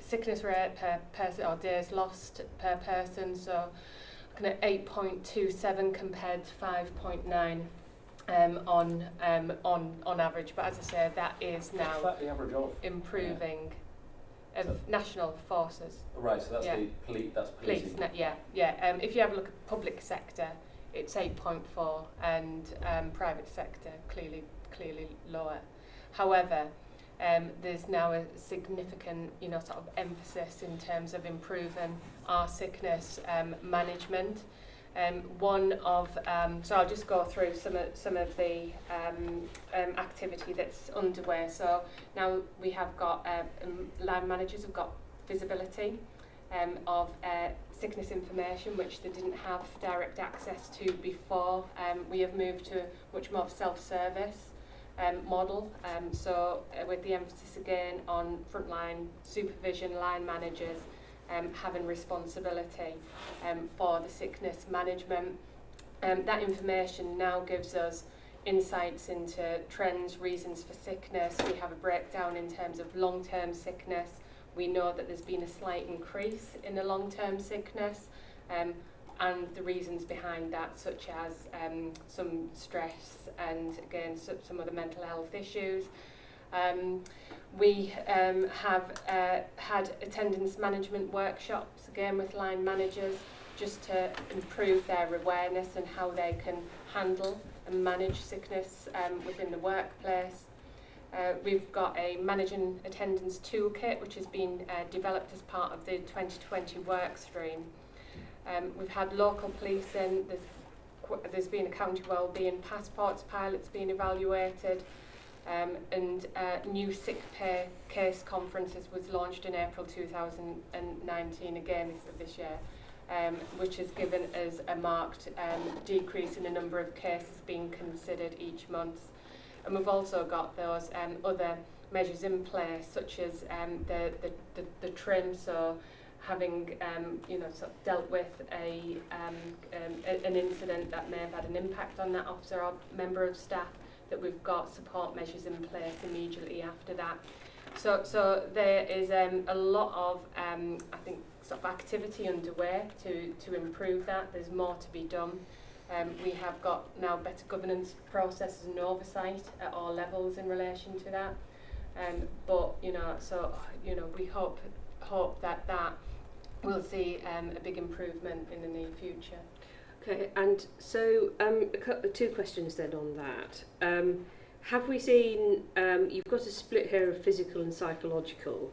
sickness rate per person, or days lost per person. So looking at 8.27 compared to 5.9 on average. But as I say, that is now Is that the average of? improving. Of So- national forces. Right, so that's Yeah. the that's policing. Yeah. If you have a look at public sector, it's 8.4, and private sector clearly lower. However, there's now a significant, sort of emphasis in terms of improving our sickness management. So I'll just go through some of the activity that's underway. So now we have got line managers have got visibility of sickness information, which they didn't have direct access to before. We have moved to much more self-service model. So with the emphasis again on frontline supervision, line managers having responsibility for the sickness management. That information now gives us insights into trends, reasons for sickness. We have a breakdown in terms of long-term sickness. We know that there's been a slight increase in the long-term sickness and the reasons behind that, such as some stress and again some other mental health issues. We have had attendance management workshops again with line managers just to improve their awareness and how they can handle and manage sickness within the workplace. We've got a managing attendance toolkit which has been developed as part of the 2020 work stream. We've had local policing, there's been a county wellbeing passports pilots being evaluated. And new sick pay case conferences was launched in April 2019, again this year, which has given us a marked decrease in the number of cases being considered each month. And we've also got those other measures in place, such as the trim, so having sort of dealt with an incident that may have had an impact on that officer or member of staff, that we've got support measures in place immediately after that. So there is a lot of I think sort of activity underway to improve that. There's more to be done. We have got now better governance processes and oversight at all levels in relation to that. But we hope that we'll see a big improvement in the near future. Okay, and so two questions then on that. Have we seen, you've got a split here of physical and psychological.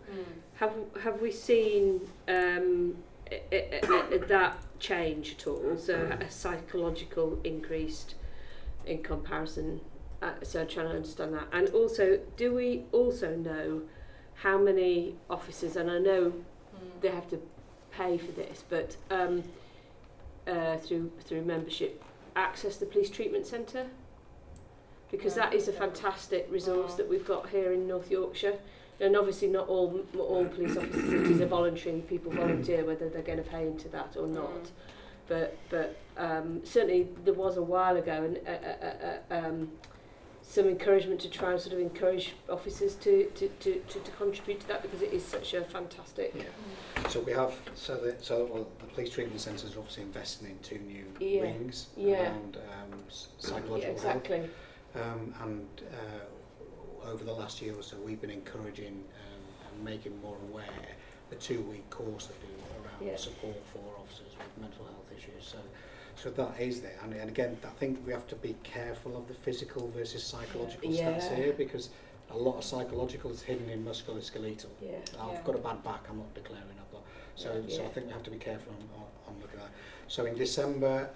Have we seen that change at all? So a psychological increased in comparison, so I'm trying to understand that. And also, do we also know how many officers, and I know they have to pay for this, but through membership, access the police treatment centre? Because that is a fantastic resource that we've got here in North Yorkshire. And obviously not all police officers, it is a voluntary, people volunteer whether they're going to pay into that or not. But certainly there was a while ago and some encouragement to try and sort of encourage officers to contribute to that, because it is such a fantastic... Yeah. So we have, the police treatment centres are obviously investing in 2 new wings around psychological exactly. health. And over the last year or so, we've been encouraging and making more aware the 2-week course they do around support for officers with mental health issues. So that is there. And again, I think we have to be careful of the physical versus psychological stats here, because a lot of psychological is hidden in musculoskeletal. I've got a bad back, I'm not declaring I've got. So Yeah. I think we have to be careful on looking at that. So in December,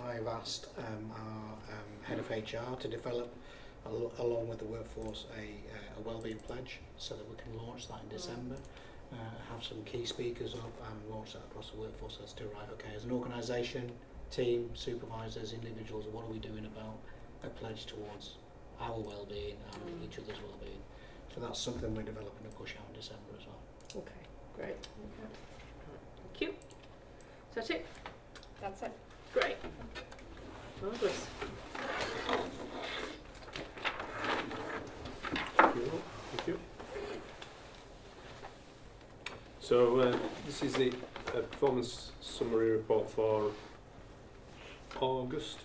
I've asked our head of HR to develop, along with the workforce, a wellbeing pledge, so that we can launch that in December. Have some key speakers up and launch that across the workforce as to, right, okay, as an organisation, team, supervisors, individuals, what are we doing about a pledge towards our well-being and each other's well-being? So that's something we're developing to push out in December as well. Okay, great. Okay. Thank you. Is that it? That's it. Great. Marvellous. Thank you. So this is the performance summary report for August.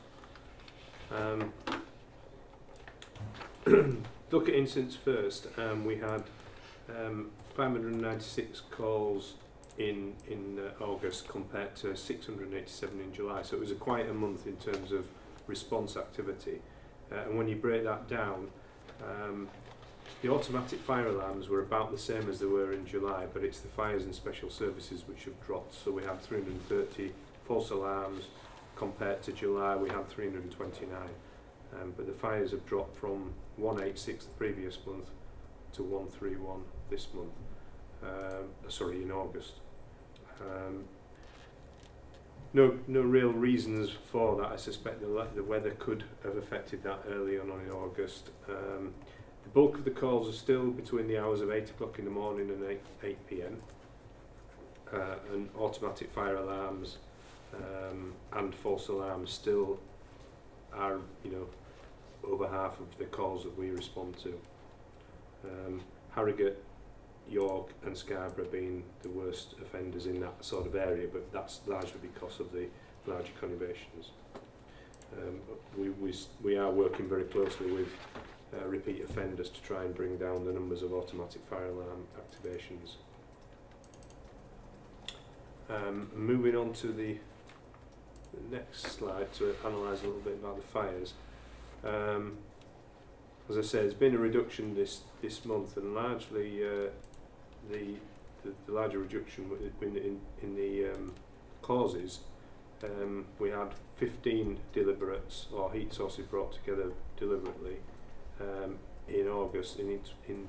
Look at incidents first. We had 596 calls in August compared to 687 in July. So it was a quieter month in terms of response activity. And when you break that down, the automatic fire alarms were about the same as they were in July, but it's the fires and special services which have dropped. So we had 330 false alarms compared to July. We had 329. But the fires have dropped from 186 the previous month to 131 this month. In August. No real reasons for that. I suspect the weather could have affected that early on in August. The bulk of the calls are still between the hours of 8 o'clock in the morning and 8 p.m. And automatic fire alarms and false alarms still are, over half of the calls that we respond to. Harrogate, York and Scarborough being the worst offenders in that sort of area, but that's largely because of the larger conurbations. We are working very closely with repeat offenders to try and bring down the numbers of automatic fire alarm activations. Moving on to the next slide to analyse a little bit about the fires. As I say, there's been a reduction this month, and largely the larger reduction in the causes. We had 15 deliberates or heat sources brought together deliberately in August. In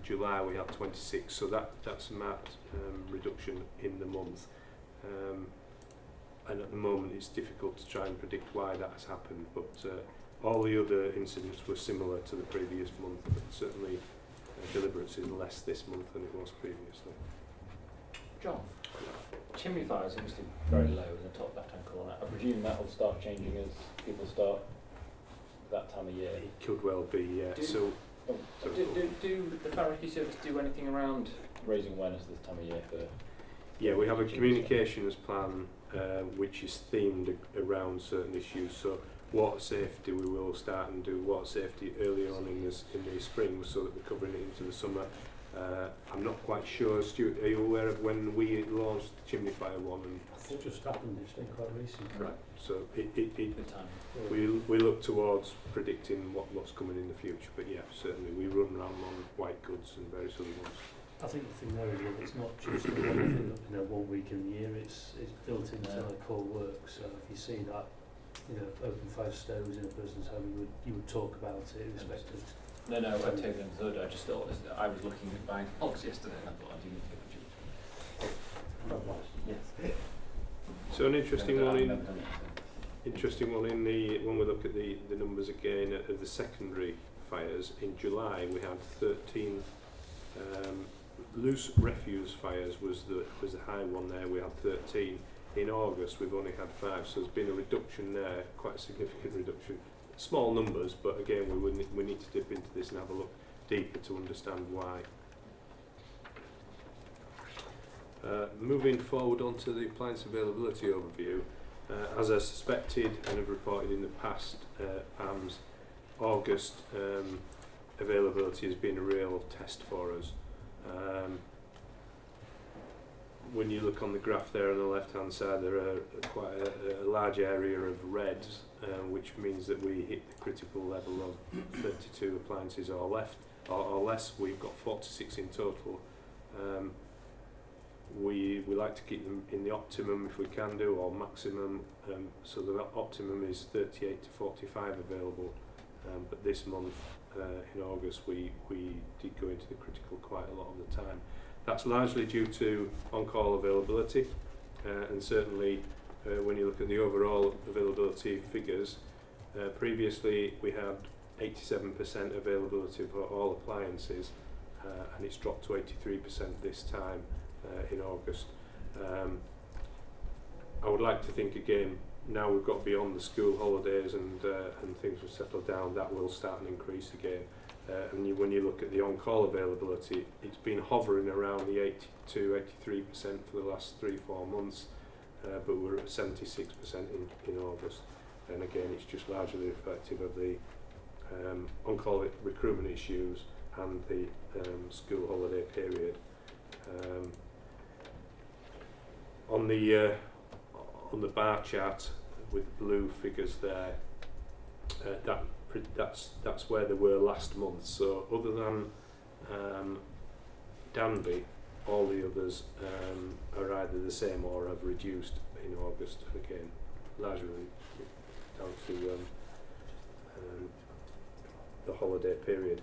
July we had 26, so that's a marked reduction in the month. And at the moment it's difficult to try and predict why that has happened, but all the other incidents were similar to the previous month, but certainly deliberates is less this month than it was previously. John, chimney fire is obviously very low in the top left-hand corner. I presume that will start changing as people start that time of year. It could well be, yeah. Do the fire rescue service do anything around raising awareness this time of year for? Yeah, we have a communications plan which is themed around certain issues. So water safety we will start and do water safety earlier on in the spring, so that we're covering it into the summer. I'm not quite sure, Stuart, are you aware of when we launched the chimney fire one? And I think it just happened, it's been quite recent. right, so Good time. we look towards predicting what's coming in the future, but yeah, certainly we run around on white goods and various other ones. I think the thing there is that it's not just the one thing, 1 week in the year, it's built into the core work. So if you see that, open fire stoves in a person's home, you would talk about it irrespective. No, I totally understood. I just thought I was looking at buying logs yesterday and I thought I'd even Yes. So an interesting No, one I've in never done it, so. interesting one in the when we look at the numbers again of the secondary fires. In July we had 13 loose refuse fires was the high one there. We had 13. In August we've only had 5, so there's been a reduction there, quite a significant reduction. Small numbers, but again we need to dip into this and have a look deeper to understand why. Moving forward onto the appliance availability overview, as I suspected and have reported in the past, PAMS, August availability has been a real test for us. When you look on the graph there on the left hand side, there are quite a large area of reds, which means that we hit the critical level of 32 appliances or less. We've got 46 in total. we like to keep them in the optimum if we can do, or maximum. So the optimum is 38 to 45 available. But this month, in August, we did go into the critical quite a lot of the time. That's largely due to on-call availability, and certainly when you look at the overall availability figures, previously we had 87% availability for all appliances, and it's dropped to 83% this time in August. I would like to think again, now we've got beyond the school holidays and things have settled down, that will start an increase again. And when you look at the on-call availability, it's been hovering around the 82-83% for the last 3-4 months, but we're at 76% in August. And again, it's just largely reflective of the on-call recruitment issues and the school holiday period. On the bar chart with blue figures there, that's where they were last month. So other than Danby, all the others are either the same or have reduced in August. Again, largely down to the holiday period.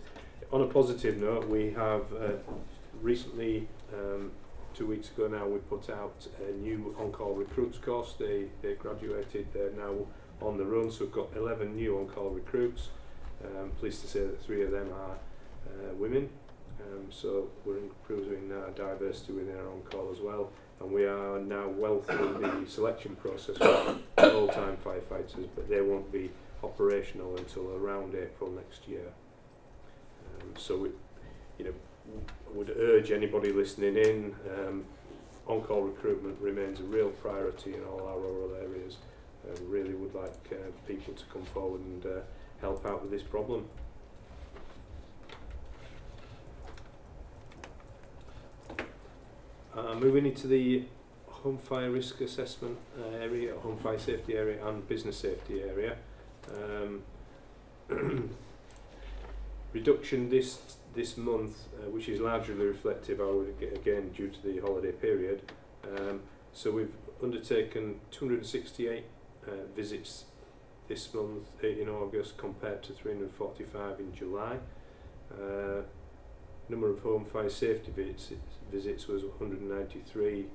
On a positive note, we have recently, 2 weeks ago now, we put out a new on-call recruits course. They graduated, they're now on their own, so we've got 11 new on-call recruits. Pleased to say that 3 of them are women, so we're improving diversity within our on-call as well, and we are now well through the selection process for full-time firefighters, but they won't be operational until around April next year. So we, would urge anybody listening in, on-call recruitment remains a real priority in all our rural areas. Really would like people to come forward and help out with this problem. Moving into the home fire risk assessment area, home fire safety area and business safety area. Reduction this month, which is largely reflective, I would again due to the holiday period. So we've undertaken 268 visits this month in August compared to 345 in July. Number of home fire safety visits was 193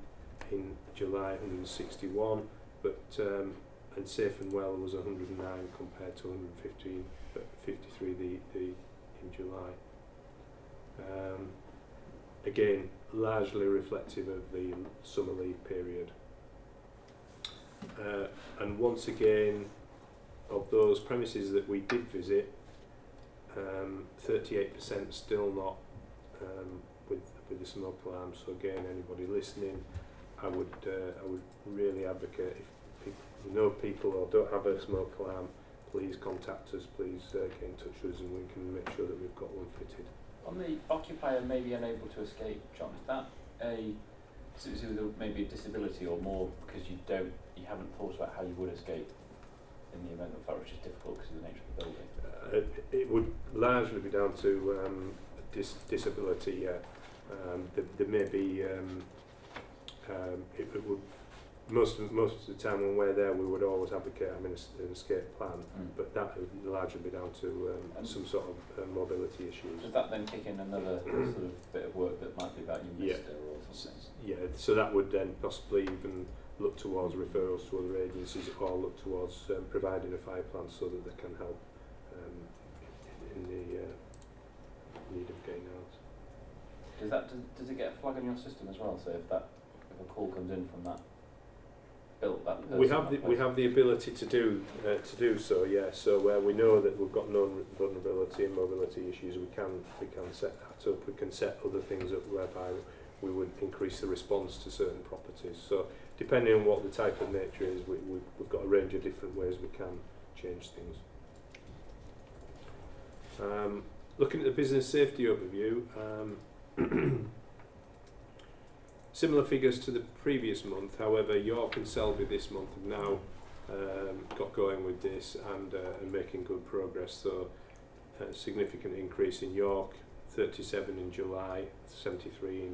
in July, 161, but and safe and well was 109 compared to 115, but 53 in July. Again, largely reflective of the summer leave period. And once again, of those premises that we did visit, 38% still not with the smoke alarm. So again, anybody listening, I would really advocate, if people know people or don't have a smoke alarm, please contact us, please get in touch with us and we can make sure that we've got one fitted. On the occupier may be unable to escape, John, is that maybe a disability or more because you haven't thought about how you would escape in the event of fire, which is difficult because of the nature of the building? It would largely be down to disability, yeah. There may be, it would, most of the time when we're there we would always advocate having an escape plan, but that would largely be down to some sort of mobility issues. Does that then kick in another sort of bit of work that might be about you missed or something? Yeah, so that would then possibly even look towards referrals to other agencies or look towards providing a fire plan so that they can help in the need of getting out. Does it get a flag on your system as well? So if a call comes in from that we have the ability to do so, yeah. So where we know that we've got known vulnerability and mobility issues, we can set that up. We can set other things up whereby we would increase the response to certain properties. So depending on what the type of nature is, we've got a range of different ways we can change things. Looking at the business safety overview, similar figures to the previous month. However, York and Selby this month have now got going with this and making good progress. So a significant increase in York, 37 in July, 73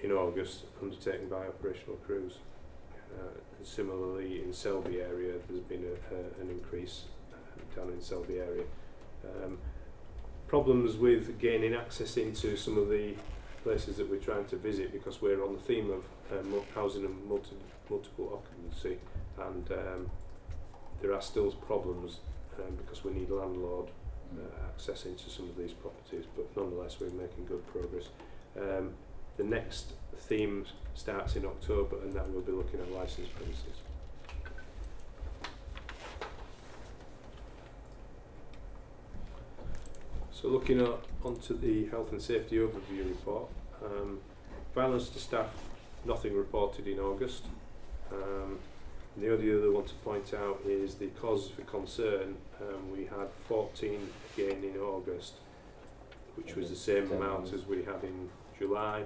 in August, undertaken by operational crews. Similarly, in Selby area, there's been an increase down in Selby area. Problems with gaining access into some of the places that we're trying to visit, because we're on the theme of housing and multiple occupancy, and there are still problems because we need landlord access into some of these properties, but nonetheless we're making good progress. The next theme starts in October, and that we'll be looking at licensed premises. So looking onto the health and safety overview report, violence to staff, nothing reported in August. The only other one to point out is the causes for concern. We had 14 again in August, which was the same amount as we had in July,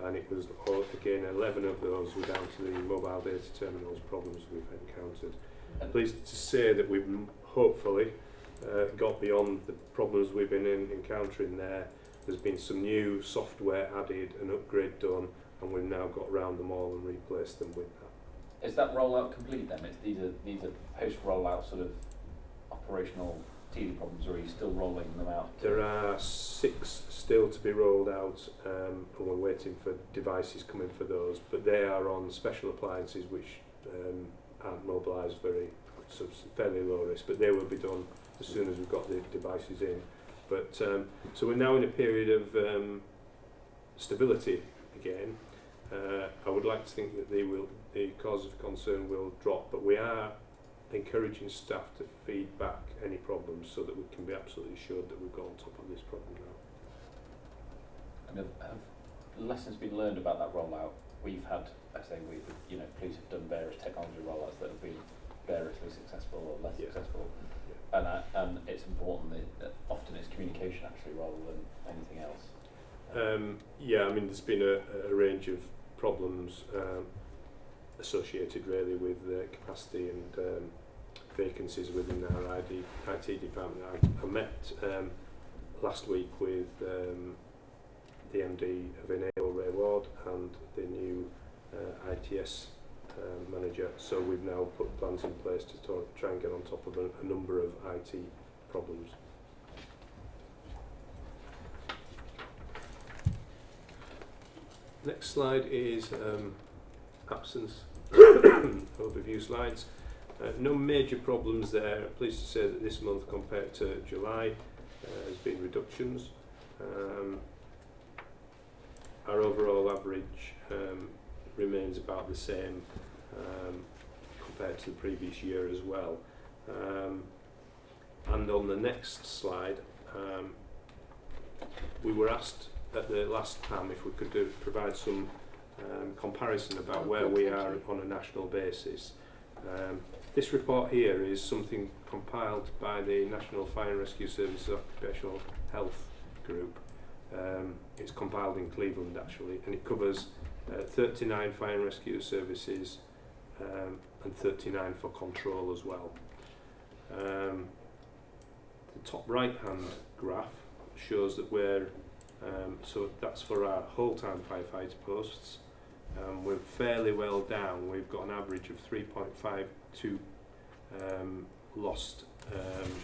and it was again 11 of those were down to the mobile data terminals problems we've encountered. I'm pleased to say that we've hopefully got beyond the problems we've been encountering there. There's been some new software added, an upgrade done, and we've now got round them all and replaced them with that. Is that rollout complete then? These are post-rollout sort of operational teething problems, or are you still rolling them out? There are 6 still to be rolled out, and we're waiting for devices coming for those, but they are on special appliances which aren't mobilised so fairly low risk, but they will be done as soon as we've got the devices in. But so we're now in a period of stability again. I would like to think that the cause of concern will drop, but we are encouraging staff to feed back any problems so that we can be absolutely sure that we've got on top of this problem now. And have lessons been learned about that rollout? We've had, police have done various technology rollouts that have been variously successful or less successful. Yeah. And it's important that often it's communication actually rather than anything else. There's been a range of problems associated really with capacity and vacancies within our IT department. I met last week with the MD of Enable, Ray Ward, and the new ITS manager, so we've now put plans in place to try and get on top of a number of IT problems. Next slide is absence overview slides. No major problems there. I'm pleased to say that this month compared to July has been reductions. Our overall average remains about the same compared to the previous year as well. And on the next slide, we were asked at the last time if we could provide some comparison about where we are on a national basis. This report here is something compiled by the National Fire and Rescue Service Occupational Health Group. It's compiled in Cleveland actually, and it covers 39 fire and rescue services and 39 for control as well. The top right hand graph shows that we're so that's for our whole-time firefighter posts. We're fairly well down. We've got an average of 3.52 lost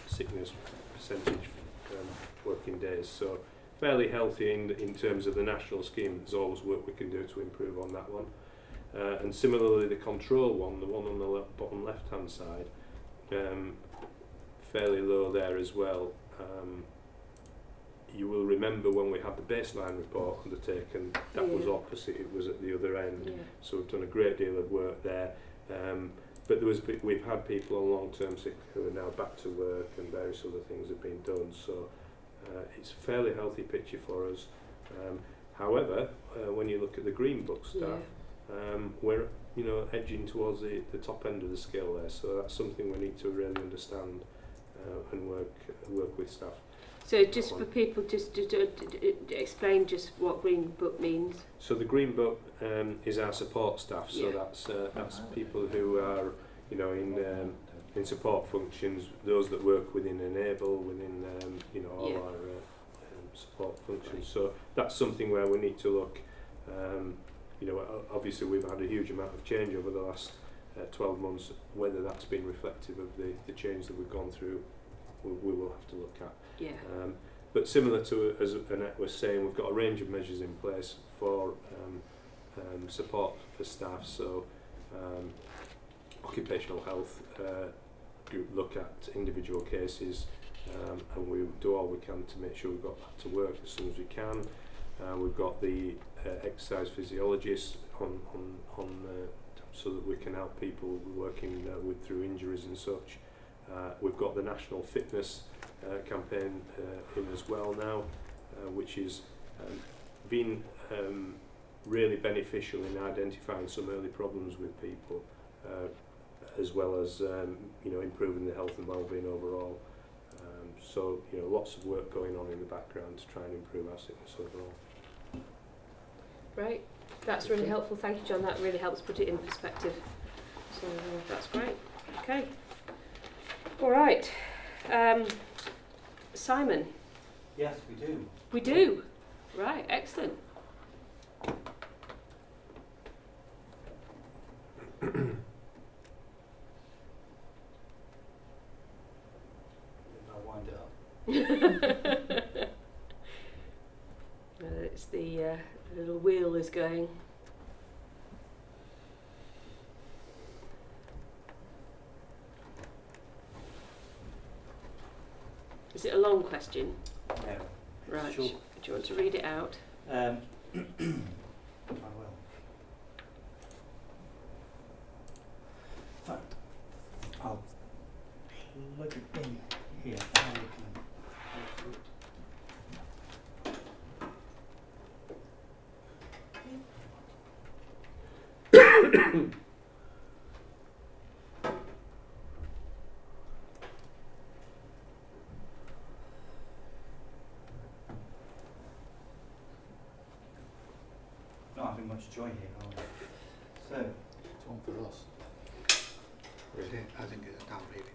sickness percentage working days. So fairly healthy in terms of the national scheme. There's always work we can do to improve on that one. And similarly, the control one, the one on the bottom left-hand side, fairly low there as well. You will remember when we had the baseline report undertaken, that was opposite, it was at the other end. Yeah. So we've done a great deal of work there. But we've had people on long-term sick who are now back to work, and various other things have been done. So it's a fairly healthy picture for us. However, when you look at the Green Book staff, we're edging towards the top end of the scale there. So that's something we need to really understand and work with staff. So just for people, just to explain just what Green Book means. So the Green Book is our support staff. So that's people who are in support functions, those that work within Enable, within all our support functions. So that's something where we need to look obviously we've had a huge amount of change over the last 12 months. Whether that's been reflective of the change that we've gone through, we will have to look at. Yeah. But similar to, as Annette was saying, we've got a range of measures in place for support for staff. So occupational health, look at individual cases, and we do all we can to make sure we've got that to work as soon as we can. We've got the exercise physiologists on so that we can help people working through injuries and such. We've got the national fitness campaign in as well now, which is been really beneficial in identifying some early problems with people, as well as improving the health and well-being overall. So lots of work going on in the background to try and improve our sickness overall. Right, that's really helpful. Thank you, John. That really helps put it in perspective. So that's great. Okay. All right. Simon. Yes, we do. We do. Right, excellent. I'll wind it up. It's the little wheel is going. Is it a long question? No. Right. Sure. Do you want to read it out? I will. In fact, I'll plug it in here. Now you can go through it. Not having much joy here, are we? So, It's one for us. I think it's a down reading.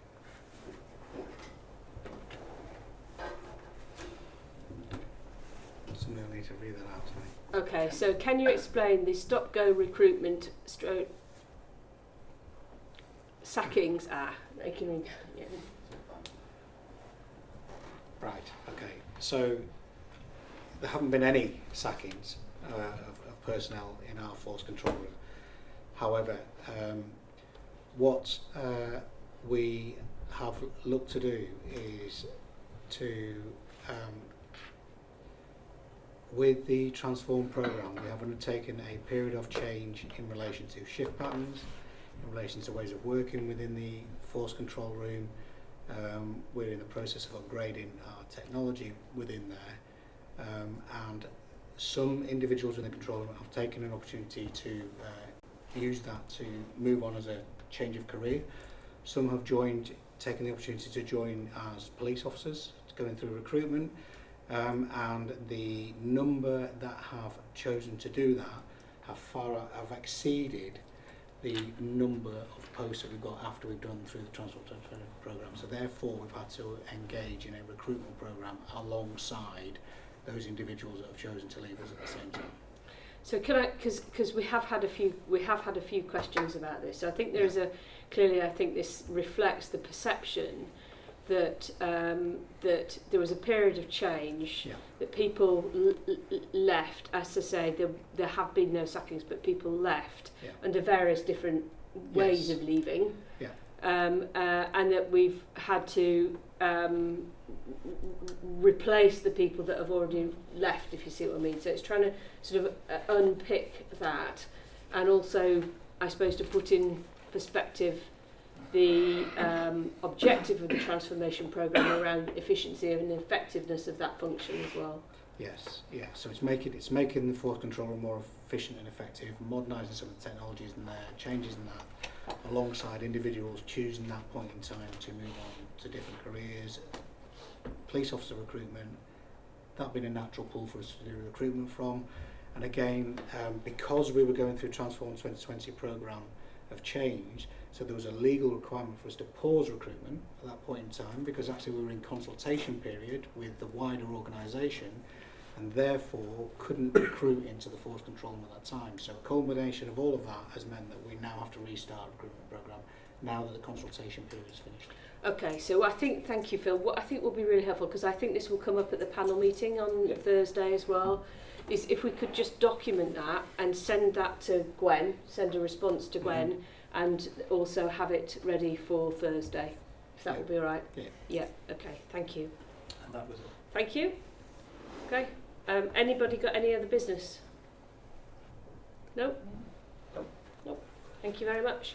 Somebody will need to read that out to me. Okay, so can you explain the stop-go recruitment sackings? They can. Yeah. Right, okay. So there haven't been any sackings of personnel in our force control room. However, what we have looked to do is to, with the Transform programme, we have undertaken a period of change in relation to shift patterns, in relation to ways of working within the force control room. We're in the process of upgrading our technology within there, and some individuals within the control room have taken an opportunity to use that to move on as a change of career. Some have taken the opportunity to join as police officers, going through recruitment, and the number that have chosen to do that have exceeded the number of posts that we've got after we've done through the Transport programme. So therefore we've had to engage in a recruitment programme alongside those individuals that have chosen to leave us at the same time. So can I, because we have had a few questions about this. So I think there is clearly I think this reflects the perception that that there was a period of change, that people left. As I say, there have been no sackings, but people left under various different ways of leaving, and that we've had to replace the people that have already left, if you see what I mean. So it's trying to sort of unpick that, and also I suppose to put in perspective the objective of the transformation programme around efficiency and effectiveness of that function as well. Yes, yeah. So it's making the force control room more efficient and effective, modernising some of the technologies in there, changes in that, alongside individuals choosing that point in time to move on to different careers. Police officer recruitment, that being a natural pool for us to do recruitment from. And again, because we were going through Transform 2020 programme of change, so there was a legal requirement for us to pause recruitment at that point in time, because actually we were in consultation period with the wider organisation and therefore couldn't recruit into the force control at that time. So a culmination of all of that has meant that we now have to restart a recruitment programme now that the consultation period is finished. Okay, so I think, thank you, Phil. What I think will be really helpful, because I think this will come up at the panel meeting on Thursday as well, is if we could just document that and send that to Gwen, send a response to Gwen, and also have it ready for Thursday, if that would be all right. Yeah. Yeah, okay, thank you. And that was it. Thank you. Okay, anybody got any other business? No? Nope. Thank you very much.